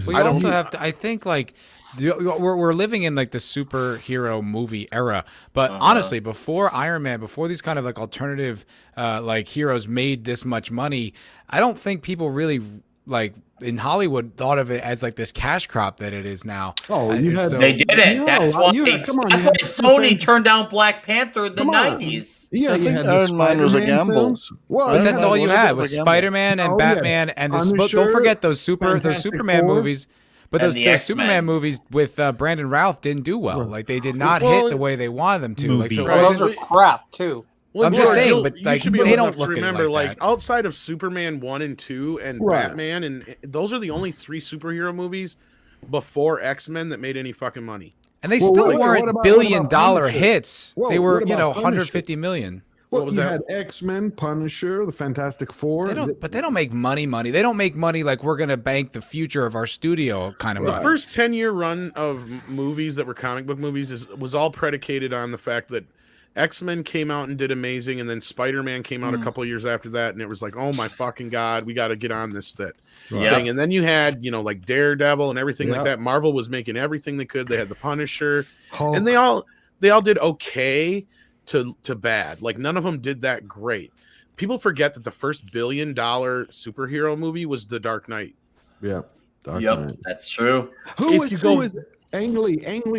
We also have to. I think like we're living in like the superhero movie era, but honestly, before Iron Man, before these kind of like alternative like heroes made this much money, I don't think people really like in Hollywood thought of it as like this cash crop that it is now. They did it. That's why Sony turned down Black Panther in the 90s. Yeah, I think Iron Man was a gamble. But that's all you had was Spider-Man and Batman and don't forget those Superman movies. But those Superman movies with Brandon Routh didn't do well. Like they did not hit the way they wanted them to. Like so, those are crap too. Well, I'm just saying, but like they don't look remember like that. Outside of Superman 1 and 2 and Batman, and those are the only 3 superhero movies before X-Men that made any fucking money. And they still weren't billion-dollar hits. They were, 150 million. Well, you had X-Men, Punisher, the Fantastic Four. But they don't make money. They don't make money like we're going to bank the future of our studio kind of money. The first 10-year run of movies that were comic book movies was all predicated on the fact that X-Men came out and did amazing, and then Spider-Man came out a couple of years after that, and it was like, oh my fucking God, we got to get on this thing. And then you had, like Daredevil and everything like that. Marvel was making everything they could. They had the Punisher, Hulk. And they all did okay to bad. Like none of them did that great. People forget that the first $1 billion superhero movie was The Dark Knight. Yeah. Dark Knight. That's true. Who was Angrily,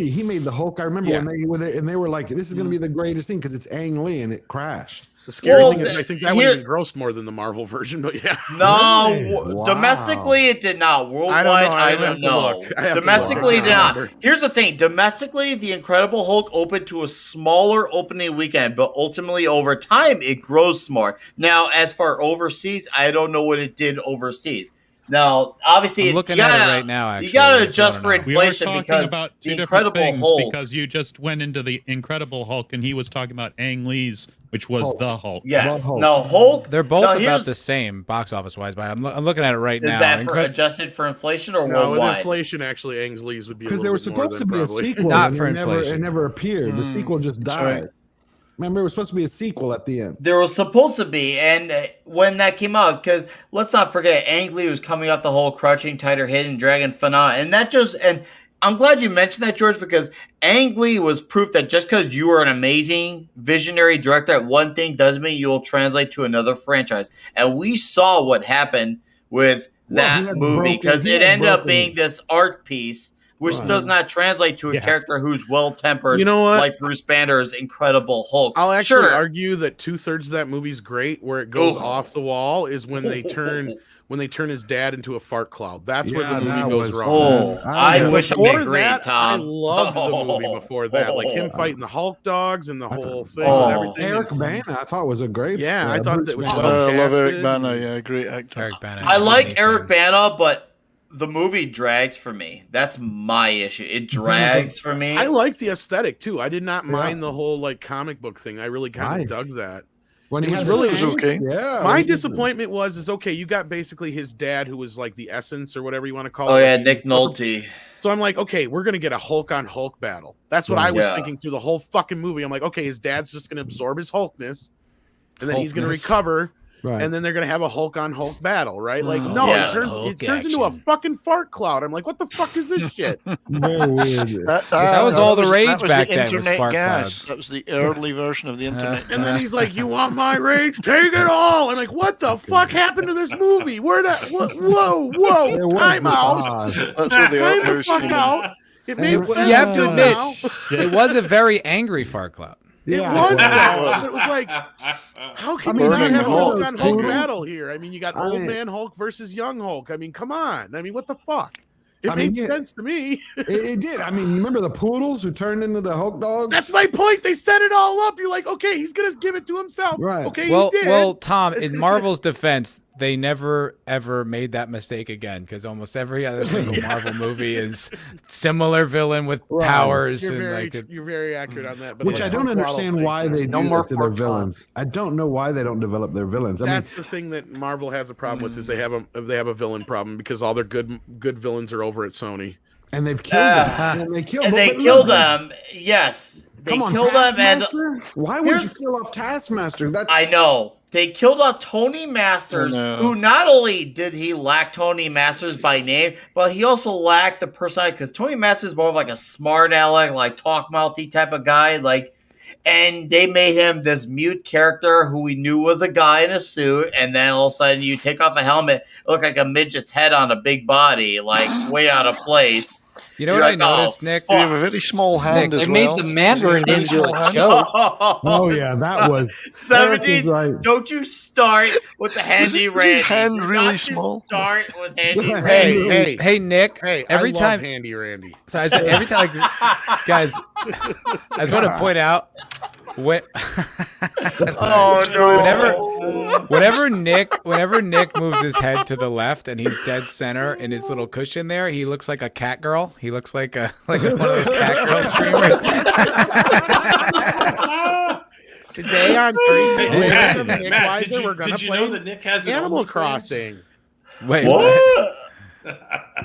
he made the Hulk. I remember when they were like, "This is going to be the greatest thing" because it's Ang Lee, and it crashed. The scary Well, thing is, I think that would even gross more than the Marvel version. But yeah, No, Really? Wow. domestically it did not. Worldwide, I I don't don't have to know. look. I have to Domestically, it look. did I not. remember. Here's the thing: domestically, the Incredible Hulk opened to a smaller opening weekend, but ultimately, over time, it grows more. Now, as far overseas, I don't know what it did overseas. Now, obviously, I'm looking at it right now. Actually, you gotta if you adjust wanna for know. We were inflation talking because about the two different Incredible things Hulk. because you just went into the Incredible Hulk and he was talking about Ang Lee's, which was Hulk. the Hulk. Yes. Hulk. No, Hulk. They're both now, about here's- the same box office wise, but I'm looking at it right Is now. that for adjusted for inflation or No, with worldwide? inflation, actually, Angley's would be Because a there little was bit more supposed to than be a probably. sequel. Not and for it never, inflation. it never appeared. The sequel just died. Remember, it was supposed to be a sequel at the end. There was supposed to be, and when that came out, because let's not forget, Ang Lee was coming off the whole Crouching Tiger, Hidden Dragon phenomena, and I'm glad you mentioned that, George, because Ang Lee was proof that just because you are an amazing visionary director at one thing doesn't mean you'll translate to another franchise. And we saw what happened with that movie, because it ended up being this art piece, which does not translate to a character who's well-tempered, You know what? like Bruce Banner's Incredible Hulk. I'll actually Sure. argue that 2/3 of that movie's great. Where it goes off the wall is when they turn his dad into a fart cloud. That's where the movie goes wrong. I wish I before agreed, that, I Tom. loved the movie before that, like him fighting the Hulk dogs and the whole thing and everything. Eric Bana, I thought was a great. Yeah, I thought that was I well love Eric casted. Bana. Yeah, great actor. Eric Bana. I like Eric Bana, but the movie drags for me. That's my issue. It drags for me. I like the aesthetic too. I did not mind the whole like comic book thing. I really kind of dug that. When It he was had really the tanks, okay. Yeah. My disappointment was okay. You got basically his dad, who was like the essence or whatever you want to call it. Oh yeah, like, Nick Nolte. So I'm like, okay, we're gonna get a Hulk on Hulk battle. That's what I was thinking through the whole fucking movie. I'm like, okay, his dad's just gonna absorb his Hulkness, and then he's gonna recover. Right. And then they're gonna have a Hulk on Hulk battle, right? Like, no, Yeah. it turns into a fucking fart cloud. I'm like, what the fuck is this shit? Very weird. That was all the rage that was back the then, was internet fart gas. clouds. That was the early version of the internet. And then he's like, "You want my rage? Take it all!" I'm like, "What the fuck happened to this movie? Where that? Whoa! Time out! That's what the Time art the house fuck came out!" It made sense. You have to admit, now. it was a very angry fart cloud. It Yeah, was, it was. though. But it was like, how can you not Burning have a Hulk. Hulk on Hulk Brutal. battle here? I mean, you got old man Hulk versus young Hulk. I mean, come on. I mean, what the fuck? It made sense to me. It did. I mean, you remember the poodles who turned into the Hulk dogs? That's my point. They set it all up. You're like, okay, he's gonna give it to himself. Right. Okay, Well, he did. well, Tom, in Marvel's defense, they never ever made that mistake again because almost every other single Marvel movie is similar villain with powers You're and very, like. you're very accurate on that. But Which like, I don't Hulk understand Waddle why thing, they do more that to their pork villains. I don't know why they don't develop their villains. I mean, That's the thing that Marvel has a problem with is they have a villain problem because all their good villains are over at Sony. and they've killed them. And they killed, And they but killed look, them. Yes, they Come on, killed them, and Taskmaster? Why would you kill off Taskmaster? That's I know they killed off Tony Masters, who not only did he lack Tony Masters by name, but he also lacked the personality because Tony Masters is more of like a smart aleck, like talk mouthy type of guy, like. And they made him this mute character who we knew was a guy in a suit, and then all of a sudden you take off a helmet, it looked like a midget's head on a big body, like way out of place. You know You're what like, I noticed, oh, Nick? You have a very small hand as They made well. the Mandarin Very into small a hand. joke. Oh yeah, that was 70s. Right. Don't you start with the handy Was his Randy. hand Do really not just small? Start with handy Hey, Randy. hey, Nick. hey! Every I love time, Handy Randy. so I said every time, like, guys, I just want to point out when. Oh no! Whenever Nick moves his head to the left and he's dead center in his little cushion there, he looks like a cat girl. He looks like one of those cat girl screamers. Today on Nick Matt, Weiser, we're gonna did you play know that Nick has an Animal OnlyFans? Crossing. Wait, What?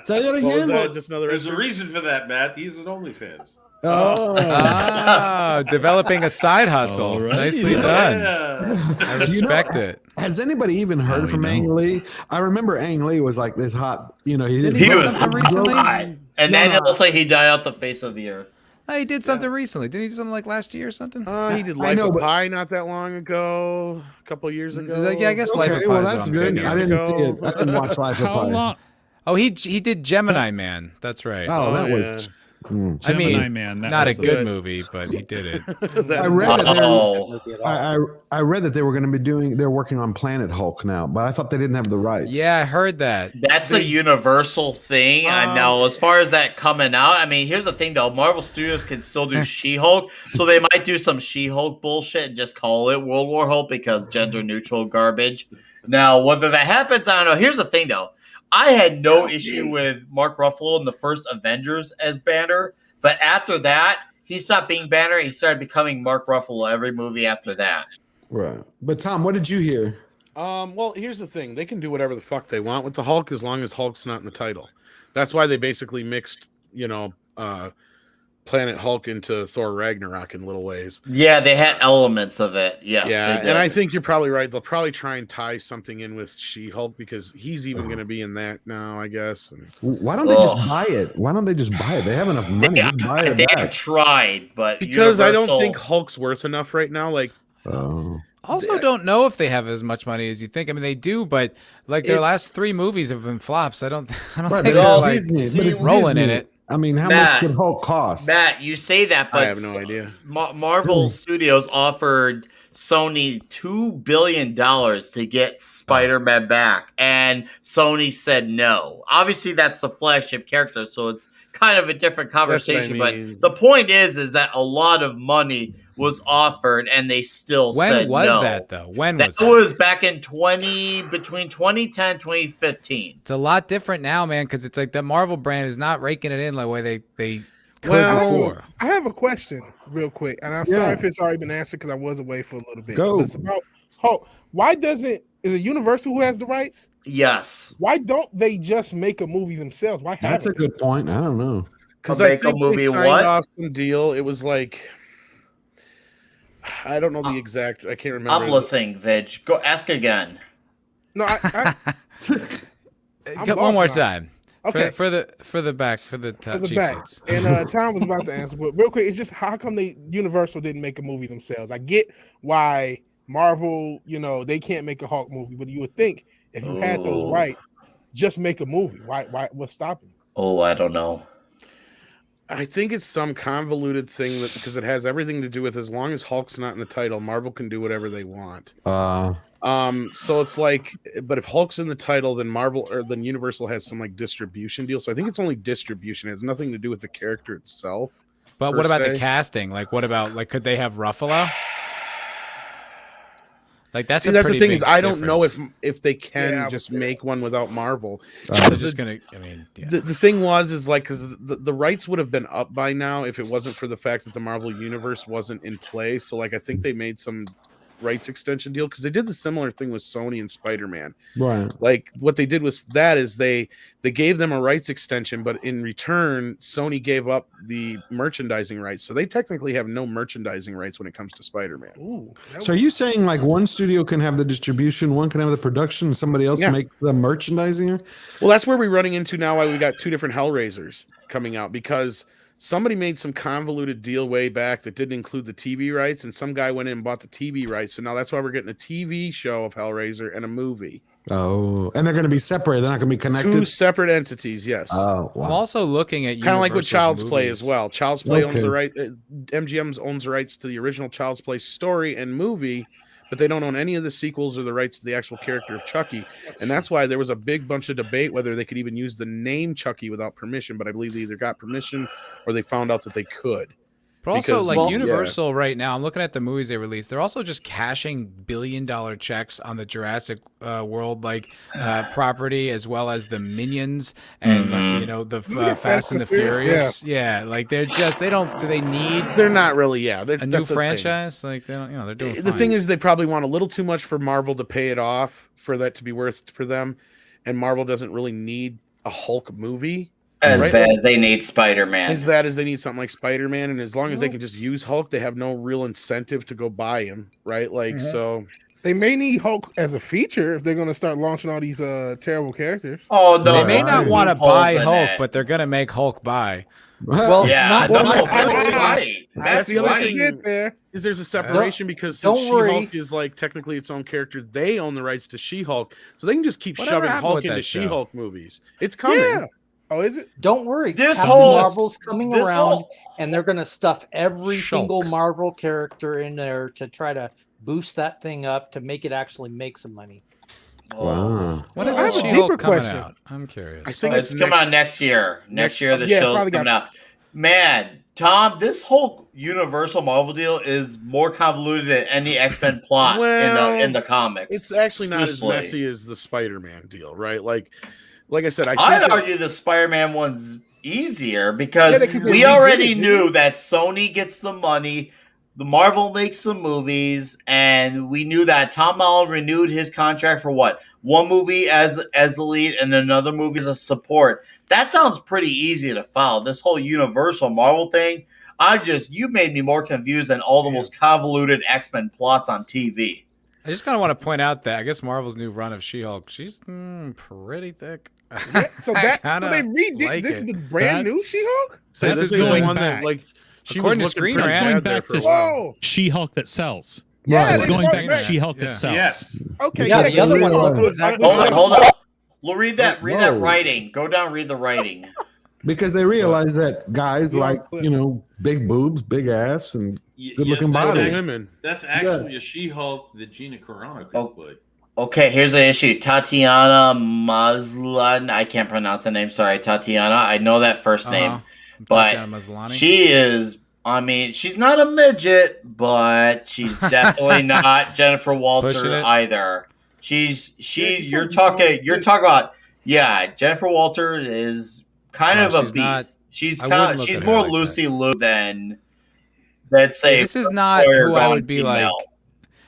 Say that What was again. that? Just another. There's a reason for that, Matt. He's an OnlyFans. Oh, developing a side hustle. Alrighty Nicely then. done. Yeah. I respect it. has anybody even heard from Ang Lee? I remember Ang Lee was like this hot. You know, he didn't. He was something recently. And then it looks like he died off the face of the earth. Oh, he did something recently. Didn't he do something like last year or something? He did Life of Pi not that long ago, a couple years ago. Yeah, I guess Life of Okay, Pi well is what that's I'm good. thinking. I didn't see it. I didn't watch Life of How Pi. long? Oh, he did Gemini Man. That's right. Oh, that was. I mean, Gemini Man, that not a was good movie, but he did it. I read that Oh, I read that they were going to be they're working on Planet Hulk now, but I thought they didn't have the rights. Yeah, I heard that. that's a universal thing. And now, as far as that coming out, I mean, here's the thing though: Marvel Studios can still do She-Hulk, so they might do some She-Hulk bullshit and just call it World War Hulk because gender-neutral garbage. Now, whether that happens, I don't know. Here's the thing though: I had no issue with Mark Ruffalo in the first Avengers as Banner, but after that, he stopped being Banner. He started becoming Mark Ruffalo every movie after that. Right. But Tom, what did you hear? Well, here's the thing. They can do whatever the fuck they want with the Hulk as long as Hulk's not in the title. That's why they basically mixed, Planet Hulk into Thor Ragnarok in little ways. Yeah, they had elements of it. Yes, Yeah, they did. and I think you're probably right. They'll probably try and tie something in with She-Hulk because he's even going to be in that now, I guess. And Why don't they just buy it? Why don't they just buy it? They have enough money. Just buy it they back. have tried, but because I don't Universal- think Hulk's worth enough right now. Like, Also, don't know if they have as much money as you think. I mean, they do, but like their last 3 movies have been flops. I don't Right, think but they're it's like Disney, but it's rolling in Disney. it. I mean, how Matt, much could Hulk cost? Matt, you say that, but I have no idea. Marvel Studios offered Sony $2 billion to get Spider-Man back, and Sony said no. Obviously, that's the flagship character, so it's kind of a different conversation. mean. But the point is that a lot of money was offered, and they still When said was no. that though? When That was that? was back in between 2010 and 2015. It's a lot different now, man, because it's like the Marvel brand is not raking it in the way they could Well, before. I have a question real quick, and I'm sorry if it's already been answered because I was away for a little bit. Go. But it's about Hulk. Why doesn't is it Universal who has the rights? Yes. Why don't they just make a movie themselves? Why That's a haven't they? good point. I don't know. because Make I a think movie they signed what? off some deal. It was like, I don't know the exact. I can't remember. I'm listening, Vig. Go ask again. No, I'm Go one more lost now. time. Okay. For the back for the For the cheap back. seats. And Tom was about to answer, but real quick, it's just how come Universal didn't make a movie themselves? I get why Marvel, they can't make a Hulk movie, but you would think if you had those rights, just make a movie. Why what's stopping you? Oh, I don't know. I think it's some convoluted thing that because it has everything to do with as long as Hulk's not in the title, Marvel can do whatever they want. So it's like, but if Hulk's in the title, then then Universal has some like distribution deal. So I think it's only distribution. It has nothing to do with the character itself. But per what about the se. casting? Like, what about could they have Ruffalo? Like that's See, a that's the pretty thing big is I don't know difference. if they can Yeah, just make one without Marvel. I was just gonna. I mean, yeah. The thing is like because the rights would have been up by now if it wasn't for the fact that the Marvel universe wasn't in play. So like I think they made some rights extension deal because they did the similar thing with Sony and Spider-Man. Right. Like what they did was that is they gave them a rights extension, but in return, Sony gave up the merchandising rights. So they technically have no merchandising rights when it comes to Spider-Man. Ooh, So are you saying like one studio can have the distribution, one can have the production, and somebody else Yeah. make the merchandising? Well, that's where we're running into now why we got 2 different Hellraisers coming out because somebody made some convoluted deal way back that didn't include the TV rights, and some guy went in and bought the TV rights. So now that's why we're getting a TV show of Hellraiser and a movie. Oh, and they're going to be separated. They're not going to be connected. 2 separate entities, yes. Oh, I'm wow. also looking at Kind of like with Universal's Child's Play as movies. well. Child's Play owns Okay. the right. MGM owns the rights to the original Child's Play story and movie, but they don't own any of the sequels or the rights to the actual character of Chucky. And that's why there was a big bunch of debate whether they could even use the name Chucky without permission. But I believe they either got permission or they found out that they could. But also, Because- like well, Universal right now, I'm looking at the movies they released. They're also just cashing billion-dollar checks on the Jurassic World property, as well as the Minions and the Fast and the Furious. Yeah, like they're just they don't. Do they need They're not really. Yeah, a new franchise? Like they don't. They're doing. The fine. thing is, they probably want a little too much for Marvel to pay it off for that to be worth for them, and Marvel doesn't really need a Hulk movie. As Right? bad as they need Spider-Man. As bad as they need something like Spider-Man, and as long as they can just use Hulk, they have no real incentive to go buy him, right? Like, so They may need Hulk as a feature if they're going to start launching all these terrible characters. Oh no, They may not want to buy Loopholes in Hulk, it. but they're gonna make Hulk buy. Well, Yeah, not, no, not- that's right. That's the other right. thing. Get there. is there's a separation because don't since worry. She-Hulk is like technically its own character, they own the rights to She-Hulk, so they can just keep Whatever shoving happened Hulk with into that show? She-Hulk movies. It's coming. Yeah. Oh, is it? Don't worry. This Captain whole- Marvel's coming this around, whole- and they're going to stuff every Shulk. single Marvel character in there to try to boost that thing up to make it actually make some money. Wow. When is I that have a She-Hulk deeper coming question. out? I'm curious. I think It's coming out next year. Next year, the yeah, show's probably got- coming out. Man, Tom, this whole Universal Marvel deal is more convoluted than any X-Men plot in the comics. It's actually not as Seriously. messy as the Spider-Man deal, right? Like I said, I think I'd that- argue the Spider-Man one's easier because Yeah, 'cause they we redid already it, didn't knew they? that Sony gets the money, the Marvel makes the movies, and we knew that Tom Holland renewed his contract for what? One movie as the lead and another movie as a support. That sounds pretty easy to follow. This whole Universal Marvel thing, you made me more confused than all the most convoluted X-Men plots on TV. I just kind of want to point out that I guess Marvel's new run of She-Hulk, she's pretty thick. Yeah, so that I kinda they redid. like This it. is the brand new That's- She-Hulk. So This this is is the going one back. that like she According to was looking Screen pretty Rant, bad going there back for a to while. Whoa. She-Hulk that sells. Yeah, It's they going brought back it to back. She-Hulk Yeah. that sells. Yes. Okay, Yeah, the other one She-Hulk was exactly Hold what on, I hold thought. on. Read that Whoa. writing. Go down, read the writing. Because they realize that guys Yeah, like, but- big boobs, big ass, and good-looking that's body. act- Women. That's actually a She-Hulk that Gina Carano could Oh. play. Okay, here's the issue. Tatiana Maslany. I can't pronounce the name. Sorry, Tatiana. I know that 1st name. But Tatiana Maslany. she is, I mean, she's not a midget, but she's definitely not Jennifer Pushing Walter it. either. She's she's you're probably talking tall. about, yeah, Jennifer Walter is kind No, of a she's not- beast. She's I kind wouldn't of, look she's at her more like that. Lucy Liu than, let's say, This is not Claire who I gone would be like. female.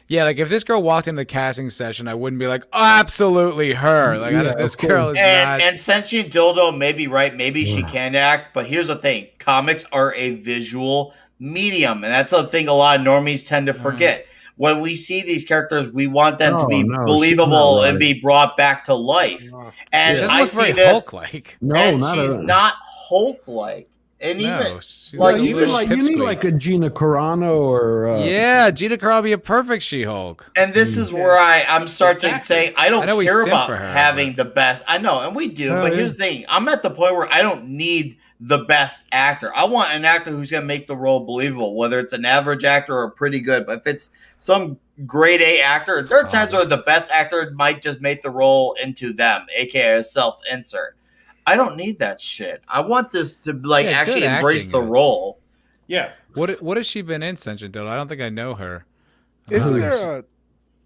Yeah, like if this girl walked in the casting session, I wouldn't be like, absolutely her. Like Yeah, this of girl is not. And Sentient Dildo may be right. Maybe she can act. But here's the thing. Comics are a visual medium. And that's the thing a lot of normies tend to forget. When we see these characters, we want them to be No, she's believable not right. and be brought back to life. And She doesn't I look see very this, Hulk-like. No, and not she's a, not Hulk-like. And No, even she's like, like, you even need like a Gina Carano or yeah, Gina Carano would be a perfect She-Hulk. And this is where I'm starting to say I don't I know we care simp about for her, having the best. I know, and we do. Oh, but yeah. here's the thing: I'm at the point where I don't need the best actor. I want an actor who's going to make the role believable, whether it's an average actor or pretty good. But if it's some grade A actor, there are times where the best actor might just make the role into them, aka a self-insert. I don't need that shit. I want this to like Yeah, actually good embrace acting, the yeah. role. Yeah. What has she been in, Sentient Dildo? I don't think I know her. Isn't there a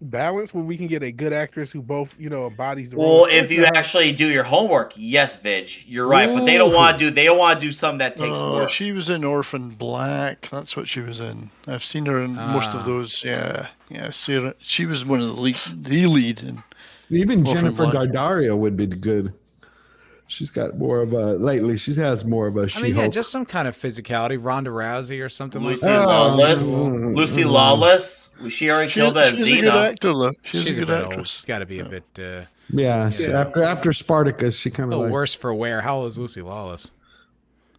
balance where we can get a good actress who both, embodies the Well, role? if you actually do your homework, yes, Vidge, you're right. But they don't want to do. They don't want to do something that takes work. She was in Orphan Black. That's what she was in. I've seen her in most of those. Yeah. Sarah. She was one of the lead. In even Orphan Jennifer Black. Dardario would be good. She's got more of a lately. She has more of a I She-Hulk. mean, yeah, just some kind of physicality. Ronda Rousey or something Lucy like that. Lawless. Lucy Lawless. Was she already killed as she's a good Xena? actor, though. She's a a good bit old. actress. She's got to be a bit yeah. After Spartacus, she kind a of little like, worse for wear. How old is Lucy Lawless?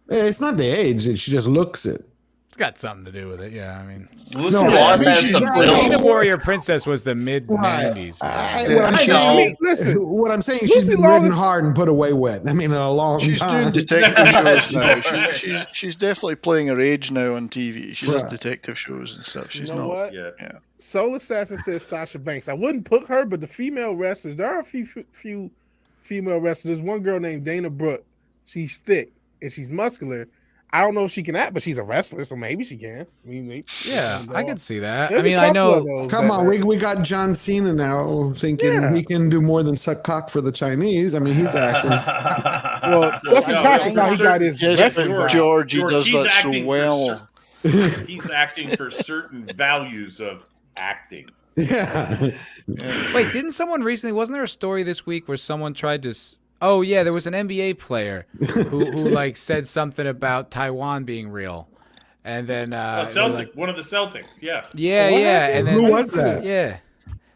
it's not the age. She just looks it. It's got something to do with it. Yeah, I mean, Lucy No, Lawless I mean, has she's some not- Xena build. Warrior Princess was the mid '90s. I know. What I'm saying, Lucy she's been ridden Lawless- hard and put away wet. I mean, in a long She's time. doing detective shows now. She's definitely playing her age now on TV. She does Right. detective shows and stuff. She's You know not. what? Yeah. Soul Assassin says Sasha Banks. I wouldn't put her, but the female wrestlers, there are a few female wrestlers. There's one girl named Dana Brooke. She's thick and she's muscular. I don't know if she can act, but she's a wrestler, so maybe she can. I mean, maybe, Yeah, I could see that. There's I mean, a I couple of know. those Come that- on, we got John Cena now thinking Yeah. he can do more than suck cock for the Chinese. I mean, he's acting. Well, sucking no, cock no, is how he got his Yes, wrestling but job. George, he George, does he's that so acting for well. He's acting for certain values of acting. Yeah. Wait, didn't someone recently? Wasn't there a story this week where someone tried to? Oh yeah, there was an NBA player who like said something about Taiwan being real, and then One of the Celtics. Yeah. yeah, What yeah, happened? and then Who was that? Yeah.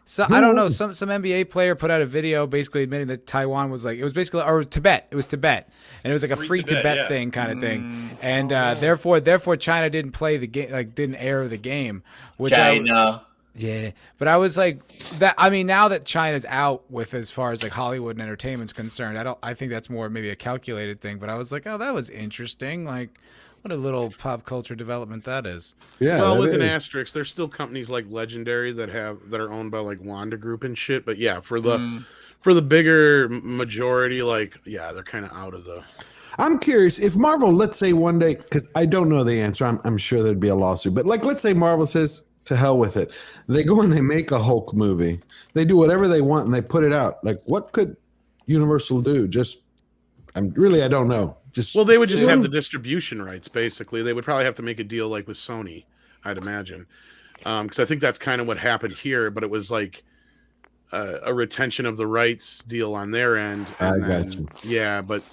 So I don't know. Some NBA player put out a video basically admitting that Taiwan was like it was basically or Tibet. It was Tibet, and it was like a free Tibet yeah. thing kind of thing. And therefore China didn't play the game, like didn't air the game. Which China. Yeah, but I was like that. I mean, now that China's out with as far as like Hollywood and entertainment's concerned, I think that's more maybe a calculated thing. But I was like, oh, that was interesting. Like, what a little pop culture development that is. Yeah. Well, that with an is. asterisk, there's still companies like Legendary that are owned by like Wanda Group and shit. But yeah, for the bigger majority, like they're kind of out of the. I'm curious if Marvel, let's say one day, because I don't know the answer. I'm sure there'd be a lawsuit, but like, let's say Marvel says to hell with it. They go and they make a Hulk movie. They do whatever they want and they put it out. Like, what could Universal do? I don't know. Well, they would just have the distribution rights. Basically, they would probably have to make a deal like with Sony, I'd imagine, because I think that's kind of what happened here. But it was like a retention of the rights deal on their end. And got you. Yeah, but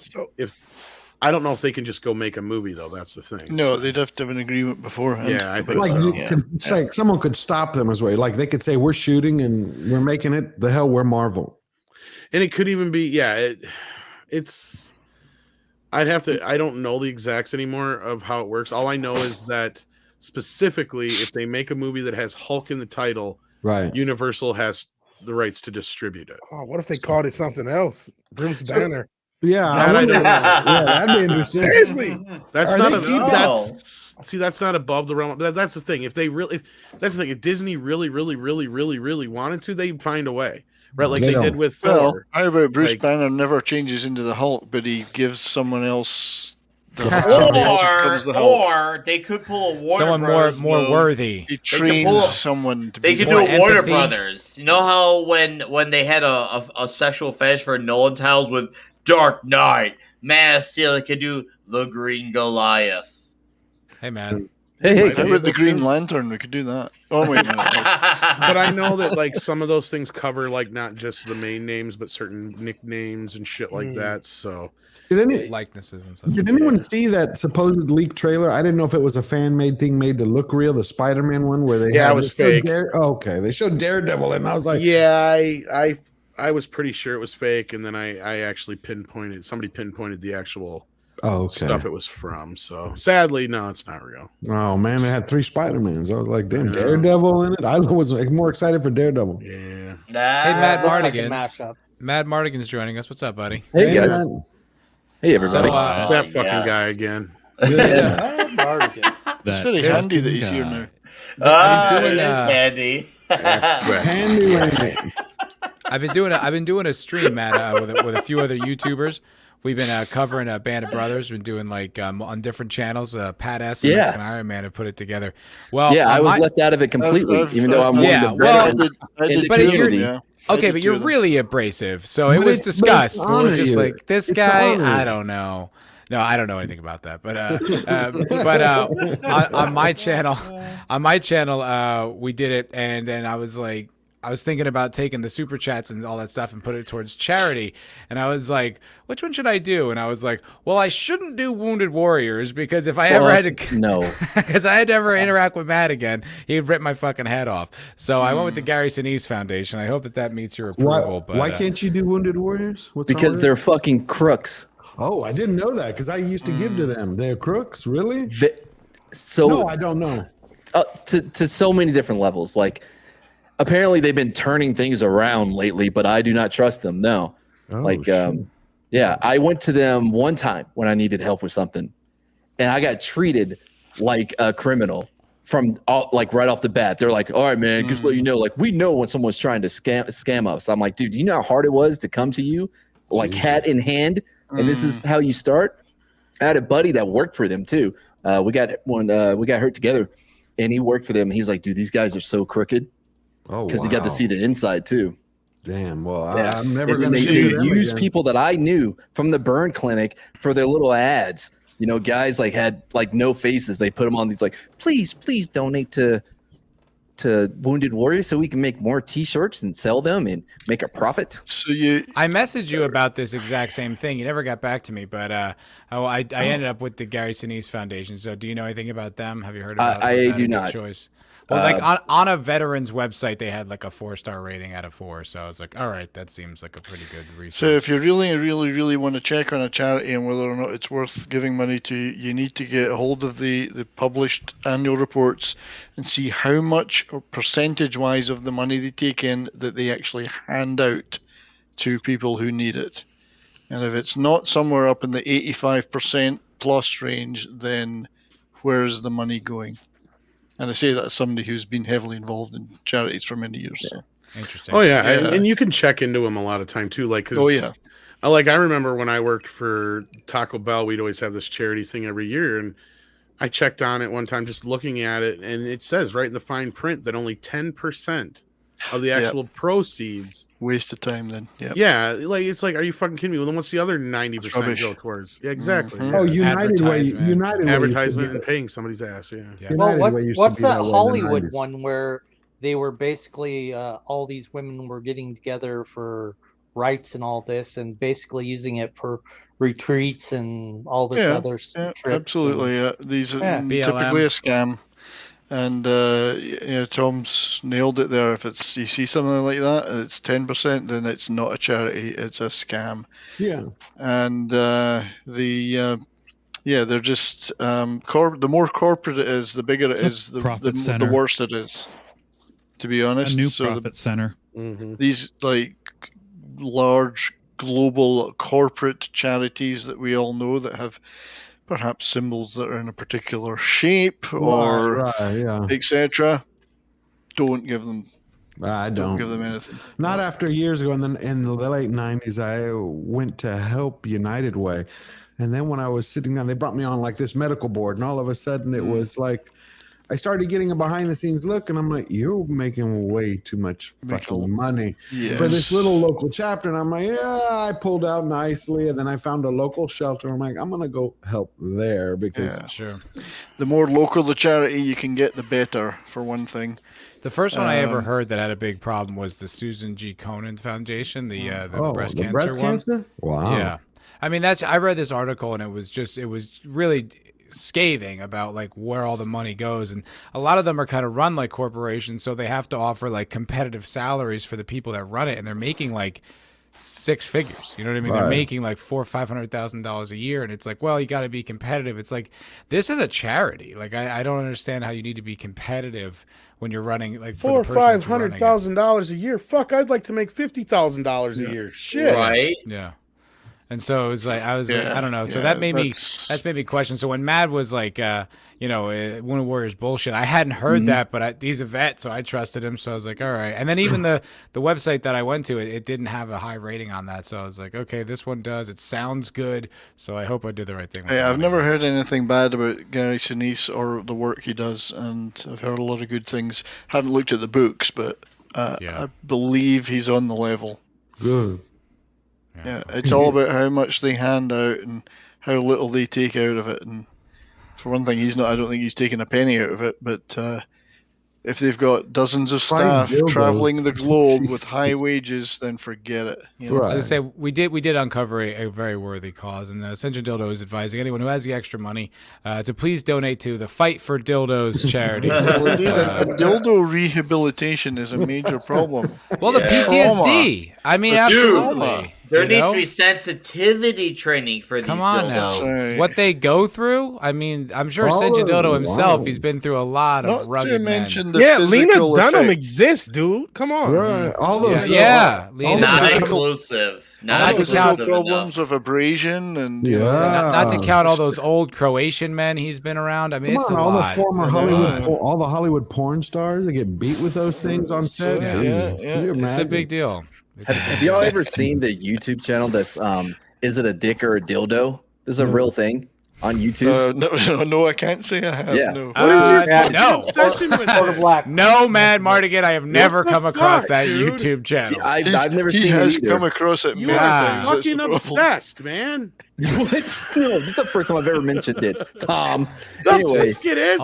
I don't know if they can just go make a movie though. That's the thing. No, they'd have to have an agreement beforehand. Yeah, I think Like, so. it's like someone could stop them as well. Like they could say, we're shooting and we're making it. The hell, we're Marvel. And it could even be, it's. I don't know the exacts anymore of how it works. All I know is that specifically, if they make a movie that has Hulk in the title, Right. Universal has the rights to distribute it. Oh, what if they called it something else? Bruce Banner. Yeah, That I don't know. yeah, that'd be interesting. Seriously. That's Are not they that's not above the realm. That's the thing. If Disney really wanted to, they'd find a way. Right, like they did with Well, Thor. how about Bruce Like- Banner never changes into the Hulk, but he gives someone else somebody else becomes the Hulk. Or they could pull a Warner Someone Brothers more move. worthy. He pull trains a- someone to They be could do more a Warner empathy. Brothers. You know how when they had a sexual fetish for Nolan tiles with Dark Knight, Man of Steel, they could do the Green Goliath. Hey, man. Hey, How about the Green Lantern? We could do that. Oh wait, no, that's- But I know that like some of those things cover like not just the main names, but certain nicknames and shit like that. So Likenesses and stuff. Did anyone see that supposed leak trailer? I didn't know if it was a fan made thing made to look real. The Spider-Man one where they it was fake. They showed Daredevil, and I was like, I was pretty sure it was fake, and then I actually somebody pinpointed the actual stuff it was from. So sadly, no, it's not real. Oh man, they had 3 Spider-Mans. I was like, damn, Daredevil in it. I was more excited for Daredevil. Yeah. Hey, Matt Looked like a Mardigan. mashup. Matt Mardigan's joining us. What's up, buddy? Hey guys. man. Hey everybody. So, That fucking yes. guy again. it's very handy that he's here now. Ah, doing, it is uh, handy. Handy Randy. I've been doing a stream, Matt, with a few other YouTubers. We've been covering a Band of Brothers. Been doing like on different channels. Pat S and Yeah. Mexican Iron Man have put it together. Well, Yeah, I was my- left out of it completely, I've- even though I'm yeah, one of the well, veterans I in did the but two of them, community. yeah. Okay, I but did you're two of them. really abrasive. So it But was it's discussed. honor We're just you. like this It's guy. honor I you. don't know. No, I don't know anything about that. But on my channel, we did it, and then I was thinking about taking the super chats and all that stuff and put it towards charity. And I was like, which one should I do? And I was like, well, I shouldn't do Wounded Warriors because if I ever had to, No. because I had to ever interact with Matt again, he'd rip my fucking head off. So I went with the Gary Sinise Foundation. I hope that meets your approval. Why can't you do Wounded Warriors? What's wrong Because with they're it? fucking crooks. Oh, I didn't know that because I used to give to them. They're crooks, really? So No, I don't know. to so many different levels. Like apparently they've been turning things around lately, but I do not trust them. No. Oh, Yeah, I went to them one time when I needed help with something, and I got treated like a criminal right off the bat. They're like, "All right, man, just let you know, like we know when someone's trying to scam us." I'm like, "Dude, do you know how hard it was to come to you, like hat in hand, and this is how you start?" I had a buddy that worked for them too. We got hurt together, and he worked for them. And he was like, "Dude, these guys are so crooked," because he got to see the inside too. Damn. Well, Yeah. I'm never And then going to they see do them use again. people that I knew from the burn clinic for their little ads. You know, guys like had like no faces. They put them on these like, please donate to Wounded Warriors so we can make more T-shirts and sell them and make a profit. So I messaged you about this exact same thing. You never got back to me, but I ended up with the Gary Sinise Foundation. So do you know anything about them? Have you heard about them? I Was that do a good not. Choice? Well, like on a veterans website, they had like a 4-star rating out of 4. So I was like, all right, that seems like a pretty good resource. So if you really want to check on a charity and whether or not it's worth giving money to, you need to get a hold of the published annual reports and see how much or percentage-wise of the money they take in that they actually hand out to people who need it. And if it's not somewhere up in the 85% plus range, then where is the money going? And I say that as somebody who's been heavily involved in charities for many years. So. Interesting. Oh yeah, and you can check into them a lot of time too. Like, I remember when I worked for Taco Bell, we'd always have this charity thing every year, and I checked on it one time, just looking at it, and it says right in the fine print that only 10% of the actual proceeds. Waste of time then. Yep. Yeah, like it's like, are you fucking kidding me? Well, then what's the other 90% go towards? Yeah, exactly. Oh, United Way, advertisement and paying somebody's ass. Yeah. Well, what's that Hollywood one where they were basically all these women were getting together for rights and all this, and basically using it for retreats and all this other trips. Absolutely. These are typically a scam. And Tom's nailed it there. If you see something like that, and it's 10%, then it's not a charity; it's a scam. Yeah. And they're just the more corporate it is, the bigger it is, the worse it is. To be honest, a new profit center. These like large global corporate charities that we all know that have perhaps symbols that are in a particular shape or etc. Don't give them. I don't give them anything. Not after years ago, and then in the late '90s, I went to help United Way, and then when I was sitting down, they brought me on like this medical board, and all of a sudden it was like I started getting a behind the scenes look, and I'm like, you're making way too much fucking money for this little local chapter. And I'm like, I pulled out nicely, and then I found a local shelter. I'm like, I'm going to go help there because the more local the charity you can get, the better, for one thing. The first one I ever heard that had a big problem was the Susan G. Komen Foundation, the breast cancer one. Wow. Yeah. I mean, I read this article, and it was really scathing about like where all the money goes, and a lot of them are kind of run like corporations, so they have to offer like competitive salaries for the people that run it, and they're making like 6 figures. You know what I mean? They're making like $400,000 or $500,000 a year, and it's like, well, you got to be competitive. It's like, this is a charity. Like, I don't understand how you need to be competitive when you're running like $400,000 or $500,000 a year. Fuck, I'd like to make $50,000 a year. Shit, right? Yeah. And so it was like, I don't know. So that made me question. So when Mad was like, Wounded Warriors bullshit, I hadn't heard that, but he's a vet, so I trusted him. So I was like, all right. And then even the website that I went to, it didn't have a high rating on that. So I was like, okay, this one does. It sounds good. So I hope I did the right thing. I've never heard anything bad about Gary Sinise or the work he does, and I've heard a lot of good things. Haven't looked at the books, but I believe he's on the level. Good. Yeah, it's all about how much they hand out and how little they take out of it. And for one thing, I don't think he's taking a penny out of it. But if they've got dozens of staff traveling the globe with high wages, then forget it. As I say, we did uncover a very worthy cause, and Ascension Dildo is advising anyone who has the extra money to please donate to the Fight for Dildos charity. Well, indeed, dildo rehabilitation is a major problem. Well, the PTSD. I mean, absolutely. There needs to be sensitivity training for these dildos. Now. What they go through, I mean, I'm sure Ascension Dildo himself, he's been through a lot of rugged men. Lena Dunham exists, dude. Come on. Right. All those Lena not inclusive. Not to count enough. problems of abrasion and not to count all those old Croatian men he's been around. I mean, it's a all lot. The former all the Hollywood porn stars that get beat with those things on set. It's a big deal. Have y'all ever seen the YouTube channel that's is it a dick or a dildo? This is a real thing on YouTube. No, I can't say I have. Yeah. No. What is your obsession with this? No, Mad Mardigan, I have never come across that YouTube channel. I've never seen it. He has either. come across it many You times. are fucking obsessed, man. What? No, this is the first time I've ever mentioned it, Tom. Anyway, it is.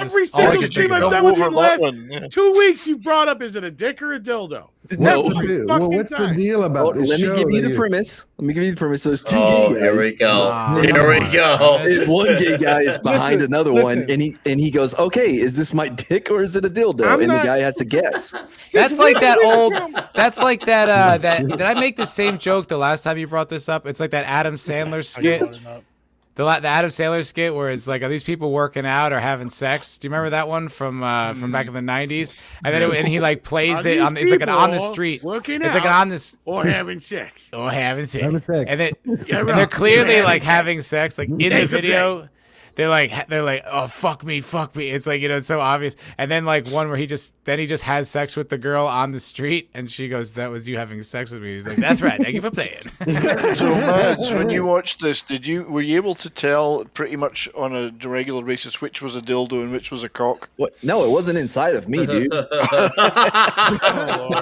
Every single stream I've done with you in the last 2 weeks, you brought up, is it a dick or a dildo? What's the deal about this let me show? give you the premise. Let me give you the premise. So there's two here we go. Here we go. Yes. One gay guy is behind Listen, another listen. one, and he goes, "Okay, is this my dick or is it a dildo?" I'm And not- the guy has to guess. That's like that old. That's like that. Did I make the same joke the last time you brought this up? It's like that Adam Sandler skit. The Adam Sandler skit where it's like, are these people working out or having sex? Do you remember that one from back in the '90s? And then and he like plays it on. It's like an on the street. Working It's like an out on this or having sex. or having sex. Having sex. And then Yeah, and right. they're clearly Having like sex. having sex, like in the video. They're like, oh, fuck me. It's like, it's so obvious. And then like one where he just has sex with the girl on the street, and she goes, "That was you having sex with me." He's like, "That's right. Thank you for playing." So, Mads, when you watched this, were you able to tell pretty much on a regular basis which was a dildo and which was a cock? What? No, it wasn't inside of me, dude.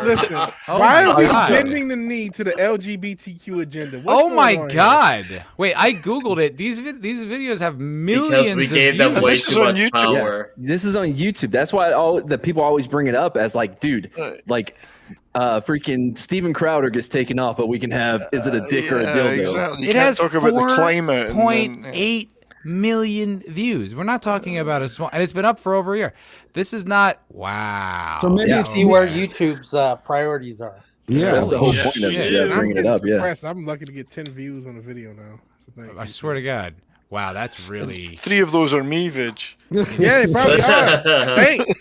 Listen, Oh why my are we God. bending the knee to the LGBTQ agenda? What's Oh going my on here? God! Wait, I googled it. These videos have millions Because we of gave them views. way This is too on much YouTube. power. This is on YouTube. That's why the people always bring it up as like, dude, Right. like, freaking Steven Crowder gets taken off, but we can have, is it a dick or a Yeah, dildo? Exactly. You It can't has talk about the climate. and then- 4.8 million views. We're not talking about a small, and it's been up for over a year. This is not. Wow. So maybe You it's see where YouTube's priorities are. Yeah. That's the whole Yeah, point of shit. yeah, I'm bringing it getting up. Yeah. suppressed. I'm lucky to get 10 views on a video now. So thank I you. swear to God. Wow, that's really. 3 of those are me, Vig. Yeah, they probably are. Thanks.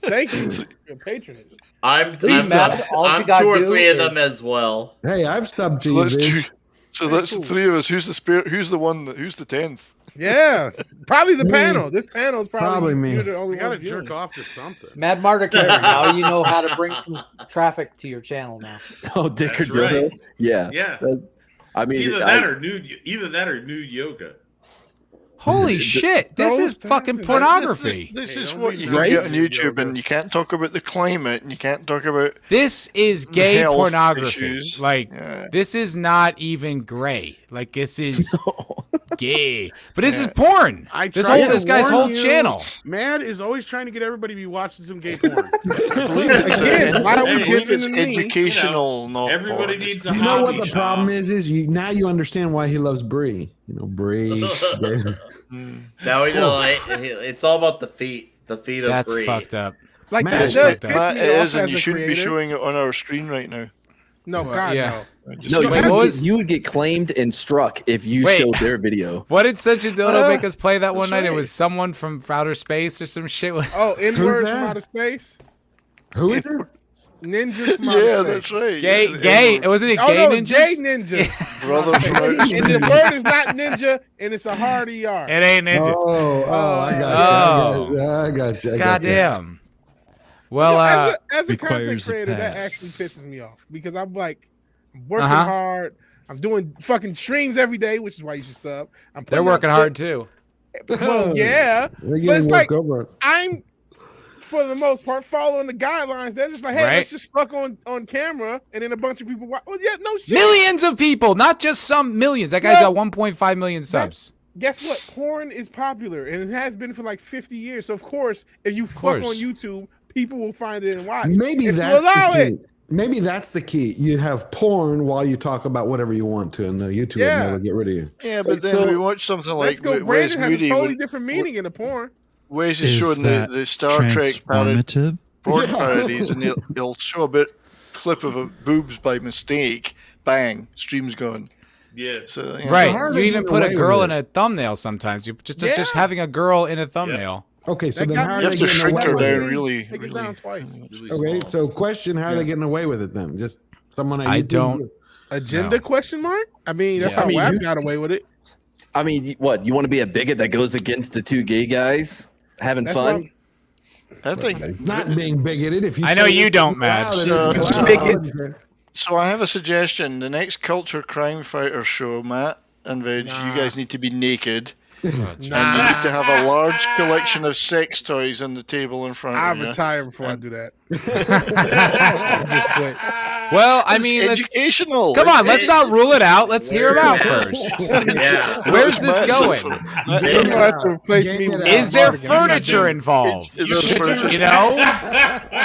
Thank you for your patronage. I'm Please, Matt, all you I'm gotta 2 or do 3 of is- them as well. Hey, I've stubbed to So you, that's Vig. 2. So that's the 3 of us. Who's the spirit? Who's the one? Who's the 10th? Yeah, probably the Me. panel. This panel is probably, Probably me. You're the only We gotta one viewing jerk it. off to something. Mad Marta Carey, now you know how to bring some traffic to your channel now. Oh, dick or That's right. dildo? Yeah. Yeah. I mean, Either that or nude yoga. Holy shit! This is fucking This- pornography. This Hey, is don't what be you can nice. get on YouTube, Yoga. and you can't talk about the climate, and you can't talk about This is gay health pornography. issues. Like, Yeah. this is not even gray. Like, this is gay. But this is porn. I This tried whole to this guy's warn whole you. channel. Mad is always trying to get everybody to be watching some gay porn. I believe it's, Again, why are we I believe giving it's them the knee? educational, not Everybody porn. needs a You know what hobby the problem shop. is now you understand why he loves Brie. You know, Brie. Now we know it's all about the feet. The feet of That's Brie. fucked up. Like Matt, that That's does fucked up. piss Matt, me it off is, and as you a shouldn't be creator. showing it on our screen right now. No, Well, God, yeah. no. No, you Wait, would, what get, was- you would get claimed and struck if you Wait. showed their video. What did Such a Dildo make us play that one that's night? It right. was someone from outer space or some shit. Oh, N-words that? from outer space? Who is it? Ninjas from outer Yeah, space. that's right. Gay, Yeah, gay. Wasn't it Oh, gay no, it's gay ninjas? ninja. Brothers from outer and space. the word is not ninja, and it's a hard ER. It ain't ninja. I Oh. got you. Goddamn. Well, You know, as a content requires a creator, that pass. actually pisses me off because I'm like, I'm working Uh-huh. hard. I'm doing fucking streams every day, which is why you should sub. I'm they're putting up working hard too. Well, yeah, They're but getting it's worked like over. I'm, for the most part, following the guidelines. They're just like, hey, Right. let's just fuck on camera, and then a bunch of people watch. Well, yeah, no shit. Millions of people, not just some millions. That guy's got 1.5 million subs. Guess what? Porn is popular, and it has been for like 50 years. So of course, if you fuck course. on YouTube, people will find it and watch. Maybe if that's you allow the it. key. Maybe that's the key. You have porn while you talk about whatever you want to, and the YouTube Yeah. will never get rid of you. Yeah, but then So- we watch something Let's like go. Wes Brandon has a Moody. totally when different meaning in the porn. Wes is Is showing that the Star Trek transformative? porn Yeah. parodies, and he'll show a bit clip of a boobs by mistake. Bang, stream's gone. Yeah. So yeah. Right. how are You they even getting put a away girl with in it? a thumbnail sometimes. You just Yeah. having a girl in a thumbnail. Okay, so That then got how me- are You they have to getting shrink away her with down it? really, Take it really. down twice. Really Okay, small. so question: how are they getting away with it then? Just someone at I YouTube? don't- Agenda No. question mark? I mean, that's Yeah. how I mean, WAP you- got away with it. I mean, what? You want to be a bigot that goes against the two gay guys having That's fun? I think It's not being bigoted. If you I know say you it's don't, allowed, Matt. it's So- allowed. so- Bigot. so. I have a suggestion. The next Culture Crime Fighter show, Matt and Veg, Nah. you guys need to be naked, Nah, and you need to have a large collection of sex toys on the table in front I of you. retire before I do that. I just quit. Well, I It's mean, educational. come on, let's not rule it out. Let's hear him out first. Yeah. Where's this Matt's going? for- You don't have to replace me with Is there Mardigan. I'm not furniture doing it. involved? There's furniture. You know?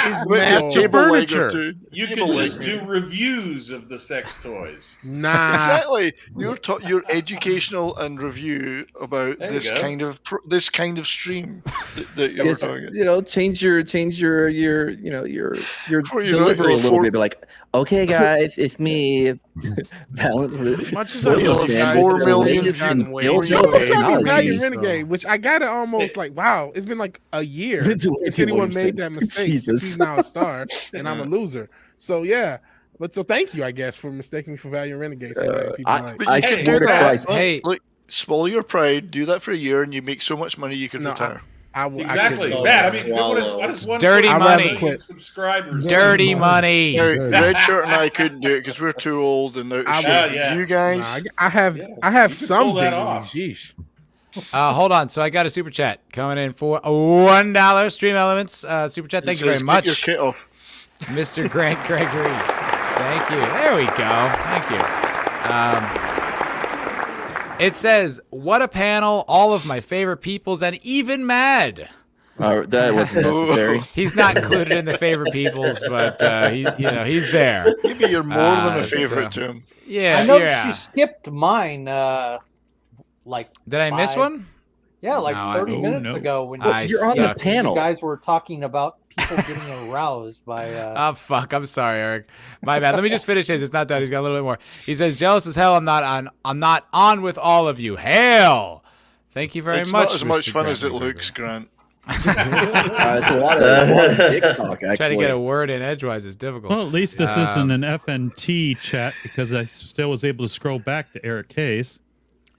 Is With Matt a table leg or furniture? two. You Table can leg. just do reviews of the sex toys. Nah. Exactly. You're educational and review about There you this go. this kind of stream that you're It's, doing. you know, change your your Before you know it, delivery a you'll little afford- bit. Be like, okay, guys, it's me. Much as Well, I you'll love have guys, 4 the million latest gotten been way built. too Yo, big. let's talk about Technology, Italian Renegade, which I got it almost like, wow, it's been like a year Vince since Williamson. anyone made that mistake. Jesus. He's now a star, and I'm a loser. So yeah, but so thank you, I guess, for mistaking me for Valiant Renegade. So that people are like, But I you can swear do to that. Christ. Look, Hey. look, swallow your pride. Do that for a year, and you make so much money you can No, retire. I will Exactly, I couldn't. Matt. I mean, what is Dirty 1.5 money. million subscribers? Dirty money. Red Shirt and I couldn't do it because we're too old and out of I shape. will. Yeah. You Nah, guys, I have Yeah. I have You can some pull that dignity. off. Sheesh. Hold on. So I got a super chat coming in for $1. Stream Elements super chat. Thank you very Get much, your kit off. Mr. Grant Gregory. Thank you. There we go. Thank you. It says, "What a panel! All of my favorite peoples, and even Mad." That wasn't necessary. He's not included in the favorite peoples, but he's there. Maybe you're more than a so- favorite to him. Yeah, I noticed yeah. you skipped mine. Did I miss 5 one? Yeah, like No, 30 minutes no. ago when I You're on the suck. panel. you guys were talking about people getting aroused by. Oh fuck! I'm sorry, Eric. My bad. Let me just finish his. It's not done. He's got a little bit more. He says, "Jealous as hell. I'm not on with all of you. Hell, thank you very It's much." not as much Mr. fun Grant as it Gregory. looks, Grant. It's a lot of dick talk, actually. Trying to get a word in edgewise is difficult. Well, at least this isn't an FNT chat because I still was able to scroll back to Eric Case.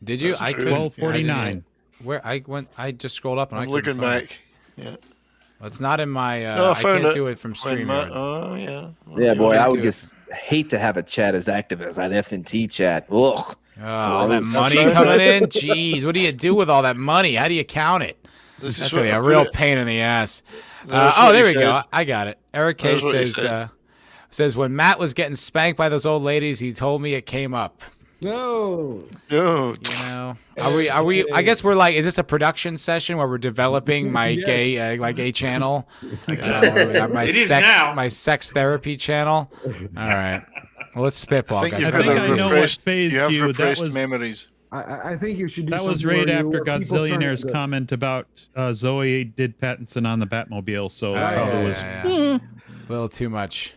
Did you? That's I true. couldn't. 12:49. Where I went? I just scrolled up and I I'm couldn't looking find back. it. Yeah. It's not in my. Oh, I I found can't it. do it from Wait a minute. StreamYard. Oh, yeah. Yeah, boy, I do would it. just hate to have a chat as active as that FNT chat. Ugh. Oh, all that Gross. money coming in. Jeez, what do you do with all that money? How do you count it? This That's is what gonna be I a put real it. pain in the ass. That's Oh, what there he we go. said. I got it. Eric K That's what he says said. when Matt was getting spanked by those old ladies, he told me it came up. No. No. You know, are we? I guess we're like, is this a production session where we're developing my gay channel, my It is sex now. my sex therapy channel? All right, well, let's spitball, I think guys. you've I think got I know what repressed, phased you have you. That repressed was- memories. I think you should do That was something right where after where people turn Godzillionaire's it- comment about Zoe did Pattinson on the Batmobile, so it probably was. A little too much.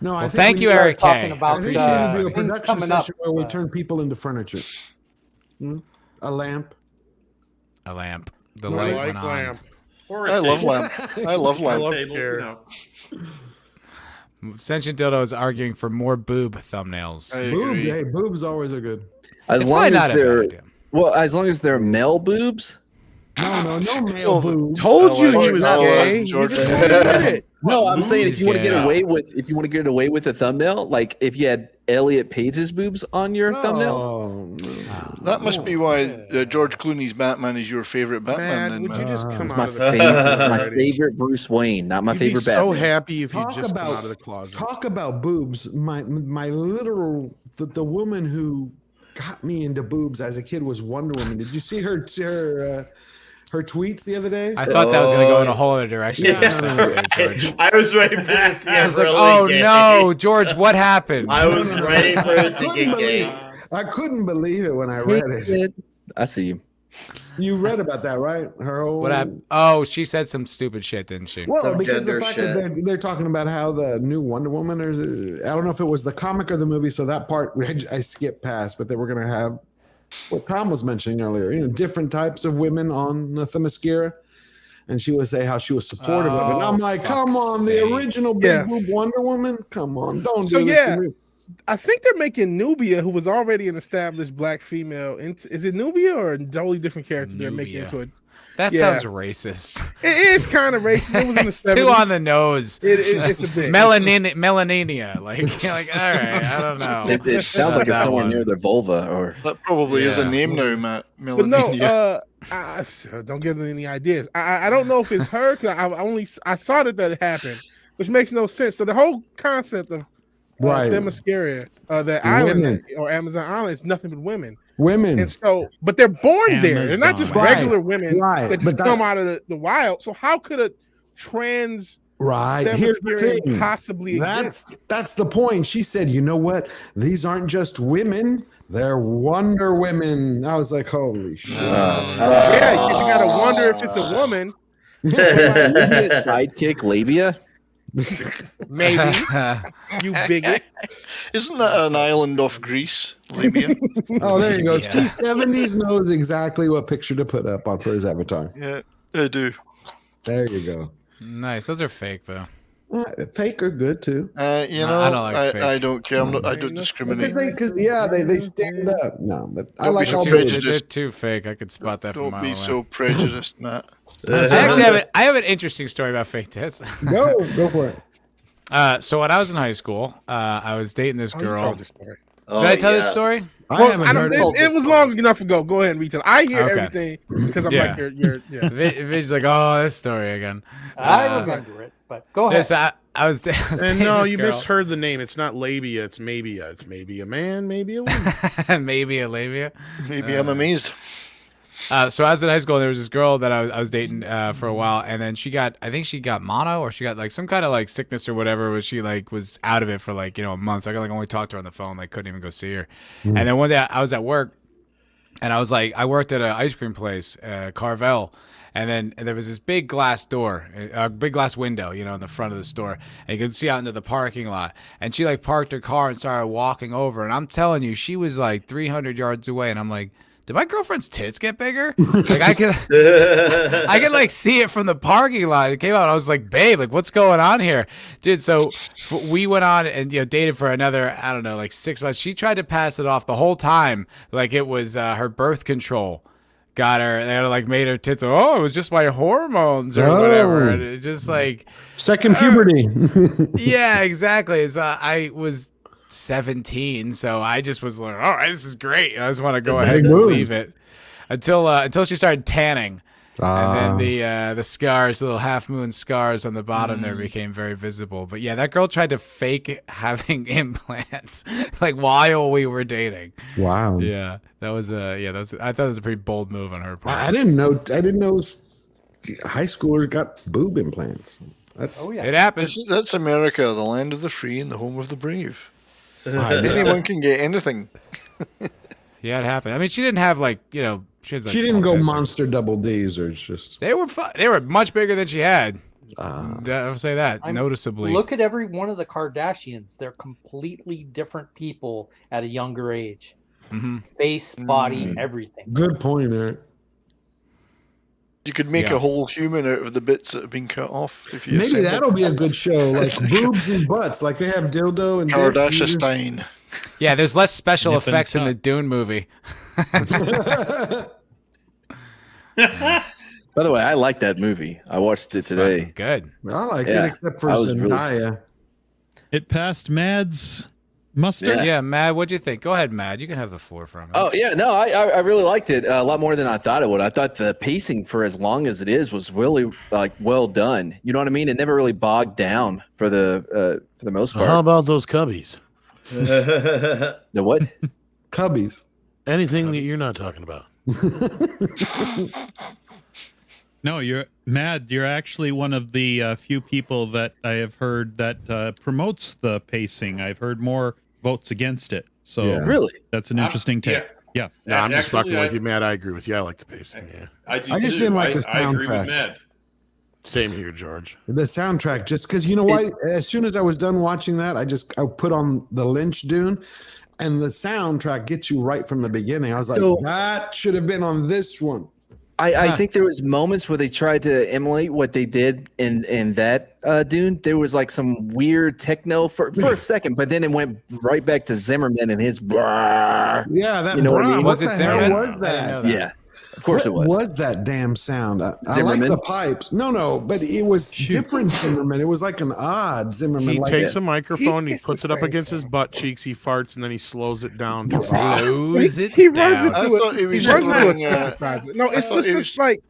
No, I Well, think thank we you, need- Eric talking K. about I think the we should do a things production coming up. session where we turn people into furniture. A lamp. A lamp. The I light like went on. lamp. Or a I love table. lamp. I love Or a lamp. table, care. you know. Sentient Dildo is arguing for more boob thumbnails. I Boob, agree. hey, boobs always are good. As It's long probably as not a bad they're idea. as long as they're male boobs. No male Oh, boobs. Told you like he it. was I like gay. You George. just won't admit it. No, I'm saying if you want to get Yeah. away with a thumbnail, like if you had Elliot Page's boobs on your thumbnail. Oh, no. That must be why George Clooney's Batman is your favorite Batman. Man, then, would you man. just come It's out my of the favorite. It's closet my already? favorite Bruce Wayne, not my You'd be favorite so Batman. happy if you Talk just come about- out of the closet. Talk about boobs. My literal the woman who got me into boobs as a kid was Wonder Woman. Did you see her tweets the other day? I thought that was going to go in a whole other direction. for a second there, George. I was ready for this to I get was like, really oh gay. no, George, what happened? I was ready for it to get gay. I couldn't believe it when I read it. I see you. You read about that, right? Her whole What happened? Oh, she said some stupid shit, didn't she? Well, Some because the gender fact that they're talking about how the new Wonder Woman, I don't know if it was the comic or the movie, so that part I skipped past, but they were going to have what Tom was mentioning earlier, different types of women on the Themyscira, and she would say how she was supportive of it. And I'm like, fuck's come on, sake. the original big boob Wonder Woman? Come on, don't So, do this yeah. to me. I think they're making Nubia, who was already an established black female. Is it Nubia or a totally different character they're making Nubia. into it? That Yeah. sounds racist. It is kind of racist. It was in the It's too 70s. on the nose. It's a bit. Melanina. Like, you're like, all right, I don't know. It sounds like it's That somewhere one. near their vulva or. That probably is Yeah. a name now, Matt. But no, Melania. don't give them any ideas. I don't know if it's her because I saw that it happened, which makes no sense. So the whole concept of Right. Themyscira, the island or Amazon island, is nothing but women. Women. And so, but they're born there. They're not just Amazon. regular women Right. that just But come out of the wild. So how could a trans Here's the Themyscira thing. possibly exist? That's the point. She said, you know what? These aren't just women. They're Wonder Women. I was like, holy shit. Yeah, you gotta wonder if it's a woman. Sidekick labia. Maybe. You bigot. Isn't that an island off Greece, Libya? Oh, there you go. Yeah. T70s knows exactly what picture to put up on for his avatar. Yeah, I do. There you go. Nice. Those are fake though. Fake are good too. You No, know, I don't like fake. I don't care. I don't discriminate. Because they stand up. No, but I Don't like be all so They're, those. prejudiced. they're too fake. I could spot that from a Don't mile be away. so prejudiced, Matt. I have an interesting story about fake tits. Go for it. So when I was in high school, I was dating this You girl. told this story. Did I tell this story? I haven't heard it. It was long enough ago. Go ahead and retell. I hear Okay. everything because I'm Yeah. like you're yeah. Vid's like, oh, this story again. I remember it, but go ahead. Yes, I was And dating no, this you girl. misheard the name. It's not labia. It's mabia. It's maybe a man, maybe a woman. Maybe a labia. Maybe I'm amazed. So I was in high school, and there was this girl that I was dating for a while, and then I think she got mono, or she got like some kind of like sickness or whatever, where she like was out of it for like a month. So I could like only talk to her on the phone, like couldn't even go see her. And then one day I was at work, and I was like, I worked at an ice cream place, Carvel. And then there was this big glass door, a big glass window, in the front of the store. And you could see out into the parking lot. And she like parked her car and started walking over. And I'm telling you, she was like 300 yards away. And I'm like, did my girlfriend's tits get bigger? Like I could like see it from the parking lot. It came out. And I was like, babe, like what's going on here, dude? So we went on and dated for another, I don't know, like 6 months. She tried to pass it off the whole time like it was her birth control. Got her, they like made her tits. Oh, it was just my hormones or whatever. And it just like Second puberty. yeah, exactly. So I was 17, so I just was like, all right, this is great. And I just want to go ahead and leave it until she started tanning. And then the scars, the little half moon scars on the bottom there became very visible. But yeah, that girl tried to fake having implants like while we were dating. Wow. Yeah, I thought it was a pretty bold move on her part. I didn't know high schoolers got boob implants. It happens. That's America, the land of the free and the home of the brave. Anyone can get anything. Yeah, it happened. I mean, she didn't have like she had, like, She didn't small go tits. monster double D's or it's just. They were much bigger than she had. I'll say that noticeably. Look at every one of the Kardashians. They're completely different people at a younger age. Mm-hmm. Face, body, everything. Good point, Eric. You could make a whole human out of the bits that have been cut off. If you Maybe assemble that'll be a good show, like boobs and butts, like they have dildo and dick. Kardashian. Yeah, there's less special Nip and effects in tuck. the Dune movie. By the way, I like that movie. I watched it today. Good. I liked Yeah, it, except for I was really- Zendaya. It passed Mad's muster. Yeah, Mad, what'd you think? Go ahead, Mad. You can have the floor from it. Oh yeah, no, I really liked it a lot more than I thought it would. I thought the pacing for as long as it is was really like well done. You know what I mean? It never really bogged down for the most part. How about those cubbies? The what? Cubbies. Anything that you're not talking about. No, you're Mad. You're actually one of the few people that I have heard that promotes the pacing. I've heard more votes against it. So Yeah. Really? that's an interesting take. Yeah. No, I'm just Actually, fucking with you, Matt. I agree with you. I like the pacing. Yeah. I I just didn't like the I agree soundtrack. with Matt. Same here, George. The soundtrack, just because you know what? As soon as I was done watching that, I put on the Lynch Dune, and the soundtrack gets you right from the beginning. I was So- like, that should have been on this one. I think there was moments where they tried to emulate what they did in that Dune. There was like some weird techno for a second, but then it went right back to Zimmerman and his. Yeah, that You know what I brah, mean? what Was it the Zimmerman? hell I was didn't that? know that. Yeah, of course it was. What was that damn sound? I like Zimmerman? the pipes. No, but it was different Zimmerman. It was like an odd Zimmerman. He like takes a microphone, he It's puts the it up same against his sound. butt cheeks, he farts, and then he slows it down. To Close it He runs it down. through thought he a, he was runs through a doing, synthesizer. No, I it's thought just he it's like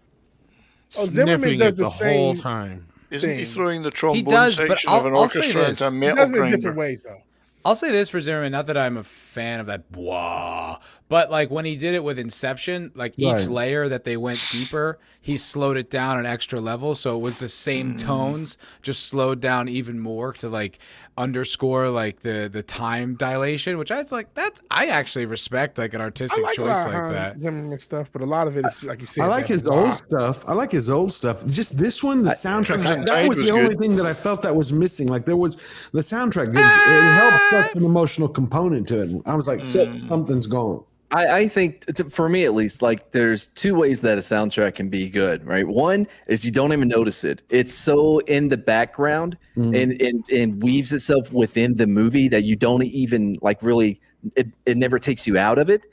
Zimmerman sniffing does it the the whole same time. Isn't he thing. throwing the trombone does, but section of an I'll say orchestra this. into a He metal does it in grinder? different ways though. I'll say this for Zimmerman, not that I'm a fan of that blah, but like when he did it with Inception, like each layer that they went deeper, he slowed it down an extra level. So it was the same tones, just slowed down even more to like underscore like the time dilation, which I was like, I actually respect like an artistic choice like that. Zimmerman stuff, but a lot of it is like you said. I like his old stuff. I like his old stuff. Just this one, the soundtrack. That was the only thing that I felt that was missing. Like there was the soundtrack. It helped such an emotional component to it. I was like, something's gone. I think, for me at least, like there's two ways that a soundtrack can be good, right? One is you don't even notice it. It's so in the background and weaves itself within the movie that you don't even like really, it never takes you out of it.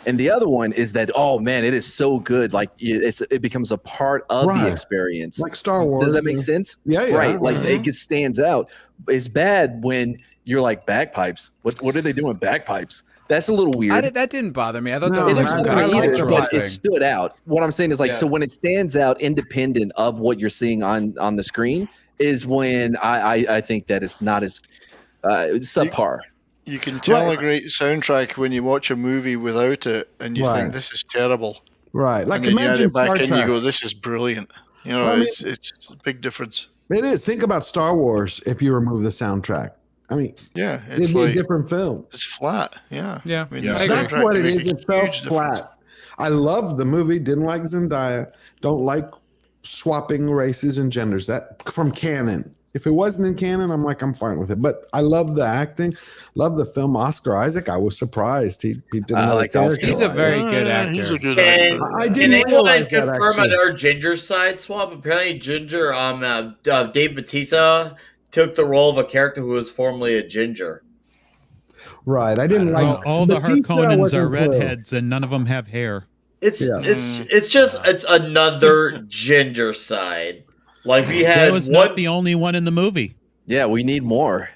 And the other one is that, oh man, it is so good. Like it becomes a part of the experience. Like Star Wars. Does that make sense? Yeah. Right. Like it just stands out. It's bad when you're like bagpipes. What are they doing with bagpipes? That's a little weird. That didn't bother me. I thought that was like kind of either, but it stood out. What I'm saying is like, so when it stands out independent of what you're seeing on the screen is when I think that it's not as subpar. You can tell a great soundtrack when you watch a movie without it, and you think this is terrible. Right, like and then imagine you add it back Star in, Trek. you go, "This is brilliant." You know, Well, I mean, it's a big difference. It is. Think about Star Wars if you remove the soundtrack. I mean, yeah, it'd be a different film. It's flat. Yeah. Yeah. I mean, That's what it is. It felt flat. I love the movie. Didn't like Zendaya. Don't like swapping races and genders. That from canon. If it wasn't in canon, I'm fine with it. But I love the acting. Love the film. Oscar Isaac. I was surprised he didn't like Oscar. He's a very good actor. He's a good actor. I didn't realize that, confirm actually. another Ginger side swap. Apparently, Ginger, Dave Bautista took the role of a character who was formerly a ginger. Right. I didn't like all the Bautista Harkonnens wasn't are thrilled. redheads, and none of them have hair. It's another ginger side. Like we had That was not the only one in the movie. Yeah, we need more.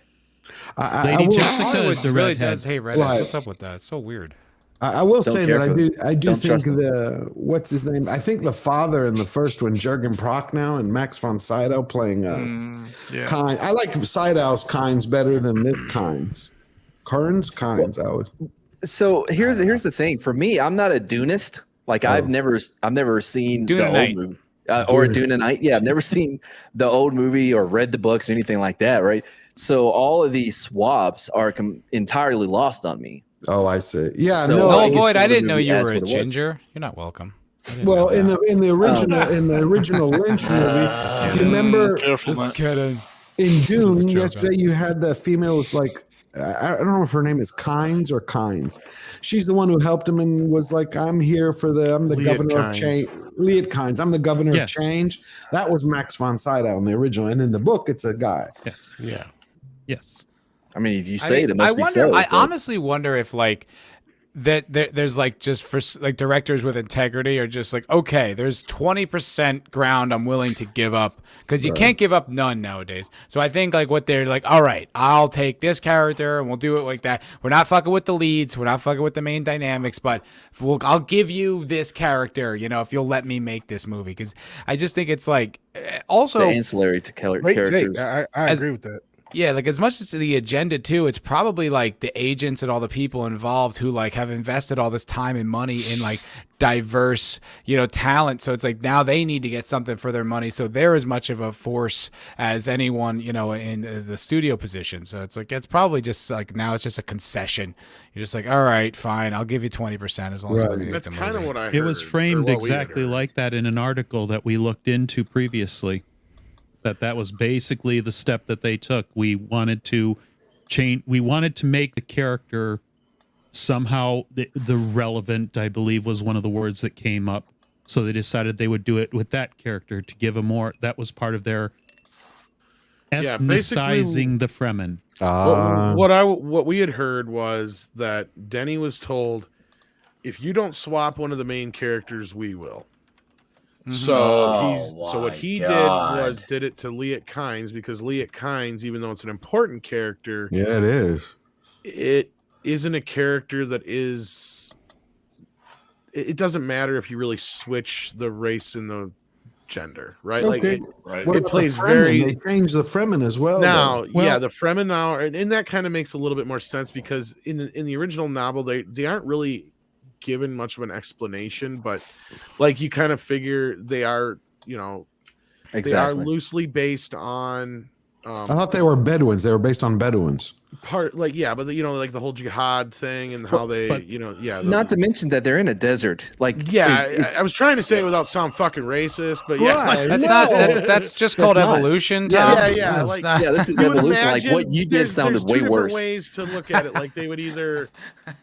Lady Jessica is a really redhead. does hate redheads. Right. What's up with that? It's so weird. I will Don't say care that for them. I do Don't think trust them. what's his name? I think the father in the first one, Jurgen Prochnow and Max von Sydow playing Kynes. I like Sydow's Kynes better than this Kynes. Kynes. I was. So here's the thing. For me, I'm not a Dunist. Like I've never seen the old movie. Or a Dune-a-Night. Yeah, I've never seen the old movie or read the books or anything like that, right? So all of these swaps are entirely lost on me. Oh, I see. Yeah, So, no. No, I Void, see I the didn't know movie you as were a what it was. ginger. You're not welcome. I didn't Well, know that. in the original Lynch movie, you remember Careful, man. in Dune joking. yesterday you had the female was like I don't know if her name is Kynes or Kynes. She's the one who helped him and was like, I'm here for I'm the Liet governor of Kynes. change. Liet Kynes. I'm the governor Yes. of change. That was Max von Sydow in the original. And in the book, it's a guy. Yes. Yeah. Yes. I mean, if you say it, it must I be wonder. so. I but- honestly wonder if like that there's like just for like directors with integrity are just like, okay, there's 20% ground I'm willing to give up because you can't give up none nowadays. So I think like what they're like, all right, I'll take this character and we'll do it like that. We're not fucking with the leads, we're not fucking with the main dynamics, but I'll give you this character, you know, if you'll let me make this movie. Because I just think it's like also the ancillary to Great characters. take. I agree with that. yeah, like as much as the agenda too, it's probably like the agents and all the people involved who like have invested all this time and money in like diverse, you know, talent. So it's like now they need to get something for their money. So they're as much of a force as anyone, you know, in the studio position. So it's like it's probably just like now it's just a concession. You're just like, all right, fine, I'll give you 20% as long as you let me make That's the kind of movie. what I heard. It was or framed what we had exactly heard. like that in an article that we looked into previously. That was basically the step that they took. We wanted to change. We wanted to make the character somehow the relevant, I believe, was one of the words that came up. So they decided they would do it with that character to give a more. That was part of their Yeah, ethnicizing the Fremen. What we had heard was that Denny was told, if you don't swap one of the main characters, we will. So Oh, what my he God. did it to Liet Kynes because Liet Kynes, even though it's an important character, Yeah, it is. it isn't a character that is. It doesn't matter if you really switch the race and the gender, right? Okay. Right. What it about plays the Fremen? very- They changed the Fremen as well. now, though. yeah, the Fremen now, and that kind of makes a little bit more sense because in the original novel, they aren't really given much of an explanation, but like you kind of figure they are, they are Exactly. loosely based on. I thought they were Bedouins. They were based on Bedouins. But like the whole jihad thing and how they, Not to mention that they're in a desert. Like, I was trying to say it without sound fucking racist, but yeah, Right. That's just called not. evolution, Yeah, Tom. yeah, It's like- not- this is You would evolution. Like imagine what you did sounded there's way two different worse. ways to look at it. Like they would either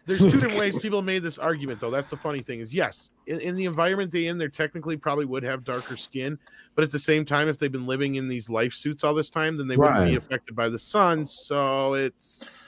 there's two different ways people made this argument though. That's the funny thing is yes, in the environment they technically probably would have darker skin, but at the same time, if they've been living in these life suits all this time, then they wouldn't be Right. affected by the sun. So it's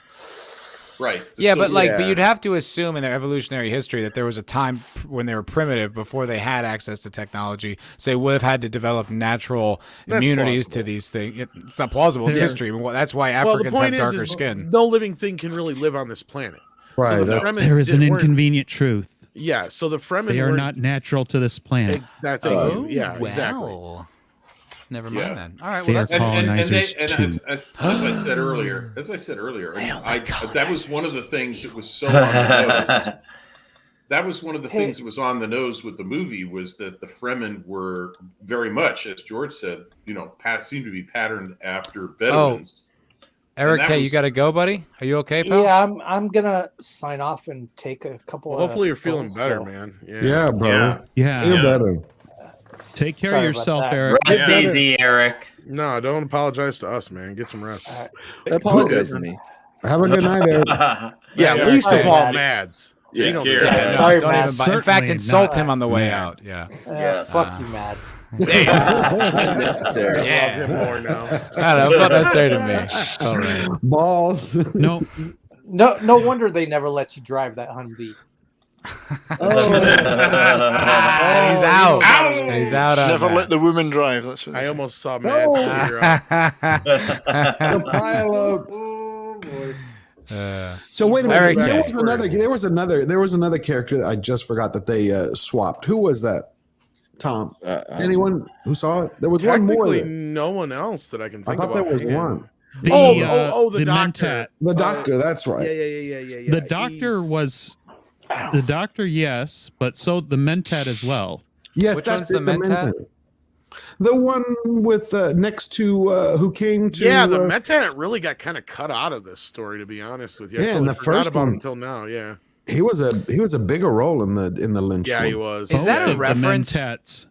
Right. Yeah, So- but you'd have to assume in their evolutionary history that there was a time when they were primitive before they had access to technology, so they would have had to develop natural That's immunities plausible. to these things. It's not plausible; it's There- history. That's why well, the Africans have point darker is skin. no living thing can really live on this planet. Right. So the that's- Fremen There is an weren't- inconvenient truth. Yeah, so the Fremen They are weren't- not natural to this planet. That thing, yeah, exactly. Never Yeah. mind then. All right, They well, are that's colonizers and too. as I said earlier, that was one of the things that was so on the nose. That was one of the things that was on the nose with the movie was that the Fremen were very much, as George said, seemed to be patterned after Bedouins. Eric, And that hey, you was- got to go, buddy? Are you okay, pal? Yeah, I'm gonna sign off and take a couple. Well, hopefully you're feeling calls, better, so- man. Yeah, bro. Yeah. Feel better. Take care Sorry of about yourself, that. Eric. Rest easy, Eric. No, don't apologize to us, man. Get some rest. All right. Apologize to me. Have a good night, Eric. Yeah, Yeah, least sorry, of all, Matt. Mads. Yeah, You know care. the Yeah, deal. no, Sorry, don't Matt. even. In fact, Certainly insult not him on the way Matt. out. Yeah. Yes. Fuck you, Matt. Unnecessary. I love him more now. I don't know. Not necessary to me. All right. Balls. No, No wonder they never let you drive that Humvee. And he's out. And he's out on Never that. let the woman drive. That's what they I say. almost saw Mads tear up. The pile up. Oh boy. So wait a minute. Very There gay. was another character that I just forgot that they swapped. Who was that? Tom. Anyone who saw it? There was one more. Technically, There. no one else that I can I think thought of. there was offhand. one. The the doctor. Mentat. The doctor. That's right. Yeah. The doctor was the doctor, yes, but so the Mentat as well. Yes, Which that's one's the it, Mentat? The one with next to who came to. Yeah, the Mentat really got kind of cut out of this story, to be honest with you. I Yeah, totally and the forgot first about one- him until now. Yeah, he was a bigger role in the Lynch. yeah, one. he was. Is that Both a of the reference? Mentats.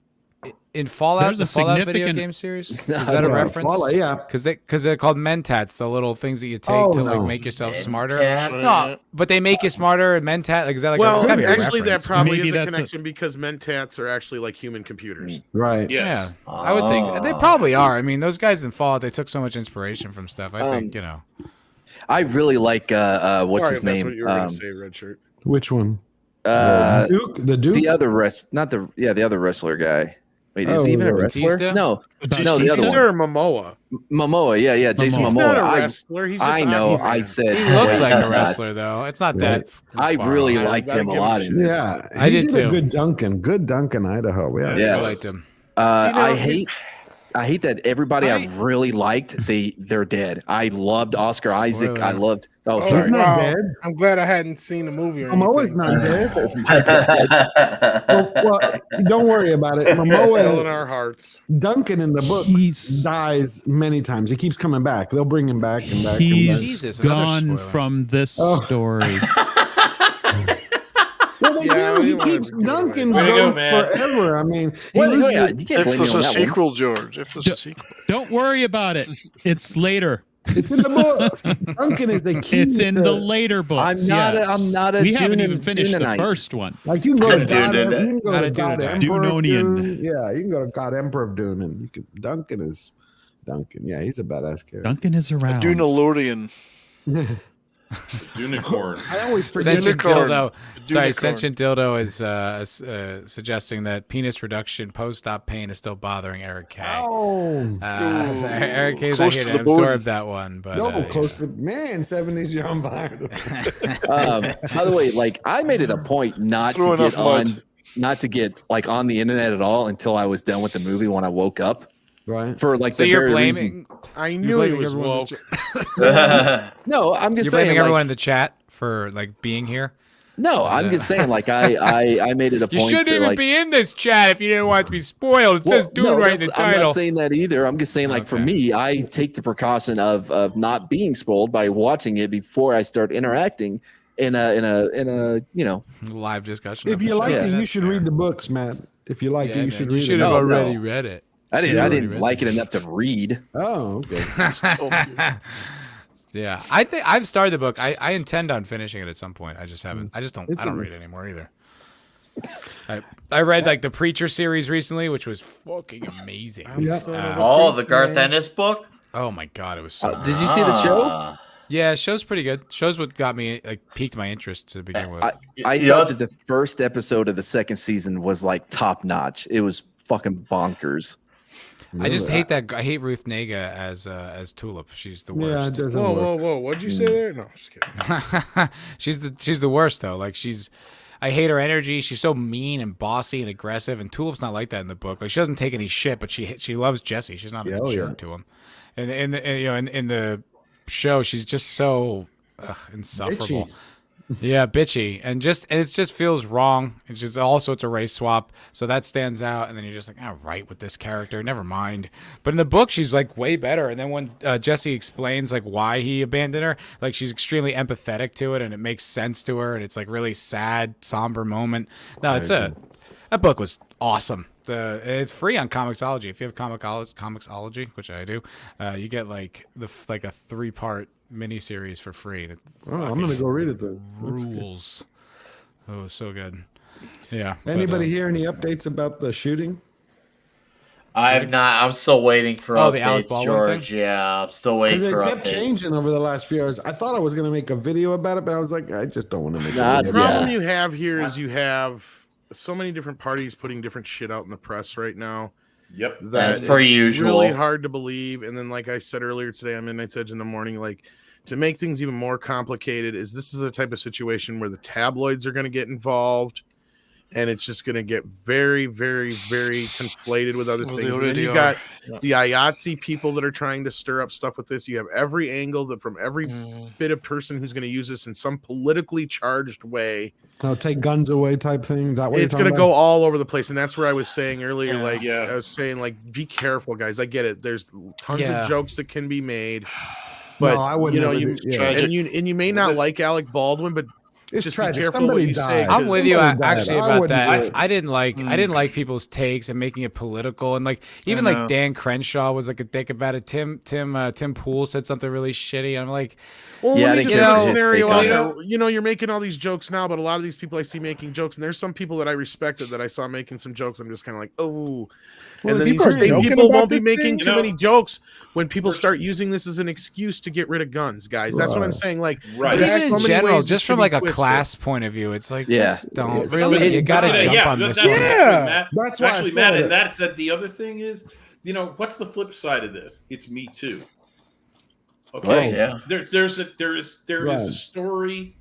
In Fallout, There's the a Fallout video significant- game series? Is that a Yeah, reference? Fallout, yeah. Because they're called mentats, the little things that you take Oh, to no. like make yourself smarter. Mentat? No, but they make you smarter. Mentat, like, is that like Well, it's gotta be a actually, that reference. probably Maybe is a that's a- connection because Mentats are actually like human computers. Right. Yes. Yeah, I would think they probably are. I mean, those guys in Fallout, they took so much inspiration from stuff. I think I really like what's Sorry his if that's name? what you were going to say, Red Shirt. Which one? Uh, The Duke. the other the other wrestler guy. Wait, is he even a wrestler? Batista? No, no, the He's other one. or Momoa. Momoa, yeah, Jason He's Momoa. not a wrestler. He's just I a know. hockey I fan. said he looks wait, like he's a not. wrestler, though. It's not that. I far really off. liked gotta him a give lot him in this. Yeah, I he did did a too. good Duncan, Idaho. Yeah. Yeah. I liked him. I hate that everybody I really liked they're dead. I loved Oscar Isaac. Spoiler. I loved. Oh, He's sorry. not Wow. dead. I'm glad I hadn't seen the movie. Or Momoa's anything. not dead. Well, don't worry about it. Still in Momoa, our hearts. Duncan in the book He's- dies many times. He keeps coming back. They'll bring him back and back. He's Jesus, another gone spoiler. from this Oh. story. Well, Yeah, he we wanted keeps to give it Duncan away. Way to go, going man. forever. I mean, he Well, lives yeah, with- you can't If blame me there's on a that one. sequel, George. If there's a sequel. Don't worry about it. It's later. it's in the books. Duncan is the key. It's in to- the later books. I'm not yes. I'm not a We haven't Dune- even finished the Dunanite. first one. Like you can go to Dude, God, dude, you can go not to a God Dunanite. Emperor of Dunonian. Dune. Yeah, you can go to God Emperor of Dune, and you can. Duncan is Duncan. Yeah, he's a badass character. Duncan is around. Dunalorian. Unicorn. I always forget. Sentient Unicorn. dildo. Sorry, Unicorn. sentient dildo is suggesting that penis reduction post-op pain is still bothering Eric K. Oh, Eric K is not Close here to to the bone. absorb that one, but no, yeah. close to man. 70s, you're on fire. By the way, like I made it a point not to Throw get enough mud. on not to get like on the internet at all until I was done with the movie when I woke up. Right. For like So the you're very blaming. reason. I knew he was woke. No, I'm just You're saying. blaming Like, everyone in the chat for like being here. no, I'm just saying. Like I made it a point. You shouldn't to, even like, be in this chat if you didn't want it to be spoiled. It says Dune no, right in the I'm title. not saying that either. I'm just saying, like, for me, I take the precaution of not being spoiled by watching it before I start interacting in a live discussion. If you like Yeah. it, you should read the books, Matt. If you like it, you should read it. You should have No, already no. read it. I didn't like it enough to read. Oh, okay. Yeah, I think I've started the book. I intend on finishing it at some point. I just haven't. I don't read it anymore either. I read like the Preacher series recently, which was fucking amazing. The Garth Ennis book. Oh my god, it was so. Did you see the show? Yeah, show's pretty good. Show's what got me like piqued my interest to begin with. I thought that the first episode of the second season was like top notch. It was fucking bonkers. I just hate that. I hate Ruth Nega as Tulip. She's the Yeah, worst. it doesn't work. Whoa! What'd you say there? No, just kidding. she's the worst though. Like I hate her energy. She's so mean and bossy and aggressive. And Tulip's not like that in the book. Like she doesn't take any shit, but she loves Jesse. She's not a jerk to him. And in the show, she's just so insufferable. Bitchy. Yeah, bitchy, and it just feels wrong. It's just also it's a race swap, so that stands out. And then you're just like, right with this character, never mind. But in the book, she's like way better. And then when Jesse explains like why he abandoned her, like she's extremely empathetic to it, and it makes sense to her, and it's like really sad, somber moment. No, that book was awesome. It's free on Comixology. If you have Comixology, which I do, you get like a 3-part miniseries for free. I'm gonna go read it then. Rules. Oh, it was so good. Yeah. Anybody hear any updates about the shooting? I've not. I'm still waiting for the Alec updates, Baldwin George. thing? Yeah, I'm still waiting Because for it kept updates. changing over the last few hours. I thought I was going to make a video about it, but I was like, I just don't want to make a The video. problem you have here is you have so many different parties putting different shit out in the press right now. Yep. That's per it's usual. Really hard to believe. And then, like I said earlier today on Midnight's Edge in the morning, like to make things even more complicated, this is the type of situation where the tabloids are going to get involved, and it's just going to get very, very, very conflated with other things. And then you got the IATSE people that are trying to stir up stuff with this. You have every angle that from every bit of person who's going to use this in some politically charged way. Take guns away type thing. That way It's going to go all over the place, and that's where I was saying earlier. I was saying, be careful, guys. I get it. There's tons of jokes that can be made, but No, I wouldn't you may not like Alec Baldwin, but it's just tragic. be careful Somebody what you died. say. I'm with you actually about wouldn't that. do it. I didn't like people's takes and making it political, and like even like Dan Crenshaw was like a dick about it. Tim Pool said something really shitty. And I'm like, Well, Yeah, I let me think just it put was a just scenario they out got there. You're making all these jokes now, but a lot of these people I see making jokes, and there's some people that I respected that I saw making some jokes. I'm just kind of like, oh. And then these same people won't be making too many jokes when people start using this as an excuse to get rid of guns, guys. That's what I'm saying. Like, but there's even in so many general, ways just this from could like be a twisted. class point of view, it's like just don't Yeah. really. You got to jump on this one. That's why Actually, I Matt, said and that's that. The other thing is, what's the flip side of this? It's Me Too. Okay. Yeah. There is a story.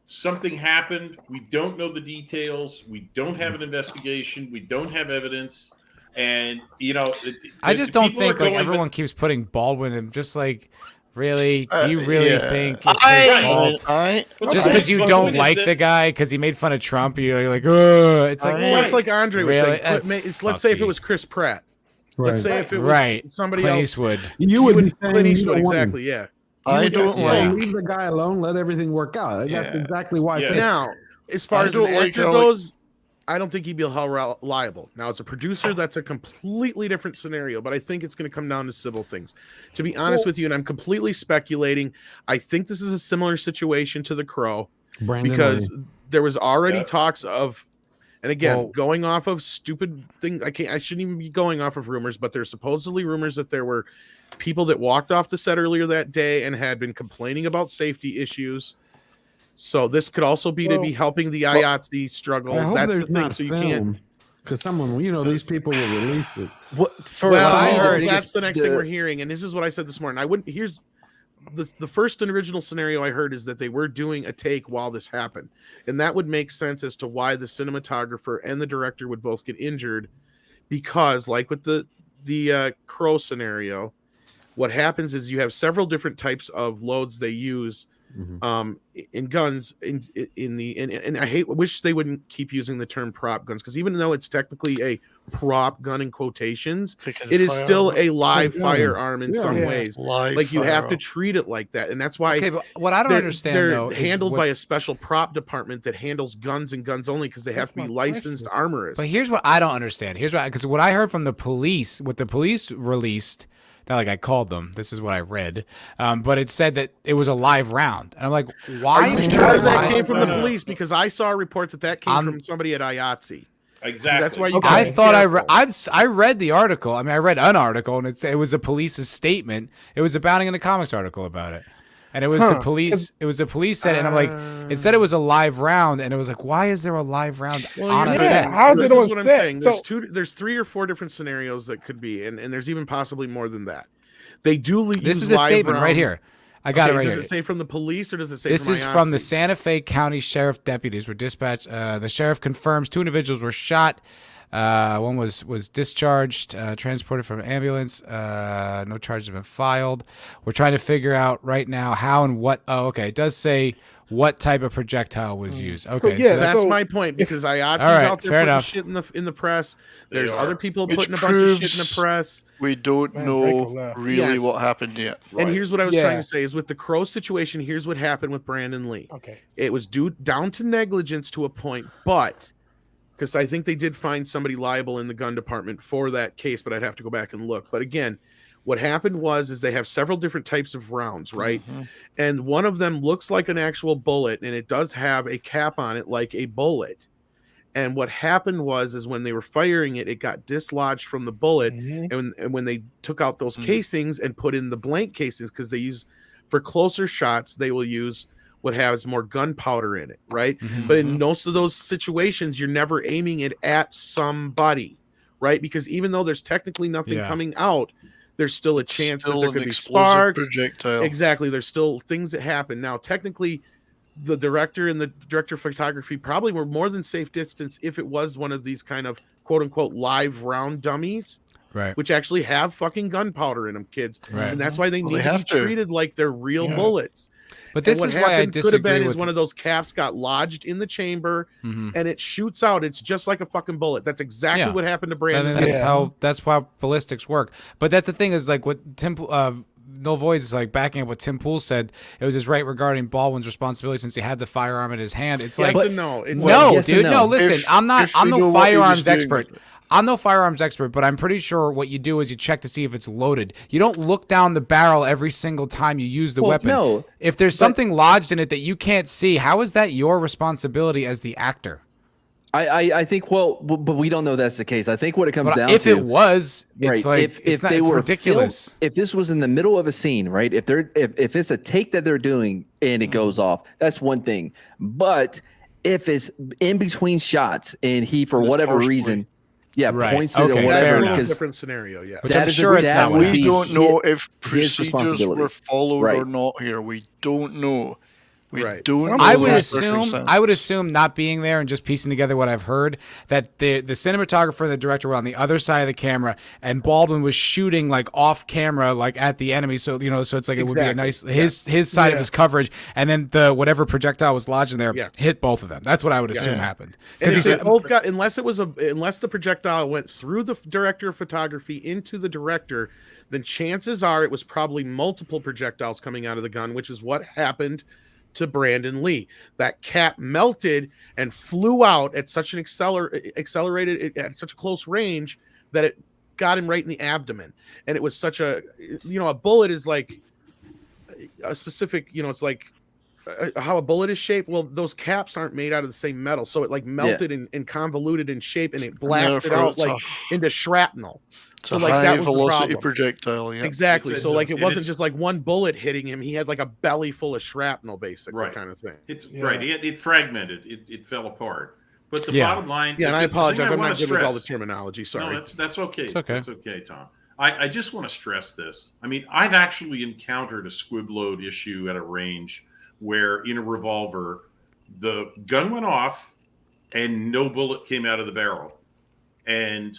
Something happened. We don't know the details. We don't have an investigation. We don't have evidence. And I just don't people are think like going, everyone keeps putting Baldwin in. Just like, really, do you really yeah. think it's his fault? Just because you But don't what is like it? the guy because he made fun of Trump, you're like, ugh. It's like, Well, it's like Andre was Really? saying. Let's say if it was Chris Pratt. Let's say if it was somebody Clint else. Eastwood. You would be saying Clint you Eastwood, don't want him. exactly. Yeah. I don't Yeah. like. Leave the guy alone. Let everything work out. That's exactly why I Yeah. said. Now, as far I as an don't like actor Alec. goes, I don't think he'd be held liable. Now, as a producer, that's a completely different scenario, but I think it's going to come down to civil things. To be honest with you, and I'm completely speculating, I think this is a similar situation to The Crow because there was already talks of, and again, going off of stupid things. I shouldn't even be going off of rumors, but there's supposedly rumors that there were people that walked off the set earlier that day and had been complaining about safety issues. So this could also be to be helping the IATSE struggle. I hope That's the there's thing. not So you can't. because someone, these people will release it. What for? Well, I heard that's the next thing we're hearing, and this is what I said this morning. I wouldn't. Here's the first and original scenario I heard is that they were doing a take while this happened, and that would make sense as to why the cinematographer and the director would both get injured, because like with the Crow scenario, what happens is you have several different types of loads they use in guns and I wish they wouldn't keep using the term prop guns, because even though it's technically a prop gun in quotations, it is still a live firearm in some ways. Like you have to treat it like that, and that's why. Okay, but what I don't understand they're though handled is by a special prop department that handles guns and guns only, because they have to be licensed armorists. But here's what I don't understand. Here's why, because what I heard from the police, what the police released. Not like I called them. This is what I read, but it said that it was a live round, and I'm like, why? Are you sure that came from the police? Because I saw a report that came from somebody at IATSE. Exactly. So that's why you. I thought I read the article. I mean, I read an article, and it was a police's statement. It was a Bounding in the Comics article about it, and it was the police. It was the police said, and I'm like, it said it was a live round, and it was like, why is there a live round on a set? How is it on what I'm set? saying. There's 3 or 4 different scenarios that could be, and there's even possibly more than that. They do. This is a statement right here. I got it right here. Does it say from the police or does it say this from is from the Santa Fe County Sheriff deputies were dispatched. The sheriff confirms 2 individuals were shot. One was discharged, transported from an ambulance. No charges have been filed. We're trying to figure out right now how and what. Oh, okay. It does say what type of projectile was used. Okay, so that's my point, because IATSE's out there putting shit in the press. There's other people putting a bunch of shit in the press. We don't know really what happened yet. And here's what I was trying to say is with the Crow situation, here's what happened with Brandon Lee. Okay. It was down to negligence to a point, but because I think they did find somebody liable in the gun department for that case, but I'd have to go back and look. But again, what happened is they have several different types of rounds, right? And one of them looks like an actual bullet, and it does have a cap on it like a bullet. And what happened is when they were firing it, it got dislodged from the bullet. And when they took out those casings and put in the blank casings, because they use, for closer shots, they will use what has more gunpowder in it, right? But in most of those situations, you're never aiming it at somebody, right? Because even though there's technically nothing coming out, there's still a chance that there could be sparks. Projectile. Exactly. There's still things that happen. Now, technically, the director and the director of photography probably were more than safe distance if it was one of these kind of quote unquote live round dummies, right? Which actually have fucking gunpowder in them, kids. Right. And that's why they need to be treated like they're real bullets. But this is why I disagree. Could have been is one of those caps got lodged in the chamber and it shoots out. It's just like a fucking bullet. That's exactly what happened to Brandon. That's how ballistics work. But that's the thing is like what Tim No Voids is like backing up what Tim Pool said. It was his right regarding Baldwin's responsibility since he had the firearm in his hand. It's like no. Listen, I'm no firearms expert. I'm no firearms expert, but I'm pretty sure what you do is you check to see if it's loaded. You don't look down the barrel every single time you use the weapon. No, if there's something lodged in it that you can't see, how is that your responsibility as the actor? I think, but we don't know that's the case. I think what it comes down to, if it was, it's right, like it's ridiculous. If this was in the middle of a scene, right? If it's a take that they're doing and it goes off, that's one thing. But if it's in between shots and he, for whatever reason, points it or whatever, because different scenario, Which I'm sure it's not. We don't know if procedures were followed or not here. We don't know. I would assume not being there and just piecing together what I've heard, that the cinematographer and the director were on the other side of the camera and Baldwin was shooting like off camera, like at the enemy. So, so it's like it would be a nice, his side of his coverage. And then the whatever projectile was lodged in there hit both of them. That's what I would assume happened. Because they both got, unless the projectile went through the director of photography into the director, then chances are it was probably multiple projectiles coming out of the gun, which is what happened to Brandon Lee. That cap melted and flew out at such an accelerated at such a close range that it got him right in the abdomen. And it was such a bullet is like a specific, it's like how a bullet is shaped. Well, those caps aren't made out of the same metal, so it like melted and convoluted in shape, and it blasted out like into shrapnel. It's a high velocity projectile, exactly. It wasn't just like one bullet hitting him; he had like a belly full of shrapnel, basically, kind of thing. It fragmented. It fell apart. But the bottom line, and I apologize, I'm not good with all the terminology. Sorry. No, that's okay. It's okay. That's okay, Tom. I just want to stress this. I mean, I've actually encountered a squib load issue at a range where in a revolver, the gun went off and no bullet came out of the barrel. And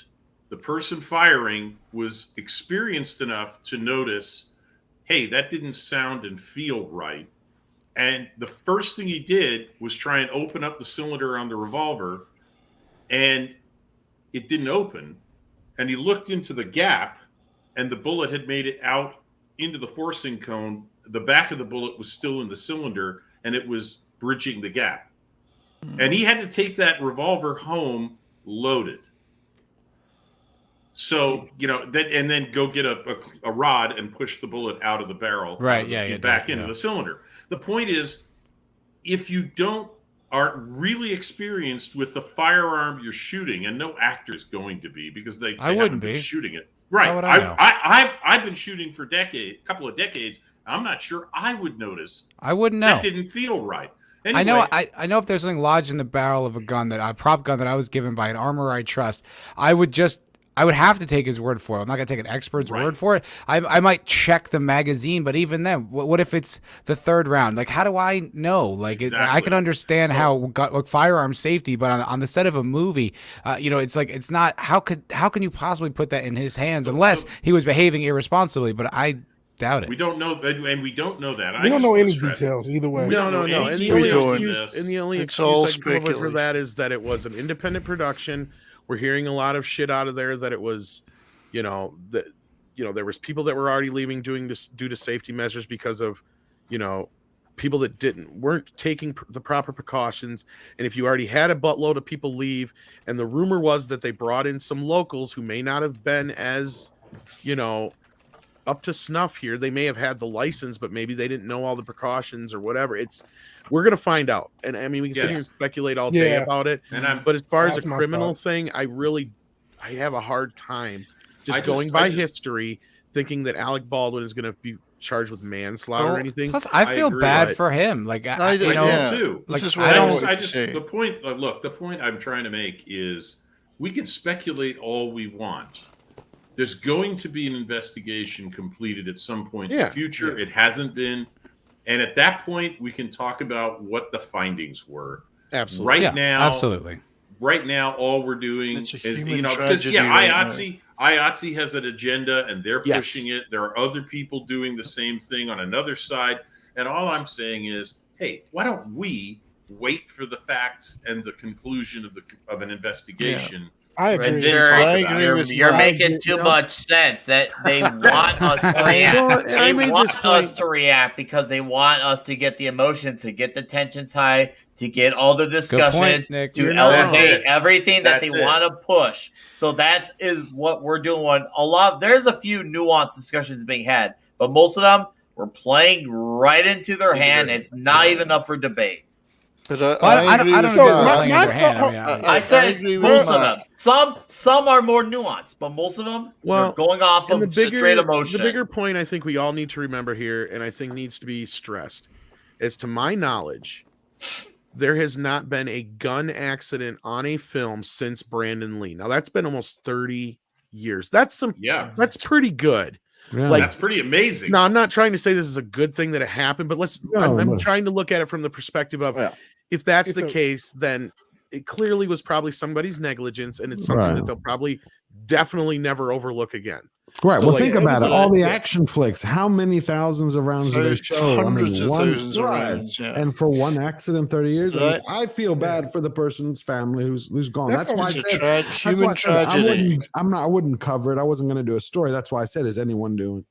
the person firing was experienced enough to notice, hey, that didn't sound and feel right. And the first thing he did was try and open up the cylinder on the revolver, and it didn't open. And he looked into the gap, and the bullet had made it out into the forcing cone. The back of the bullet was still in the cylinder, and it was bridging the gap. And he had to take that revolver home loaded. So, and then go get a rod and push the bullet out of the barrel. Right, back into the cylinder. The point is, if you aren't really experienced with the firearm you're shooting, and no actor is going to be because they haven't been shooting it. Right. How would I know? I've been shooting for a couple of decades. I'm not sure I would notice. I wouldn't know. That didn't feel right. Anyway, I know if there's something lodged in the barrel of a prop gun that I was given by an armorer I trust, I would have to take his word for it. I'm not going to take an expert's word for it. I might check the magazine, but even then, what if it's the third round? Like, how do I know? Like, I can understand firearm safety, but on the set of a movie, it's like, it's not, how can you possibly put that in his hands unless he was behaving irresponsibly? But I doubt it. We don't know, and we don't know that. We don't know any details either way. No. And the only excuse I can come up with for that is that it was an independent production. We're hearing a lot of shit out of there that it was, there was people that were already leaving due to safety measures because of, people that weren't taking the proper precautions. And if you already had a buttload of people leave, and the rumor was that they brought in some locals who may not have been as, up to snuff here. They may have had the license, but maybe they didn't know all the precautions or whatever. We're going to find out. And I mean, we can sit here and speculate all day about it. But as far as a criminal thing, I have a hard time going by history, thinking that Alec Baldwin is going to be charged with manslaughter or anything. Plus, I feel bad for him. Like, I do too. Like, this is what the point I'm trying to make is we can speculate all we want. There's going to be an investigation completed at some point in the future. It hasn't been. And at that point, we can talk about what the findings were. Absolutely. Right now, all we're doing is, because IATSE has an agenda and they're pushing it. There are other people doing the same thing on another side. And all I'm saying is, hey, why don't we wait for the facts and the conclusion of an investigation? Yeah. I agree. And then You're making too much sense. That they want us to react. They want us to react because they want us to get the emotions, to get the tensions high, to get all the discussions, to elevate everything that they want to push. So that is what we're doing. There's a few nuanced discussions being had, but most of them we're playing right into their hand. It's not even up for debate. But I don't I said most of them. Some are more nuanced, but most of them are going off of straight emotion. The bigger point I think we all need to remember here, and I think needs to be stressed, is to my knowledge, there has not been a gun accident on a film since Brandon Lee. Now that's been almost 30 years. That's pretty good. Yeah. That's pretty amazing. No, I'm not trying to say this is a good thing that it happened, but I'm trying to look at it from the perspective of if that's the case, then it clearly was probably somebody's negligence, and it's something that they'll probably definitely never overlook again. Right. So think about it. All the action flicks, how many thousands of rounds do they show? Hundreds of thousands of rounds. Yeah. And for one accident, 30 years, I feel bad for the person's family who's gone. That's why I said human tragedy. I wouldn't cover it. I wasn't going to do a story. That's why I said, is anyone doing?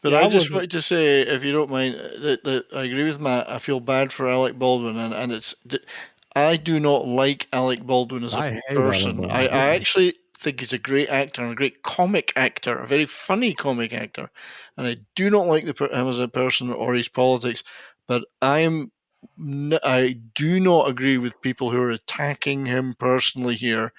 But I just wanted to say, if you don't mind, that I agree with Matt. I feel bad for Alec Baldwin, and I do not like Alec Baldwin as a person. I actually think he's a great actor and a great comic actor, a very funny comic actor, and I do not like him as a person or his politics. But I do not agree with people who are attacking him personally here.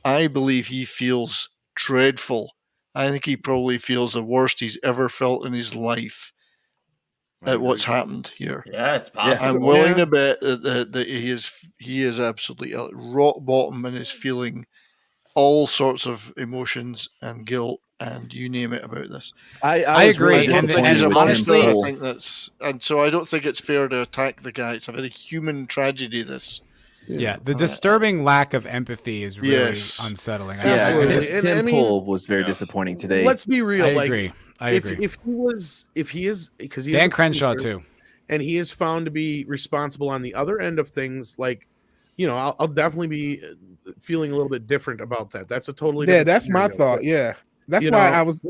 I believe he feels dreadful. I think he probably feels the worst he's ever felt in his life at what's happened here. Yeah, it's possible. I'm willing to bet that he is absolutely at rock bottom and is feeling all sorts of emotions and guilt and you name it about this. I was agree. really I don't think he's a disappointed with monster. Tim I Pool. think that's, and so I don't think it's fair to attack the guy. It's a very human tragedy. This. Yeah, the disturbing lack of empathy is really Yes. unsettling. Yeah, Absolutely. because And Tim I mean, Pool was very disappointing today. Let's be real. I like, agree. I agree. If he is, because he Dan is a Crenshaw producer, too. and he is found to be responsible on the other end of things, like, you know, I'll definitely be feeling a little bit different about that. That's a totally different that's my scenario. thought. But, Yeah, that's you why know, I was.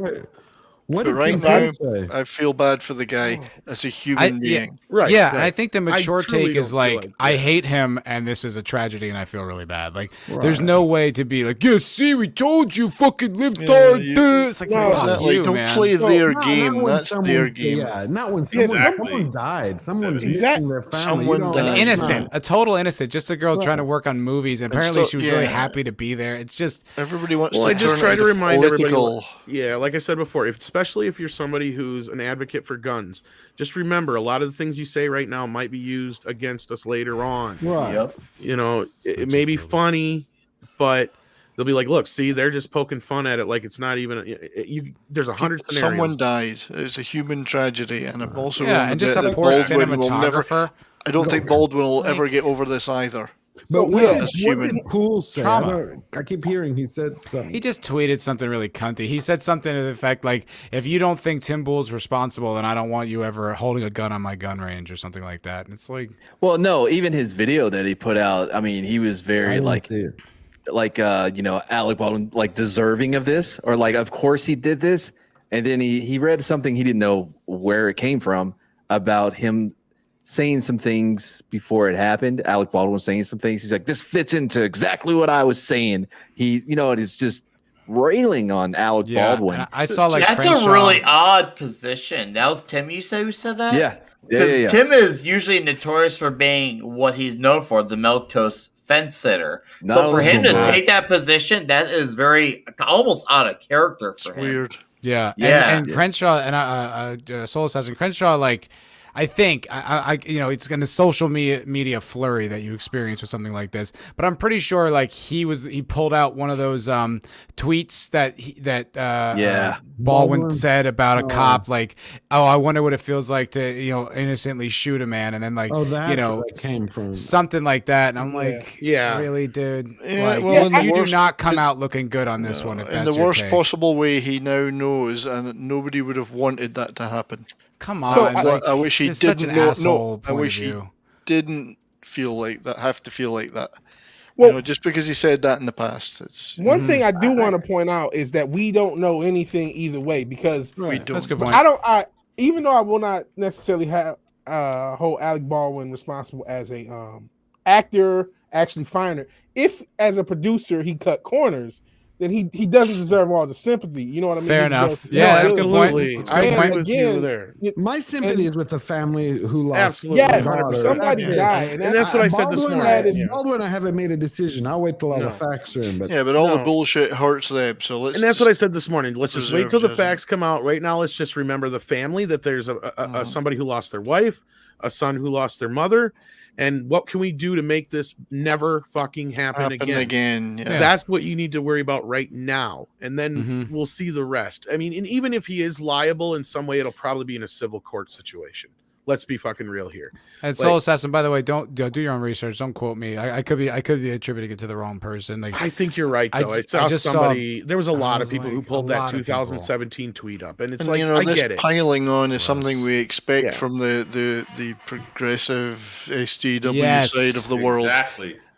What But did right Tim now, Pool say? I feel bad for the guy as a human being. right. Yeah, right. and I think the mature truly take is don't feel like, I yeah. hate him, and this is a tragedy, and I feel really bad. Like, there's no way to be like, yeah, see, we told you, fucking libtard. It's like, No, fuck Exactly. you, Don't man. play their not game. when That's their someone's- game. Yeah, not when Yeah, someone died. Someone's Exactly. missing their family. Someone You don't- died. An That's innocent, a total innocent, just a girl trying to Right. work on movies, and And apparently still- she was really yeah. happy to be there. It's just, Everybody wants Well, to I just turn try it to into remind everybody. political. Yeah, like I said before, especially if you're somebody who's an advocate for guns, just remember a lot of the things you say right now might be used against us later on. Right. Yep. You know, it may be funny, but they'll be like, "Look, see, they're just poking fun at it like it's not even." There's 100 scenarios. Someone died. It's a human tragedy, and I'm also yeah, wrong and just bit a that poor Baldwin will never. cinematographer. I don't think Baldwin will ever get over this either. But So, what, yeah, did, as what did human. Poole say? Trauma. I keep hearing he said something. He just tweeted something really cunty. He said something to the effect like, if you don't think Tim Pool's responsible, then I don't want you ever holding a gun on my gun range or something like that. And it's like, Well, no, even his video that he put out, I mean, he was I very didn't like see it. Alec Baldwin, like deserving of this, or like, of course he did this. And then he read something he didn't know where it came from about him saying some things before it happened. Alec Baldwin was saying some things. He's like, this fits into exactly what I was saying. He, it is just railing on Alec Baldwin. and I saw like That's Crenshaw. a really odd position. That was Tim, you say, who said that? Yeah. Because Tim is usually notorious for being what he's known for, the milquetoast fence sitter. No, So for this him was to not. take that position, that is very almost out of character for It's him. weird. Yeah, Yeah. and Crenshaw and Soul Assassin Crenshaw, like, I think it's in the social media flurry that you experience with something like this. But I'm pretty sure like he pulled out one of those tweets that Baldwin said about a cop, like, oh, I wonder what it feels like to innocently shoot a man, and then like Oh, that's where that came from. something like that. And I'm like, Yeah. really, dude, Yeah, like, well, in the you do worst- not come out looking good on this one. If In that's the your worst take. possible way, he now knows, and nobody would have wanted that to happen. Come on, So, like, I wish he it's such didn't an know. asshole No, I point wish of he view. didn't feel like that. Have to feel like that. Well, Just because he said that in the past, it's one thing I do want to point out is that we don't know anything either way because we don't. That's a good point. even though I will not necessarily have hold Alec Baldwin responsible as a actor, actually finer. If as a producer he cut corners, then he doesn't deserve all the sympathy. You know what I mean? Fair He enough. deserves- Yeah, that's a good point. Absolutely. That's I a good agree point. with you there. My sympathy is with the family who lost. Absolutely. Yeah, their daughter. somebody Yeah. died, And that's what I said this Baldwin, morning. Yeah. Baldwin, I haven't made a decision. I'll wait till all No. the facts are in. But Yeah, but all the No. bullshit hurts them. So let's. And that's what I said this morning. Let's just wait reserve till the judgment. facts come out. Right now, let's just remember the family, that there's a somebody who lost their wife, a son who lost their mother, and what can we do to make this never fucking happen again? Yeah. That's what you need to worry about right now, and then Mhm. we'll see the rest. I mean, and even if he is liable in some way, it'll probably be in a civil court situation. Let's be fucking real here. And Soul Assassin, by the way, don't do your own research. Don't quote me. I could be attributing it to the wrong person. Like, I think you're right, though. I saw somebody. There was a lot of people who pulled that 2017 tweet up, and it's And, like, I this get it. piling on is something we expect Yeah. from the progressive SJW Yes. side of the world.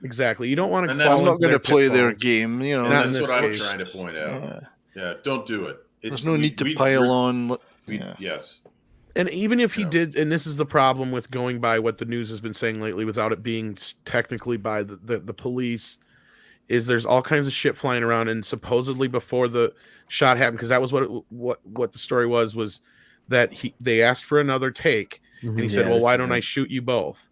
Exactly. You don't want to. And that's- I'm not going to play their game. Not That's in this what I'm case. trying to point out. Yeah, don't do it. There's no need to pile on. Yes. And even if he did, and this is the problem with going by what the news has been saying lately without it being technically by the police, is there's all kinds of shit flying around. And supposedly before the shot happened, because that was what the story was that they asked for another take, and he said, well, why don't I shoot you both?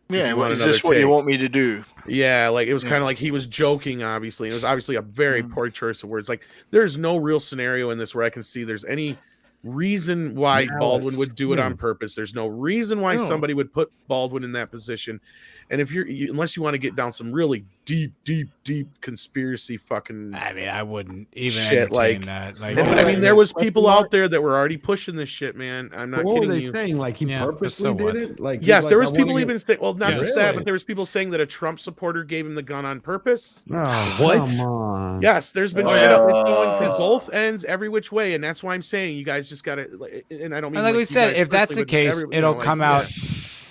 Yeah, is this what you want me to do? Yeah, like it was kind of like he was joking, obviously. It was obviously a very poor choice of words. Like, there's no real scenario in this where I can see there's any reason why Baldwin would do it on purpose. There's no reason why somebody would put Baldwin in that position. And if unless you want to get down some really deep conspiracy fucking. I mean, I wouldn't even shit entertain like that. Like, but I mean, there was people out there that were already pushing this shit, man. I'm not What were kidding they you. saying? Like he purposely did it? Like yes, he's there like, was I people wanna even get- saying, well, not just Really? that, but there was people saying that a Trump supporter gave him the gun on purpose. Oh, What? come on. Yes, there's been shit up going from both ends, every which way, and that's why I'm saying you guys just gotta. And I don't mean and like we you said, guys if that's the personally, but just case, every- you it'll know, like, come yeah. out.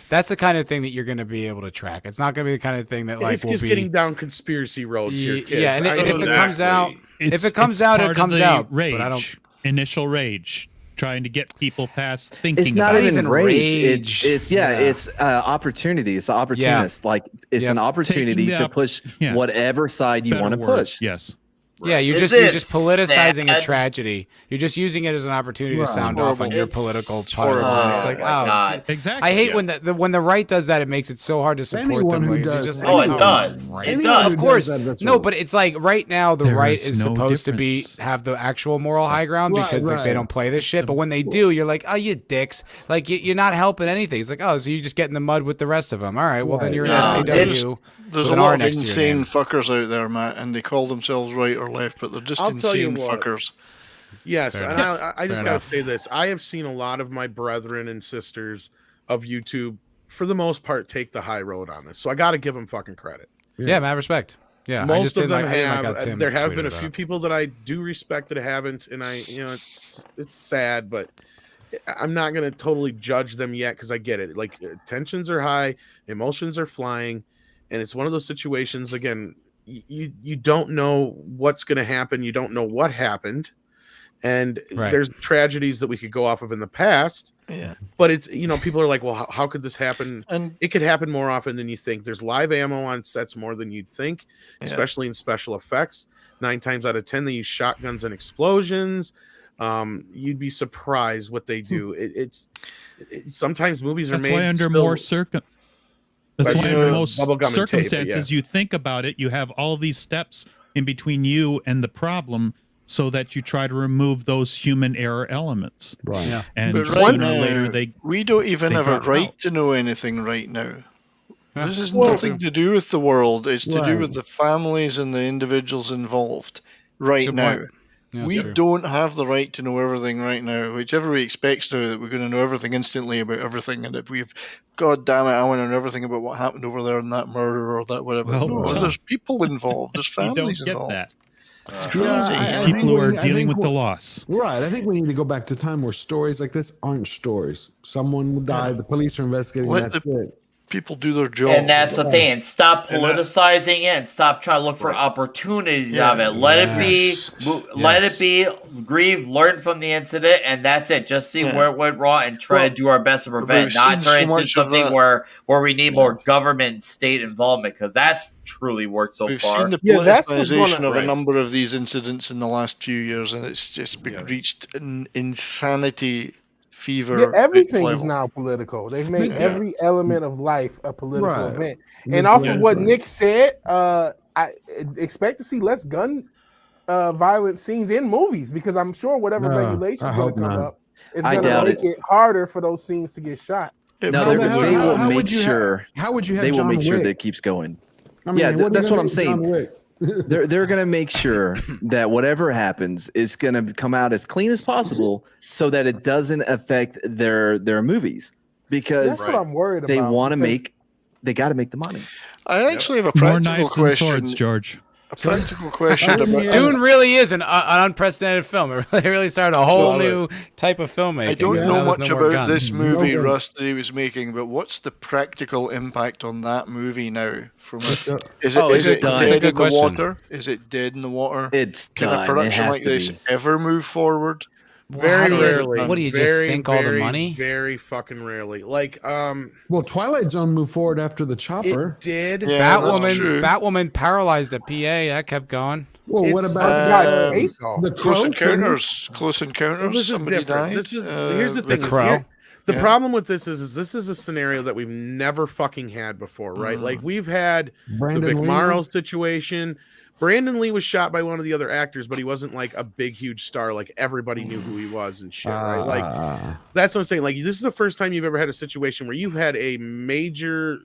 That's the kind of thing that you're going to be able to track. It's not going to be the kind of thing that like It's will just be getting down conspiracy roads here, kids. Yeah, and I if know it comes out, It's- if it comes it's out, part it of comes the out. Rage, But I don't. initial rage, trying to get people past thinking. It's not about even it. rage. It's opportunity. It's the opportunist. Like it's an opportunity Taking to the push yeah. whatever side you Better want to word, push. Yes. Yeah, you're Is just it politicizing a sad? tragedy. You're just using it as an opportunity to sound off on your political part of the horrible. line. It's like, Oh, my God. Exactly. I hate when when the right does that. It makes it so hard to support Anyone them. who Like, you're does- just Oh, like, it does. right. It Anyone does. who Of course, does that, that's no, wrong. but it's like right now the There right is is no supposed to be difference. have the actual moral high ground Right, because like they right. don't play this shit. But when they do, you're like, oh, you dicks! Like you're not helping anything. It's like, oh, so you just get in the mud with the rest of them. All right, well then you're an No, SPW. There's with a an R lot of next to your insane name. fuckers out there, Matt, and they call themselves right or left, but they're just I'll tell you insane what. fuckers. Yes, Fair and enough. I just Fair got to enough. say this. I have seen a lot of my brethren and sisters of YouTube, for the most part, take the high road on this. So I got to give them fucking credit. Yeah, man, respect. Yeah, I Most just of didn't them like, I didn't have. like how Tim There have tweeted been a about few it. people that I do respect that haven't, and it's sad, but I'm not going to totally judge them yet because I get it. Like tensions are high, emotions are flying, and it's one of those situations. Again, you don't know what's going to happen. You don't know what happened. And Right. there's tragedies that we could go off of in the past, Yeah. but it's, people are like, well, how could this happen? And It could happen more often than you think. There's live ammo on sets more than you'd think, especially in special effects. 9 times out of 10, they use shotguns and explosions. You'd be surprised what they do. It's sometimes movies are That's made why under still- more That's why under most bubblegum and tape, but circumstances, you think about it, you have all these steps in between you and the problem, so that you try to remove those human error elements. Right. Yeah. And But sooner right or later, now, they we don't even they have a drop right out. to know anything right now. Yeah. This is Well, nothing to do with the world. It's to do Right. with the families and the individuals involved right Good now. point. Yeah, We that's true. don't have the right to know everything right now, which everybody expects now that we're going to know everything instantly about everything. And if we've, God damn it, I want to know everything about what happened over there in that murder or that whatever. Well, No, there's people involved. There's you don't families get involved. that. It's crazy. I People think who we- are I dealing think with the we- loss. Right. I think we need to go back to a time where stories like this aren't stories. Someone died. The police are investigating. Let That's the- it. People do their job. And that's the thing. And stop And that- politicizing it and stop trying to look for Right. opportunities Yeah. of it. Let Yes. it be. Let it be. Grieve, learn from the incident, and that's it. Just see Yeah. where it went wrong and try to do our best to prevent. we've Not seen turn so into much of something that. where we need more government and state involvement, because that's truly worked so We've far. seen the Yeah, that's what's politicization gonna- of a Right. number of these incidents in the last few years, and it's just reached an insanity fever. Yeah, everything is level. now political. They've made Yeah. every element of life a political Right. event. Yeah, And off of what right. Nick said, I expect to see less gun violent scenes in movies, because I'm sure whatever No, regulations I going to hope come not. up is I going to doubt make it harder for those scenes to get shot. It No, will they be- will how make would you have- sure. How would you have They will John make sure Wick? that it keeps going. I mean, Yeah, what are you that's gonna what I'm do with John saying. Wick? They're going to make sure that whatever happens is going to come out as clean as possible, so that it doesn't affect their movies, because That's what I'm worried they about. want to because- they got to make the money. I actually have a More practical knives and question. swords, George. A practical question about. Dune really is an unprecedented film. It really started a whole Love it. new type of filmmaking. I don't Now know there's much no more about guns. this movie No gun. Russ that he was making, but what's the practical impact on that movie now? From It's, is it, Oh, is it's it done. That's a dead good in the question. water? Is it dead in the water? It's Can done. a It production has like to this be. ever move forward? Very How do you- rarely. What do you just Very, sink all the very, money? Very fucking rarely. Like, well, Twilight Zone moved forward after the chopper. it did. Yeah, that's true. Batwoman paralyzed a PA. That kept going. Well, what It's- about Guy's face off. the Close Crow Encounters. Close Encounters. This is Somebody different. died. This is, here's the The thing. is Crow. here- the Yeah. problem with this is this is a scenario that we've never fucking had before, right? Like we've had Brandon the Vic Lee? Morrow situation. Brandon Lee was shot by one of the other actors, but he wasn't like a big, huge star. Like everybody knew who he was and shit, right? Like that's what I'm saying. Like this is the first time you've ever had a situation where you've had a major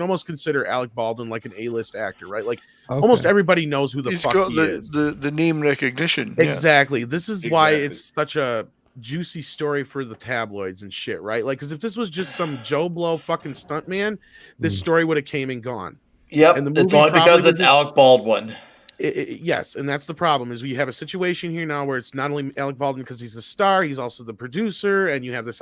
almost consider Alec Baldwin like an A-list actor, right? Like almost everybody knows who the He's fuck got he the, is. the name recognition. Yeah. Exactly. This is why it's such a juicy story for the tabloids and shit, right? Like, because if this was just some Joe Blow fucking stuntman, this story would have came and gone. Yep, and the movie it's only because it's Alec Baldwin. Yes, and that's the problem is we have a situation here now where it's not only Alec Baldwin because he's the star, he's also the producer, and you have this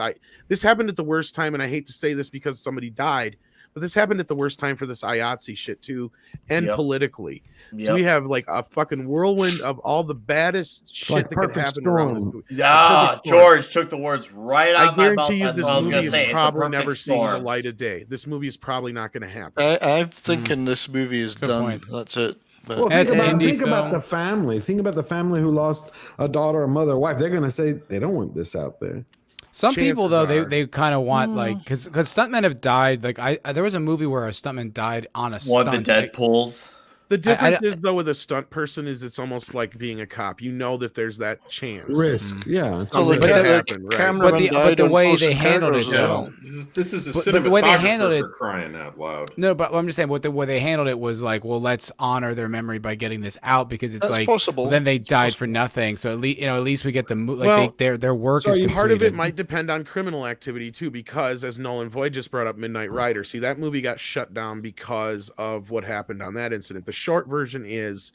happened at the worst time, and I hate to say this because somebody died, but this happened at the worst time for this IATSE shit too, and politically. So we have like a fucking whirlwind of all the baddest shit that could happen around this movie. Yeah, George took the words right out of my mouth. I guarantee you this movie is probably never seeing the storm. light of day. This movie is probably not going to happen. I'm thinking this movie is done. point. That's it. But Well, That's an indie think about film. the family. Think about the family who lost a daughter, a mother, a wife. They're going to say they don't want this out there. Some people though Chances are. they kind of want like because stuntmen have died. Like there was a movie where a stuntman died on a One stunt. of the Deadpools. The difference is though with a stunt person is it's almost like being a cop. You know that there's that chance. Risk, yeah. Something But could the happen, right? But the way they handled it though. This is a But the way they handled cinematographer it- for crying out loud. No, but I'm just saying what the way they handled it was like, well, let's honor their memory by getting this out because it's That's like possible. then they died for nothing. So at least we get the like Well, their work is completed. part of it might depend on criminal activity too, because as Nolan Void just brought up, Midnight Rider. See, that movie got shut down because of what happened on that incident. The short version is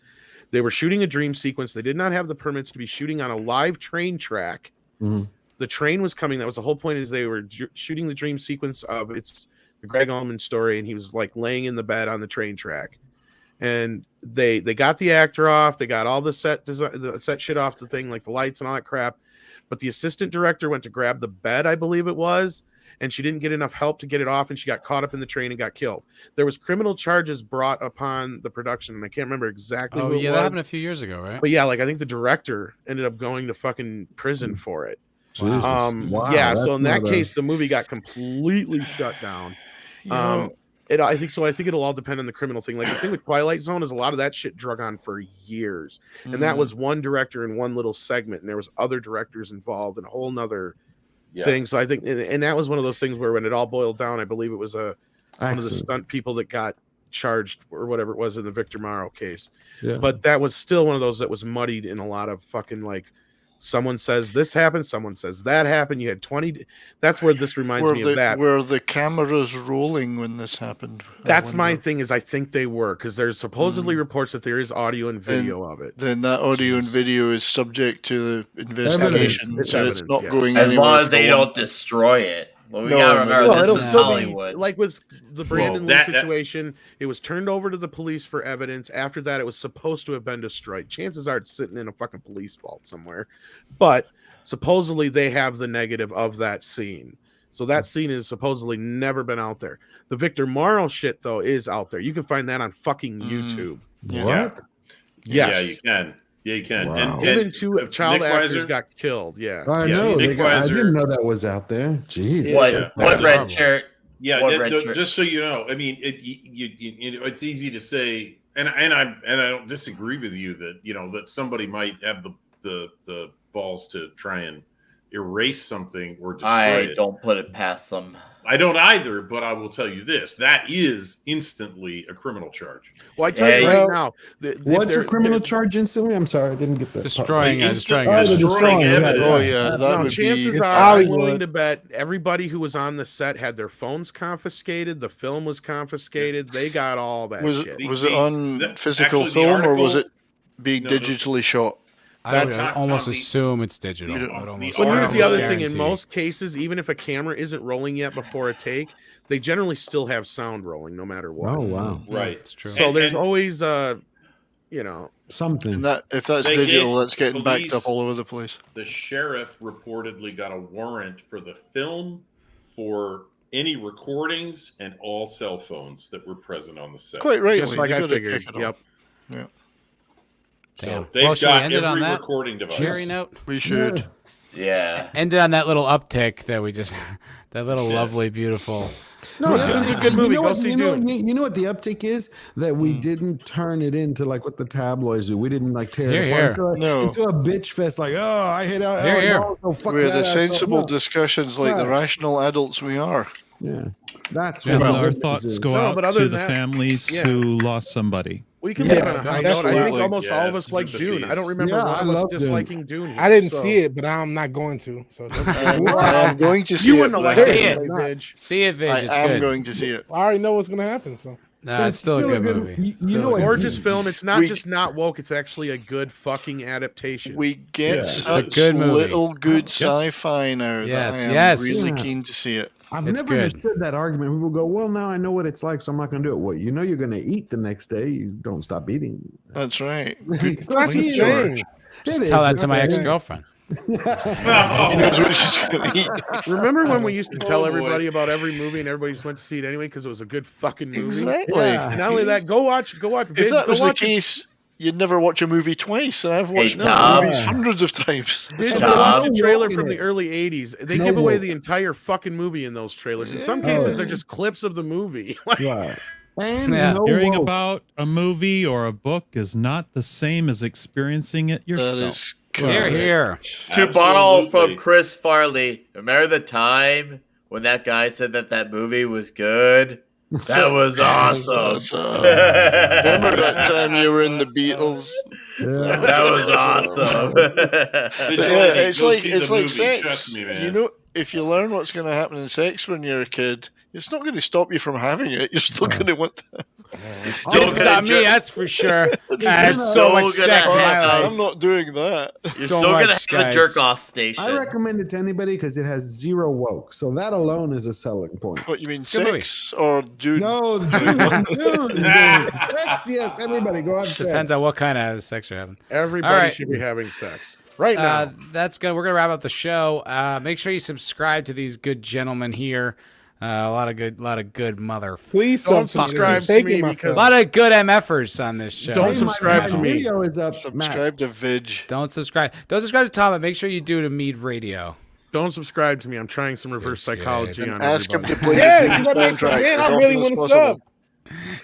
they were shooting a dream sequence. They did not have the permits to be shooting on a live train track. The train was coming. That was the whole point. Is they were shooting the dream sequence of it's the Greg Allman story, and he was like laying in the bed on the train track. And they got the actor off. They got all the set shit off the thing, like the lights and all that crap. But the assistant director went to grab the bed, I believe it was, and she didn't get enough help to get it off, and she got caught up in the train and got killed. There was criminal charges brought upon the production, and I can't remember exactly. Oh who it yeah, was. that happened a few years ago, right? But yeah, like I think the director ended up going to fucking prison for it. Wow. Yeah, that's so in that not case, the movie got completely shut down. I think so. I think it'll all depend on the criminal thing. Like the thing with Twilight Zone is a lot of that shit drug on for years, and that was one director in one little segment, and there was other directors involved in a whole nother thing. So I think, and that was one of those things where when it all boiled down, I believe it was one of the stunt people that got charged or whatever it was in the Victor Morrow case. Yeah. But that was still one of those that was muddied in a lot of fucking like. Someone says this happened. Someone says that happened. You had 20. That's where this reminds me of that. Were the cameras rolling when this happened? That's my thing. Is I think they were because there's supposedly reports that there is audio and video of it. Then that audio and video is subject to the investigation, It's so evidence, it's not yes. going As anywhere. long as for they long. don't destroy it. Well, we No, gotta no, remember Well, this it'll is still Hollywood. be like with the Brandon Lee that- situation. It was turned over to the police for evidence. After that, it was supposed to have been destroyed. Chances are it's sitting in a fucking police vault somewhere, but supposedly they have the negative of that scene. So that scene is supposedly never been out there. The Victor Morrow shit though is out there. You can find that on fucking YouTube. What? Yes. Yeah, you can. Yeah, you can. Wow. Him and two Nick child actors Weiser- got killed. Yeah. I Yeah, know. Nick I Weiser- didn't know that was out there. Jeez. What Yeah. what Yeah. red shirt? Yeah, What red shirt? just so you know, I mean, it's easy to say, and I don't disagree with you that that somebody might have the balls to try and erase something or destroy I it. don't put it past them. I don't either, but I will tell you this: that is instantly a criminal charge. Well, I tell you Yeah, right now. What's your criminal charge instantly? I'm sorry, I didn't get that. Destroying Instant- evidence. destroying evidence. Oh yeah, that No, would chances be. are, I'm willing Hollywood. to bet everybody who was on the set had their phones confiscated. The film was confiscated. They got all that Was shit. it was it on the- physical actually, the film or was it article- being No, no. digitally shot? I would That's not almost Tommy. assume it's digital. You don't- I'd almost- Well, I'd here's the almost other thing. In guarantee. most cases, even if a camera isn't rolling yet before a take, they generally still have sound rolling no matter what. Oh wow, Right. It's true. So there's And- always something. And that if that's They digital, gave that's getting backed police- up all over the place. The sheriff reportedly got a warrant for the film, for any recordings, and all cell phones that were present on the set. Quite right. just like I figured. Yep. So Damn. they've Well, should we got end it on every that recording device. Cherry note. We should. Yeah. Ended on that little uptick that we just, that little Yeah. lovely, beautiful. No, Yeah. Dune's a good movie. Go see Dune. You know what the uptick is? That we didn't turn it into like what the tabloids do. We didn't like tear Here, it here. apart No. into a bitch fest. Like, oh, I hate out. Here, here. Oh, fuck We had that the asshole. sensible No. discussions like the Yeah. rational adults we are. Yeah. That's Yeah. what Well, the our good thoughts news is. go No, out but other to than the that- families yeah. who lost somebody. We can Yes, leave on a high note. I think absolutely. almost all of us Yes, like Dune. I don't remember Yeah, one I of us love Dune. disliking Dune. Here, I didn't so- see it, but I'm not going to. So I'm going to see You it. wouldn't have but liked I See it, it. anyway, Vidge. See it, Vidge. It's I am good. going to see it. I already know what's gonna happen. So Nah, it's still a good movie. You Still know a what? good Gorgeous movie. film. It's not We- just not woke. It's actually a good fucking adaptation. We get Yeah. such It's a good movie. little good sci-fi now Yes, that I am yes. really Yeah. keen to see it. I've It's never good. understood that argument. People go, "Well, now I know what it's like, so I'm not going to do it." Well, you know you're going to eat the next day. You don't stop eating. That's right. It's that's the thing. Just tell that to my ex-girlfriend. He knows what she's going to eat. Remember when we used to tell Oh, boy. everybody about every movie and everybody just went to see it anyway because it was a good fucking movie? Exactly. Yeah. Not only that, go watch. If Vidge, that go was the watch it. case, you'd never watch a movie twice, and I've watched Tom. movies hundreds of times. Vidge, Tom. go watch a No trailer woke from in the it. early '80s. They No give away woke. the entire fucking movie in those trailers. In some Yeah. cases, they're just clips of the movie. Like, Right. And Yeah. no Hearing woke. about a movie or a book is not the same as experiencing it yourself. That is Here, correct. here. To borrow from Absolutely. Chris Farley, remember the time when that guy said that movie was good? That was awesome. Remember that time you were in the Beatles? Yeah. That was awesome. Yeah, it's Go like see the it's like movie, sex. trust me, man. You know, if you learn what's going to happen in sex when you're a kid, it's not going to stop you from having it. You're still going to want to. Don't stop me, that's for sure. I had so so much gonna sex in my have- life. I'm not doing that. You're So still gonna much, have a guys. jerk off station. I recommend it to anybody because it has zero woke. So that alone is a selling point. What you mean, It's a good movie. sex or Dune? No, Dune. Sex, yes, everybody go have sex. Depends on what kind of sex you're having. everybody All right. should be having sex right now. That's good. We're gonna wrap up the show. Make sure you subscribe to these good gentlemen here. A lot of good mother. please Don't subscribe subscribe to Taking me myself. A because lot of good MFers on this show. Don't Hey, subscribe my to me. Video is up. Matt. Subscribe to Vidge. Don't subscribe. Don't subscribe to Tom, but make sure you do to Mead Radio. don't subscribe to me. I'm trying some reverse Seriously, psychology yeah. on Ask him everybody. to play Yeah, the you Dune gotta make some- soundtrack man, as I often really as wanna possible.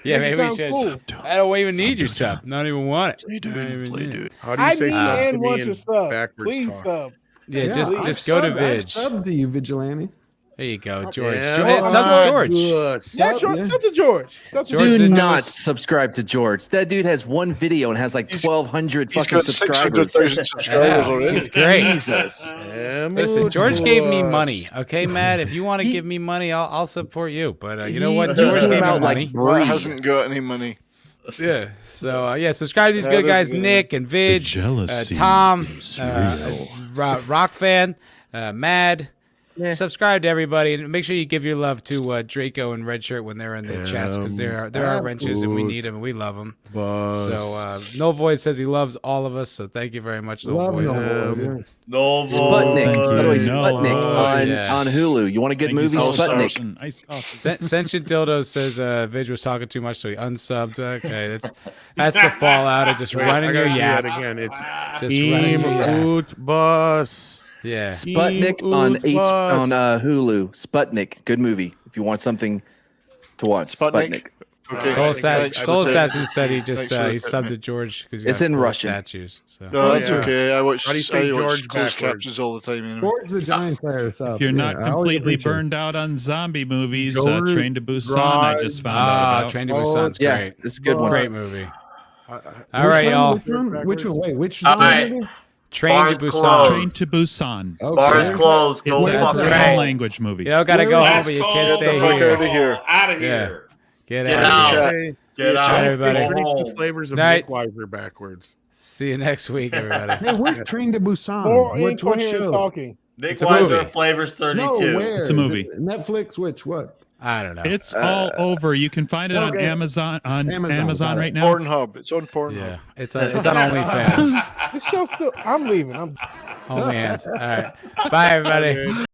Yeah, Make it maybe we should. sound cool. I don't even need your sub. Not even want it. Play Dune. Play Dune. How do you I say need fuck to and me want in your sub. backwards Please talk? sub. Yeah, Yeah, just go to I've Vidge. subbed to you, Vigilante. There you go, George. Yeah, It's up to George. good. Yeah, Sub, sure. yeah. Sub to George. Sub to George Do did not those- subscribe to George. That dude has one video and has like He's- 1,200 He's fucking got subscribers. 600,000 subscribers Yeah, already. he's great. Jesus. Listen, George gave me money. Okay, Matt. If you want to give me money, I'll support you. But you know what? He George came gave me out like money. breed. Matt hasn't got any money. Yeah. So yeah, subscribe to these That good is guys: good. Nick and The Vidge, jealousy Tom, is real. Rock fan, Mad. Subscribe to everybody and make sure you give your love to Draco and Redshirt when they're in the chats because there are wrenches and we need them and we love them. So No Void says he loves all of us. So thank you very much, No Love Void. no Void. No Sputnik. Thank By the way, you. No, Sputnik on, yeah. on Hulu. You want a good Thank you movie? so Sputnik. much. Nice coffee. Sentient Dildo says Vidge was talking too much, so he unsubbed. Okay, that's the fallout of just Wait, running I your gotta do that yap. again. It's Just running your yap. Ut Bus. Yeah. Sputnik on Hulu. Sputnik. Good movie. If you want something to watch. Sputnik. Okay. Soul Assassin said he just Thanks he for subbed to George because It's in Russian. statues. So. No, that's yeah. okay. I watch, How do you say I watch George closed backwards? captions all the time. Anyway. George the Giant Slayer sub. If you're not Yeah, I always completely appreciate it. burned out on zombie movies, George Train to Busan, I just found out Ah, about. Train to Busan's Yeah, great. it's a good one. Great movie. All Which right, one? y'all. Which one? Wait, which All zombie right. movie? Train to Bars Busan. closed. Train to Busan. Okay. Bars closed. Go It's That's a fucking right. foreign home. language movie. You don't gotta go home, but you can't Get stay the fuck here. out of here. Out of Yeah. here. Get Get out. out. Chat. Get Ciao, out. everybody. Go Drink home. the flavors of Night. Weiser backwards. See you next week, everybody. Hey, where's Train to Busan? Or What incoherent show? talking. Nick It's a movie. Weiser Flavors 32. No, where? It's a Is movie. it Netflix, which, what? I don't know. It's all over. You can find it on Okay. Amazon Amazon, got it. right now. Pornhub. It's on Pornhub. Yeah, it's on OnlyFans. This show still. I'm leaving. I'm OnlyFans. All right. Bye, everybody.